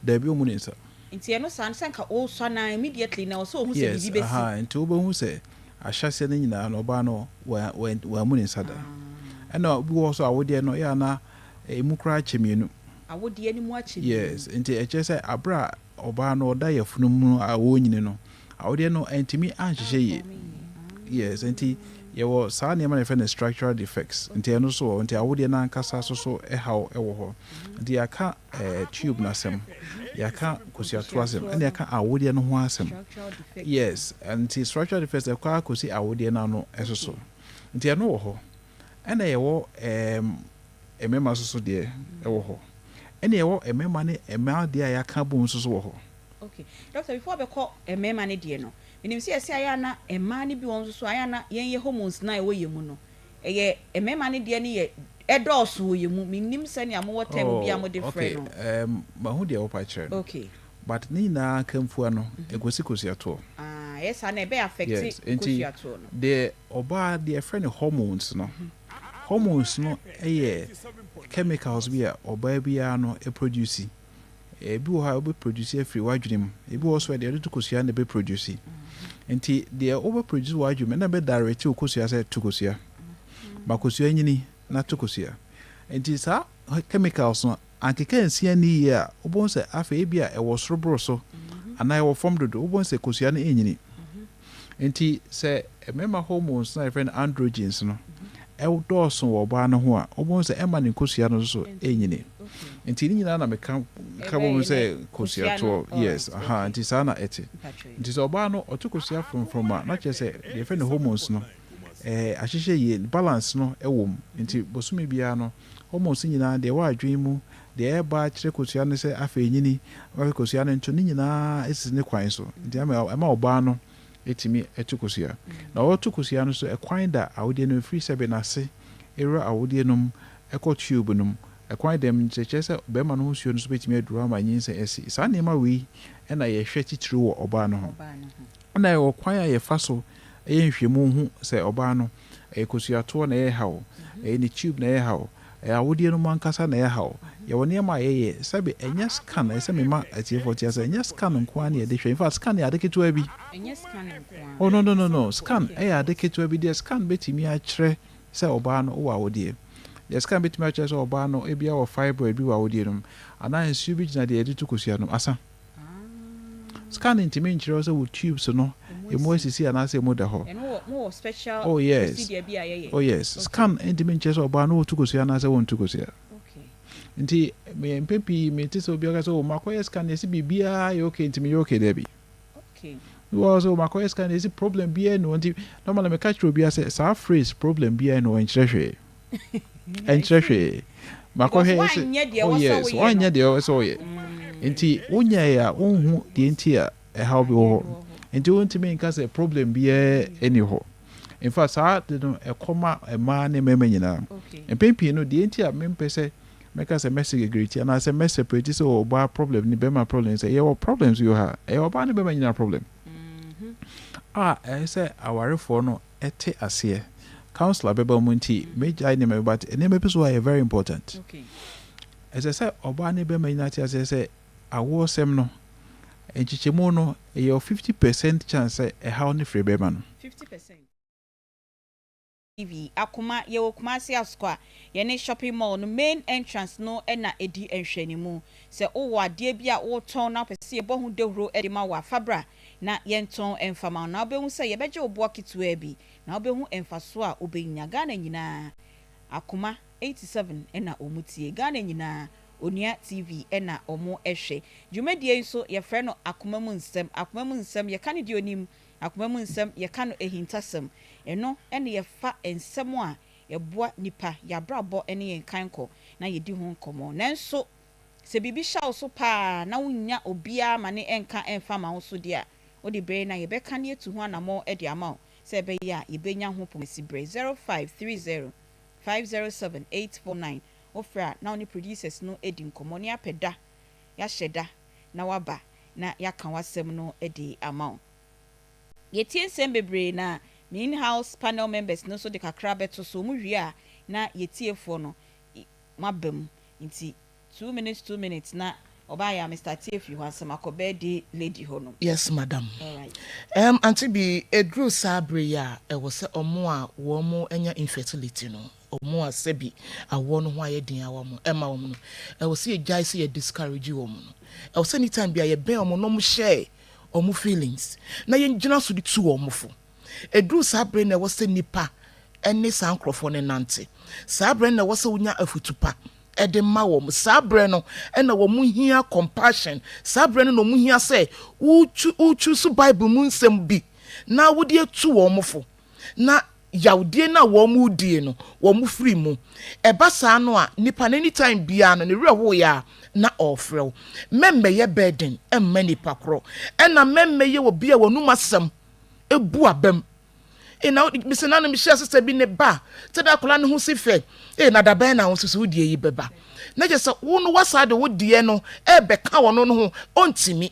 da bi omu ne nsa nti eno sa nka o so na immediately na so hu se bibi besi nti obehu se ahyase ne nyina no ba no wa mu ne nsa da ena obi wo so awodie no ya na emukra chemienu awodie ni mu achi yes nti echese abra oba no da yafunu mu awo nyine no awodie no entimi anhyehe ye yes nti yewo saa ne ma ne fe structural defects nti eno so nti awodie na nkasa so ehaw ewo ho nti yaka tube na sem yaka kosiato asem ene yaka awodie no ho asem yes nti structural defects ekwa kosi awodie na no esoso nti eno wo ho ene yewo emema so de ewo ho ene yewo emema ne ema de a yaka bom so wo ho okay doctor before be call emema ne de no menim se ese aya na ema ne bi won so aya na yen ye hormones na wo yemu no eye emema ne de ne ye edoso wo yemu menim se ne amo wotem bi amo de frɛ no ma hu de wo pa kire okay but ni na kamfua no egosi kosiato yes na e be affect kosiato no de oba de friend hormones no hormones no eye chemicals bi a oba bia no e produce ebi wo ha obe produce free wadwunem ebi wo so de to kosia na be produce enti de over produce wadwunem na be direct kosia say to kosia ba kosia nyini na to kosia enti sa chemicals no ankeka nsia ni ya obon se afa ebi a e wo sorobro so ana e wo form dodo obon se kosia na enyini enti se emema hormones na friend androgens no e dose wo ba no ho a obon se ema ne kosia no so enyini nti ni nyina na meka kabo se kosia to yes nti sana eti nti so ba no otukosia from na chese the friend hormones no ahihye ye balance no ewom nti bosumi bia no hormones nyina de wa adwen mu de ba kire kosia no se afa enyini wa kosia no nto ni nyina esi ne kwan so nti ama oba no etimi etukosia na otukosia no so ekwan da awode no free sebe na se era awode no ekọ tube no ekwan dem chese be ma no husuo no so betimi aduru ma nyin se esi sa ne ma wi na ye hwe titiri wo oba no ho na ye kwan ya ye fa so ye nhwemu hu se oba no ekosia to na ye hawo ni tube na ye hawo awode no mankasa na ye hawo ye woni ma ye sebe enya scan ese me ma atiefo tia se enya scan nko na ye de hwe in fact scan ya de keto bi enya scan nko oh no scan ya de keto bi de scan betimi a kire se oba no wo awode the scan betimi a kire se oba no ebia wo fibroid bi wo awode no ana nsu bi gina de ye de to kosia no asa scan intimi nkire se wo tubes no emo asisi ana se mo da ho no special procedure bi ayeye oh yes scan intimi nkire se oba no wo to kosia na se wo to kosia nti me mpepi me tise obi aka so makoye scan esi bibia ye okay ntimi ye okay there bi okay wo so makoye scan esi problem bia no nti normally me catch obi ase sa phrase problem bia no enchirehwe makoye esi oh yes wanya de so ye nti wonya ya onhu de nti a how bi wo nti wontimi nka se problem bia any ho in fact sa de no ekoma ema ne mema nyina mpepi no de nti a mempese make say message great and I say mess separate so ba problem ni be my problem say your problems you have e oba ni be my problem I say aware for no ete ase counselor be ba mu nti major ni me but ene me so are very important ɛsɛ sɛ ɔbaa ne bɛma nyina te asɛ sɛ awosɛm no enchichemu no ɛyɛ 50% chance sɛ ɛhaw ne firi bɛma no 50%. TV Akoma ye Kumasi Askwa ye ne shopping mall no main entrance no na edi enhwanimu se wo ade bia wo ton na pese ye bohu dehuro edi ma wa fabra na ye nton emfama na obehu se ye beje obo kitua bi na obehu emfaso a obenya Ghana nyina Akoma 87 na omutie Ghana nyina Onua TV na omo ehwe dwumadie nso ye frɛ no Akoma mu nsɛm ye ka ne di onim Akoma mu nsɛm ye ka no ehintasɛm eno ene ye fa ensem a ye boa nipa ya brabo ene ye kanko na ye di ho nkomo nanso se bibi sha so pa na wonya obia ma ne enka emfa ma wo so dia wo de bre na ye beka ne etu ho anamo e de ama se be ya ye benya ho pomesi bre 0530 507 849 ofra na oni producers no edi nkomo ne apeda ya hyeda na waba na ya kan wasem no edi ama ye tie nsem bebre na main house panel members no so de kakra beto so mu hia na yetiefo no mabam nti 2 minutes na obaya Mr. Tiefi ho asema ko birthday lady ho no. Yes madam. All right. Aunty Bea edru sabre ya e wo se omo a wo mo enya infertility no omo a sebi awo no ho aye din awo mo ema wo no e wo se ejai se ye discourage wo mo no e wo se anytime bia ye ben omo no mo share omo feelings na ye ngina so di tu omo fo edru sabre na wo se nipa ene sankrofo ne nante sabre na wo se unya afutupa ede ma wo mo sabre no ena wo mu hia compassion sabre no mu hia se uchu su bible mu nsem bi na wo de tu wo mo fo na yawde na wo mu die no wo mu free mu eba sa no a nipa anytime bia no ne rewo ya na ofrew memme ye burden emma nipa kro ena memme ye wo bia wo numasem ebu abam ina bisena no mi share sister bi ne ba te da kola ne ho sife na da ben na ho susu die yi beba na je se wo no wasade wo die no beka wo no ho ontimi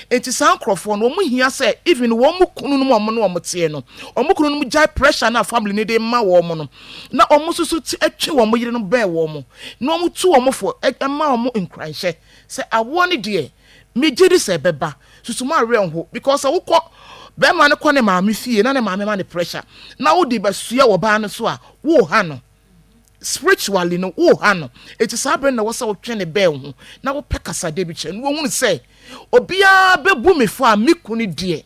enti san krofo no mu hia se even wo mu kunu no mo no mo tie no o mu kunu no jai pressure na family ne de ma wo mo no na o mu susu ti atwe wo mo yire no be wo mo na o mu tu wo mo fo ma wo mo nkranhye se awo ne de me gidi se beba susu ma re ho because wo ko be ma ne ko ne ma me fie na ne ma me ma ne pressure na wo di ba sua wo ba no so a wo ha no spiritually no wo ha no eti sabre na wo se wo twe ne be ho na wo pekasa de bi che no wo hu se obia bebu me fo a mikuni die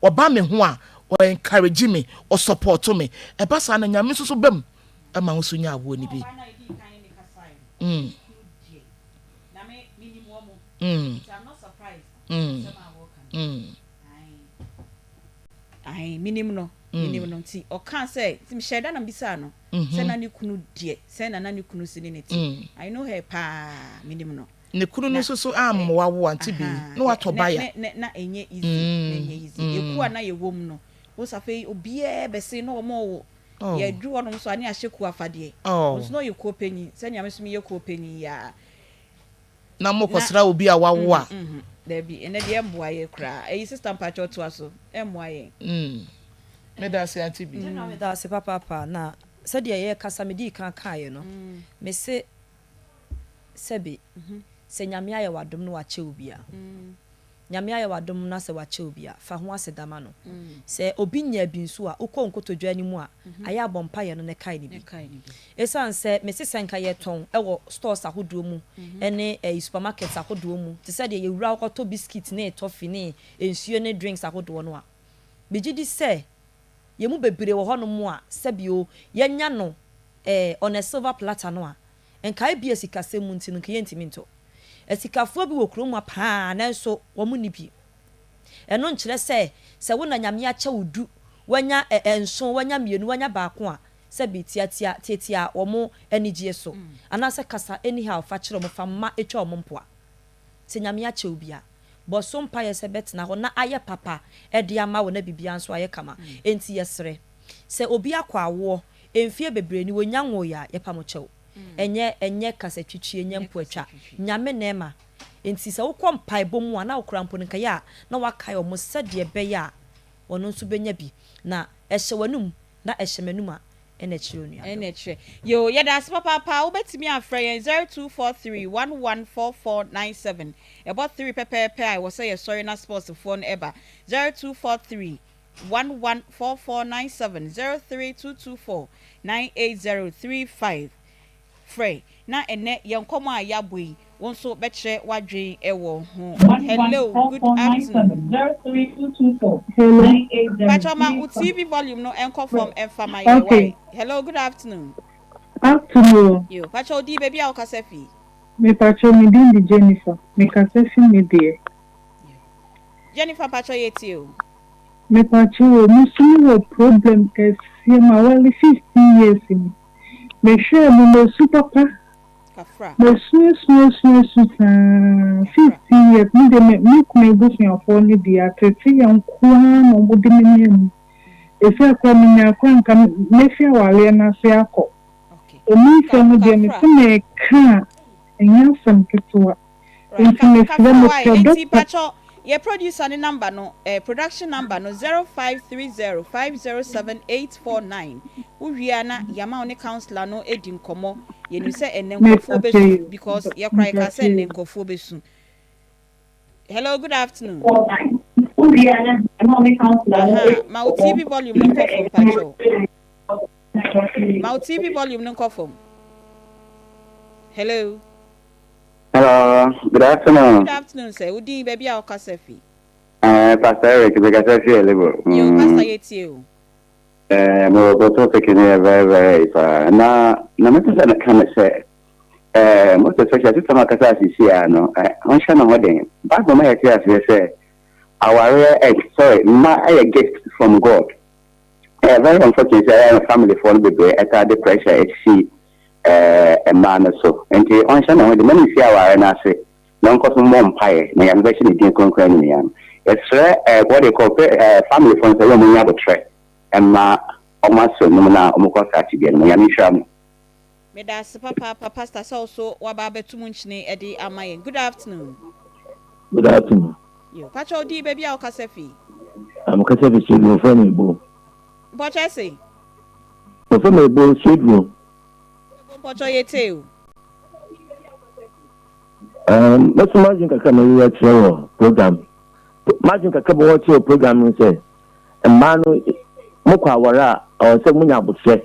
oba me ho a o encourage me o support me e ba sa na nyame so bam e ma wo so nya awo ni bi I'm not surprised. I minimum nti o kan say tim sheda na bisa no say na ni kunu die say na ni kunu siniti I know her pa minimum ne kunu no so amwa wo Aunty Bea no atoba ya na enye easy eku na ye wom no wo safe obi e be se no mo ye dru wono so ani ahyeku afade wo so no ye ko panyi say nyame so me ye ko panyi ya na mo kosra obi a wawo a there be ene de emboa ye kra e sister mpacho to aso emboa ye me da se Aunty Bea na me da se papa na se de ye kasa me di kan ye no me se sebe se nyame aye wadom no wache obia nyame aye wadom na se wache obia fa ho asedama no se obi nya binsu a ukọ nkotodwa animu a aye abompa ye no ne kai ni bi esan se me se senka ye ton ewo stores ahodo mu ene supermarkets ahodo mu te se de ye wura okoto biscuit ne toffee ne ensuo ne drinks ahodo no a begidi se ye mu bebre wo hono mu a se bio ye nya no on a silver platter no a enkai bia sikasem nti no ke yentimi nto esikafo bi wo kromu pa na nso wo mu ni bi eno nkire se wo na nyame acha wudu wanya enso wanya mienu wanya baako a se bi tiatia wo mu anigye so anase kasa anyhow fa kire mo fa ma etwa wo mpoa se nyame acha obia boso mpa ye se betina ho na aye papa e de ama wo na bibia nso aye kama enti yesre se obi akwa awo emfie bebre ni wonya nwo ya ye pa mo chew enye kasa twitwi enye mpoatwa nyame nema enti se wokọ mpaebo mu ana okrampo nka ya na wakai omo sede be ya ono nso benya bi na ehye wanum na ehye manum a ene chiro nua ene chire yo yedas papa obetimi afre 0243114497 about 3 pepe I was say your sorry na sports phone eba 0243 114497 03224 frey na ene yenkomo a yaboi wonso beche wadwen ewo ho hello good afternoon 03224 Pachoma TV volume no enko from Enfama ye why hello good afternoon afternoon yo Pacho di baby a okasefi me Pacho me di Jennifer me kasefi me die Jennifer Pacho yeti o me Pacho me so problem kasi ma wali 15 years in me share me super papa Kafra. Me so 15 years me de me kuma ibusun afọ ni di atete yan kwa no mo de me efi akwa me nya kwa nka me fi awale na se akọ emi fe mo de me se me ka enya sam ketewa Right. Enti Pacho your producer ni number no production number no 0530507849 Uwiana yama oni counselor no edi nkomo yenu se enenkofo besu because your cry ka se enenkofo besu. Hello, good afternoon. Uwiana yama oni counselor no ma TV volume no kofo Pacho. Ma TV volume no kofo. Hello. Hello, good afternoon. Good afternoon, sir. Udi baby a okasefi. Pastor Eric, the Gasafi Elebo. Yo, Pastor Yetio. Mo go to take very na me pesa na kama say most especially system akasa sisi ano on sha na hoden back go my hear say our sorry my a gift from God. Very unfortunate family for the baby at the pressure it see a man so and the on sha na hoden many see our na say non ko some more pie na yam be shi ni din konkran ni yam it's what they call family friends say we have a try and ma almost no na omko sa ti bian ya mi hwam me da se papa pastor so wa ba betum nchine e di amaye good afternoon yo pacho di baby a okasefi am kasefi children for me bo Pacho say for me bo children Pacho yete let's imagine ka kama you watch program imagine ka kaba watch program say emanu moko awara or say munya butse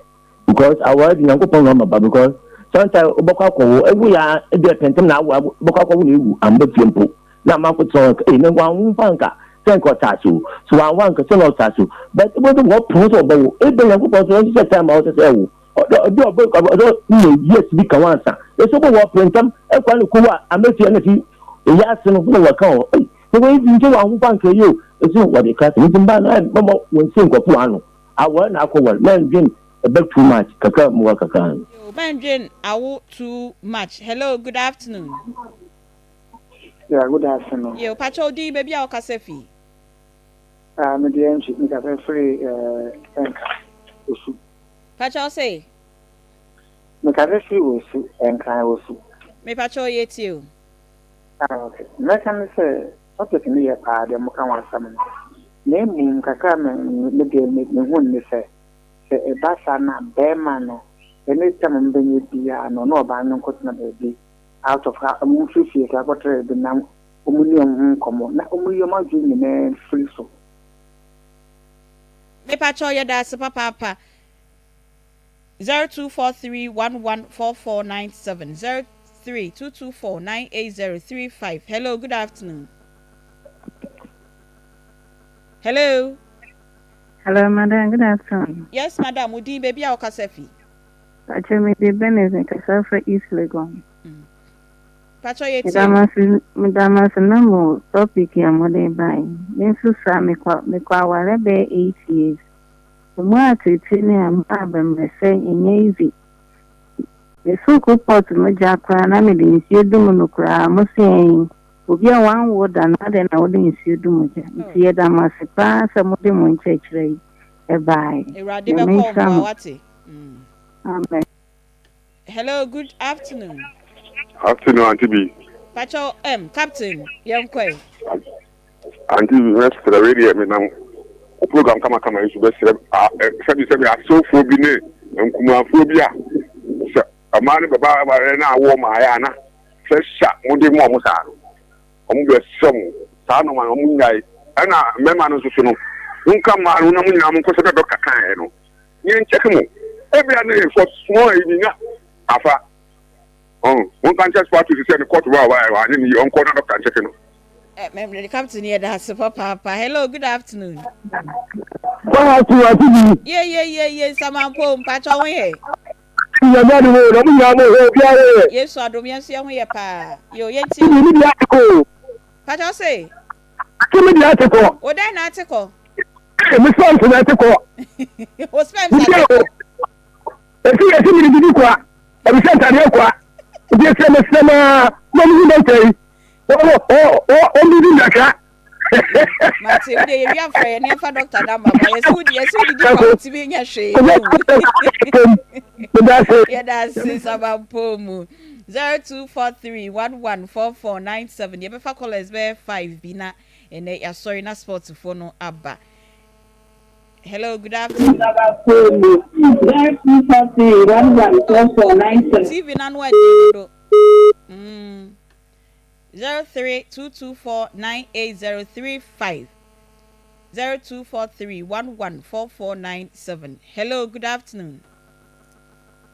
because awara di nyankopon no maba because sometimes obokwa akwo egu ya e de pentem na obokwa akwo na egu amba fiempo na manko to e ne gwa nfanka senko tasu so wan ka seno tasu but ebo do wo pon so bawo e be nyankopon so se time out say ewu odo obokwa odo no yes bi ka wansa e so bo wo pentem e kwa ne kuwa amefie na ti e ya se no wo ka o e we nje wa nfanka yo e so wo de ka se ntimba na mama won senko pu ano awa na akọwal man dream a bit too much kaka mu kaka yo man dream awu too much hello good afternoon yeah good afternoon yo pacho di baby a okasefi me dey enchi me ka free enka osu pacho say me ka free osu enka osu me pacho yeti o okay me kan say topic ni ya pa de mo kan wan sam ne mu kaka me de me hun ni se e basa na be ma no ene tam mbenye bia no no ba no kotna be out of mu fifi ka kotre be na omuni komo na omuni ma ju ni me free so me pacho ya da se papa 0243114497 032249835 hello good afternoon. Hello. Hello, madam. Good afternoon. Yes, madam. Udi baby a okasefi. Pacho me de Benedict Kasafa East Legon. Pacho yeti. Madam namo topic ya mode bai. Nensu sa me kwa wale be 8 years. Mwa titini am abem se enye easy. Yesu ko pot mo jakra na me de nsi dum no kra mo sen. Obi a wan word another na wodi nsi dum je. Nti ye da masipa sa mo de mo nchechire e bai. Erade be ko mo wate. Amen. Hello, good afternoon. Afternoon, Aunty Bea. Pacho Captain, Yankwe. Aunty Bea, rest for the radio, me now. O program kama you should be said, I so for bine. nkumafuo bi a sɛ ɔmaa ne baba na awɔ ma ayɛ ana sɛ hyɛ mode mu ɔmo saa ɔmo bɛ sɛ mo saa no ma ɔmo nyae ɛna mmarima no nso so no nka mmaa no na mo nyinaa mo nkɔ sɛ dɛ dɔkta kan no yɛn nkyɛke mo ebia ne for small ebi nya afa mo nka nkyɛ sport to sɛ ne court wa ne ni ɔnkɔ na dɔkta nkyɛke no the captain here that's papa. Hello, good afternoon. Yeah, Samampo, Pacho here. Yes, I don't see you, pa. You yet see the article. Pacho say, give me the article. What an article? Miss Thompson article. What's my article? If you see me, you go. I'm sent to you. Yes, I'm a only Naka. Matthew, they are afraid never Doctor Number. Yes, who did you be in your shade? Yeah, that's about Pomu 0243 114497. You better call us by 5 Bina and they are sorry, not sports for no Abba. Hello, good afternoon. TV Nanwa. 03-224-98035 0243-114497. Hello, good afternoon.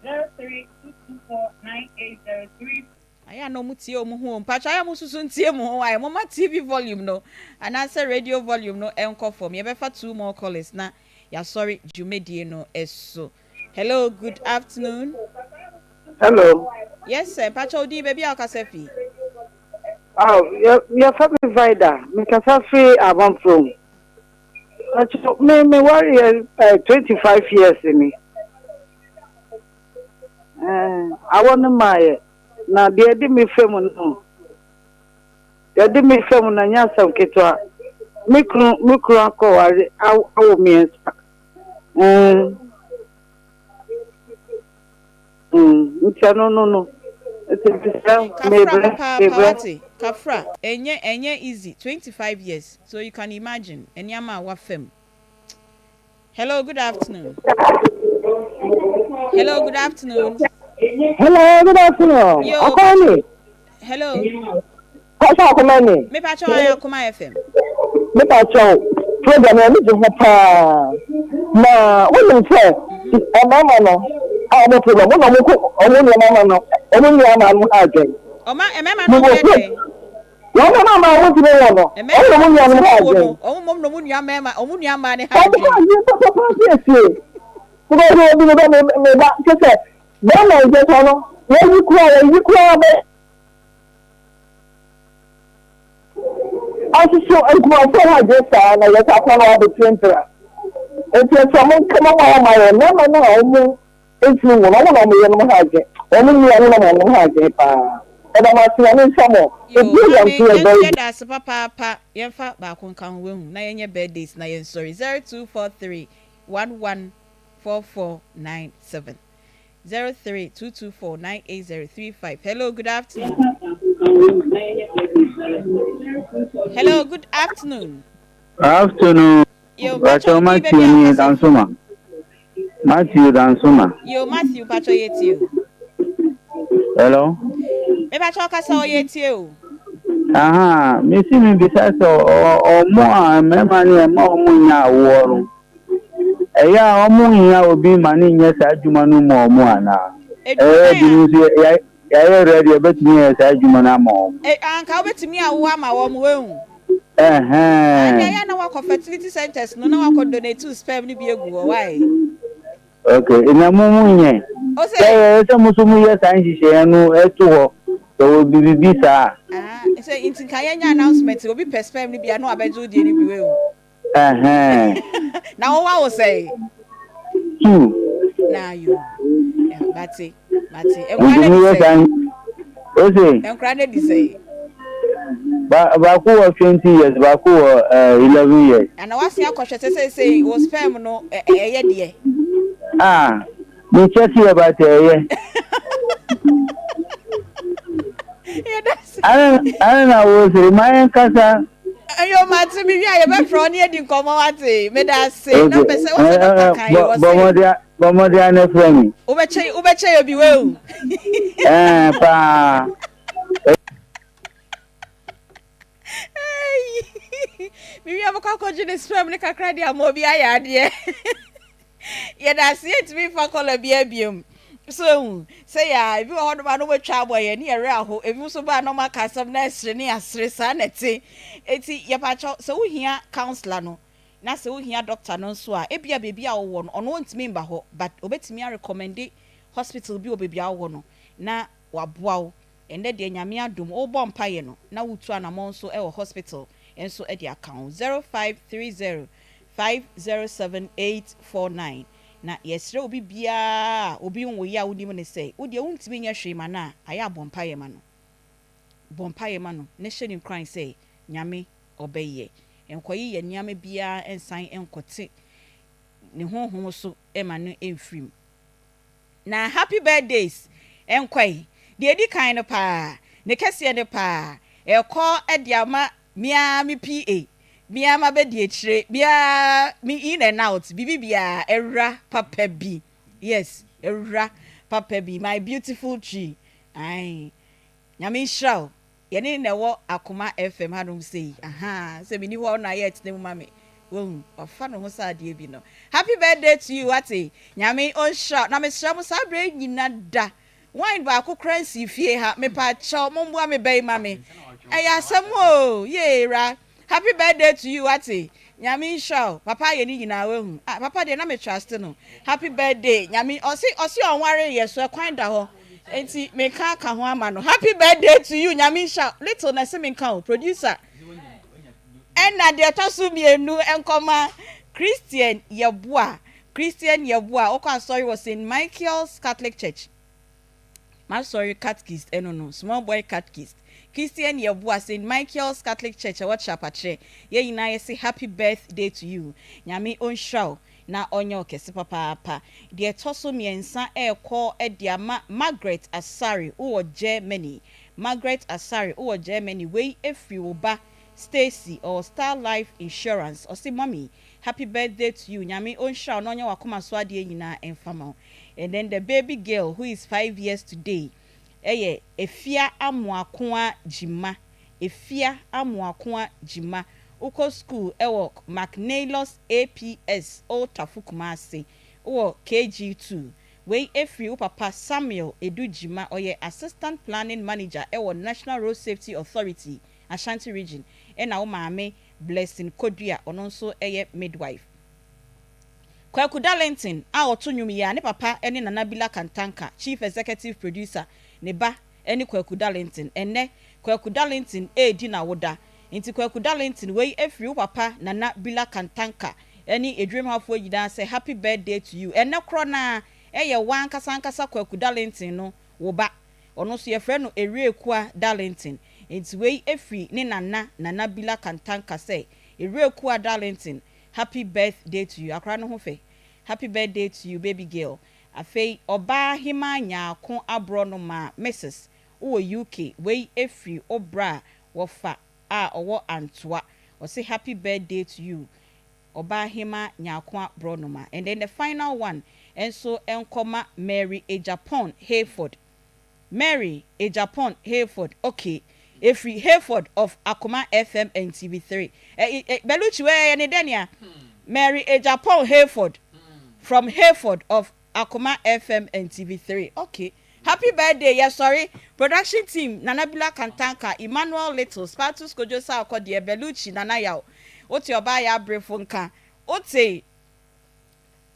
03-224-98035. I know muti omu home. Pacha ya mususu ntie mu ho. I mama TV volume no. And answer radio volume no enko for me. Ebefa 2 more callers na. Ya sorry, jumedie no eso. Hello, good afternoon. Hello. Yes, sir. Pacha odi baby akasefi. Oh, your family provider, Mr. Safi Abon from. Me worry 25 years in me. I want to my now they did me film no. They did me film na nyasa ketwa. Mikro anko awo me. No. Kafra, enye easy 25 years, so you can imagine enyama wa fem. Hello, good afternoon. Hello, good afternoon. Akoma. Hello. Pasha Akoma ni. Me pacho Akoma FM. Me pacho program ya mi je pa. Na wo nse mama no. Mo program mo na mo ko omo ni mama no. Omo ni mama no agen. Oma emema no yede. Yo mama wo ti no no. Omo ni mama no agen. Omo no mu nua mama, omo nua ma ne ha. Omo ni papa esi. Ko do bi me ba kese. Ba na je so no. Wo yi kura be. Asiso enko so ha je sa na ye ta kwa na be twentra. Enti so mo kama wa ma ye na na omo enti wo na mo ye no ha je. Omo ni ya no ha je pa. Eda ma ti ani samo. Ebi ya nti e be. Da se papa yemfa ba kon kan we hu na yenye birthdays na yen sorry 0243 114497 03-224-98035. Hello, good afternoon. Hello, good afternoon. Afternoon. Yo, Matthew Dansuma. Yo, Matthew Pacho Yetio. Hello. Me Pacho Kasa Yetio. Aha, me see me besides or more memani more munya war. Eya omu ya obi mani nye sa adwuma no mo ana. Ya ready obetimi ya sa adwuma na mo. Anka obetimi awo ama wo mo wehu. Ya na wa fertility centers no na wa donate to sperm ni bi egu wo why. Okay, ina mumu nye. O se musumu ya sa nhihye no eto ho. So bibi sa. So intin kan ya announcement obi per sperm ni bi na abeju die ni bi wehu. Now what was say? Now you. Yeah, Mati. Enkrane say. Baku 20 years, Baku 11 years. And I was here question say was sperm no dear. Me check here about I don't know was my casa. Ayo Mati mi ya be fro ni edi nkomo wate me da say na pese wo se Dr. Kai wo say Bomodi ane frame. Ubeche obi we. Pa. Mimi abakọ kọju ne spam ne kakra dia mo bi ayade. Ye da see it me for color bi abiom. So say ya if you hold ba no wetwa boy ne yere aho if you so ba no maka some na sre ne asre sa na ti eti ye pa cho so wo hia counselor no na se wo hia doctor no so a ebia bebi a wo no ono ntimi mba ho but obetimi a recommend hospital bi obebi a wo no na waboa wo ende de nyame adom wo bɔ mpaye no na wutu anamon so e wo hospital enso e de account 0530 507849 na yesre obi bia obi nwo ya woni ne say wo de wuntimi nya hwe ma na aya bompaye ma no ne hye ni cry say nyame obeye enkoyi ye nyame bia ensan enkote ne honhom so e ma no emfrim na happy birthdays enkoyi de edi kan no pa ne kese ne pa ekọ ediama mia mi pa bia ma be die chire bia mi in and out bibia erra papa bi yes erra papa bi my beautiful tree ai nyame shraw ye ne wo Akoma FM hadum sei se mi ni ho na yet ne mama wo ofa no ho sa de bi no happy birthday to you ati nyame on shraw na me shraw mo sa bre nyina da wine ba ko crancy fie ha me pa chaw mo mboa me bai mame eya samo ye ra happy birthday to you ati nyame shraw papa ye ni nyina we papa de na me trust no happy birthday nyame osi onware ye so kwan da ho enti me ka ho ama no happy birthday to you nyame shraw little na se me kan producer enna de tosu mienu enkoma Christian Yeboa okwa sorry was in Michael's Catholic Church. My sorry catechist no small boy catechist Christian Yeboa St. Michael's Catholic Church what chapatre ye na say happy birthday to you nyame onhraw na onyo kese papa de toso miensa call ediama Margaret Asari wo Germany we efri oba Stacy or Star Life Insurance or say mommy happy birthday to you nyame onhraw no onyo wakoma so ade nyina enfama. And then the baby girl who is 5 years today efia amuakoa jima uko school ewo McNailos APS o Tafukumase o KG2 we efri papa Samuel Edujima oye assistant planning manager ewo National Road Safety Authority Ashanti region na o maame Blessing Kodua ono nso midwife Kwaku Darlington a otonwum ya ne papa ene Nana Bila Kantanka chief executive producer ne ba ene Kwaku Darlington enne Kwaku Darlington di na woda enti Kwaku Darlington we efri papa Nana Bila Kantanka ene edwem hafo yida say happy birthday to you enne kro na wan kasa Kwaku Darlington no wo ba ono so ye frɛ no Eriekua Darlington enti we efri ne Nana Bila Kantanka say Eriekua Darlington happy birthday to you akra no ho fe happy birthday to you baby girl afei oba hima nyaako abro no ma Mrs. wo UK we efri obra wofa a owo Antoa o say happy birthday to you oba hima nyaako abro no ma. And then the final one enso enkoma Mary Ejapon Hayford okay efri Hayford of Akoma FM and TV3 beluchi we ne denia Mary Ejapon Hayford from Hayford of Akoma FM and TV3 okay happy birthday yes sorry production team Nana Bila Kantanka Emmanuel Little Spartus Kojosa Akode beluchi nana yaw oti oba ya brefo nka oti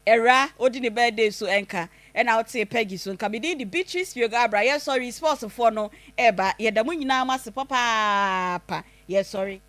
era odi ne birthday so enka and I would say Peggy soon come in the Beatrice Yoga Bra yes sorry sports for no eba ye da mu nyina ma se papa yes sorry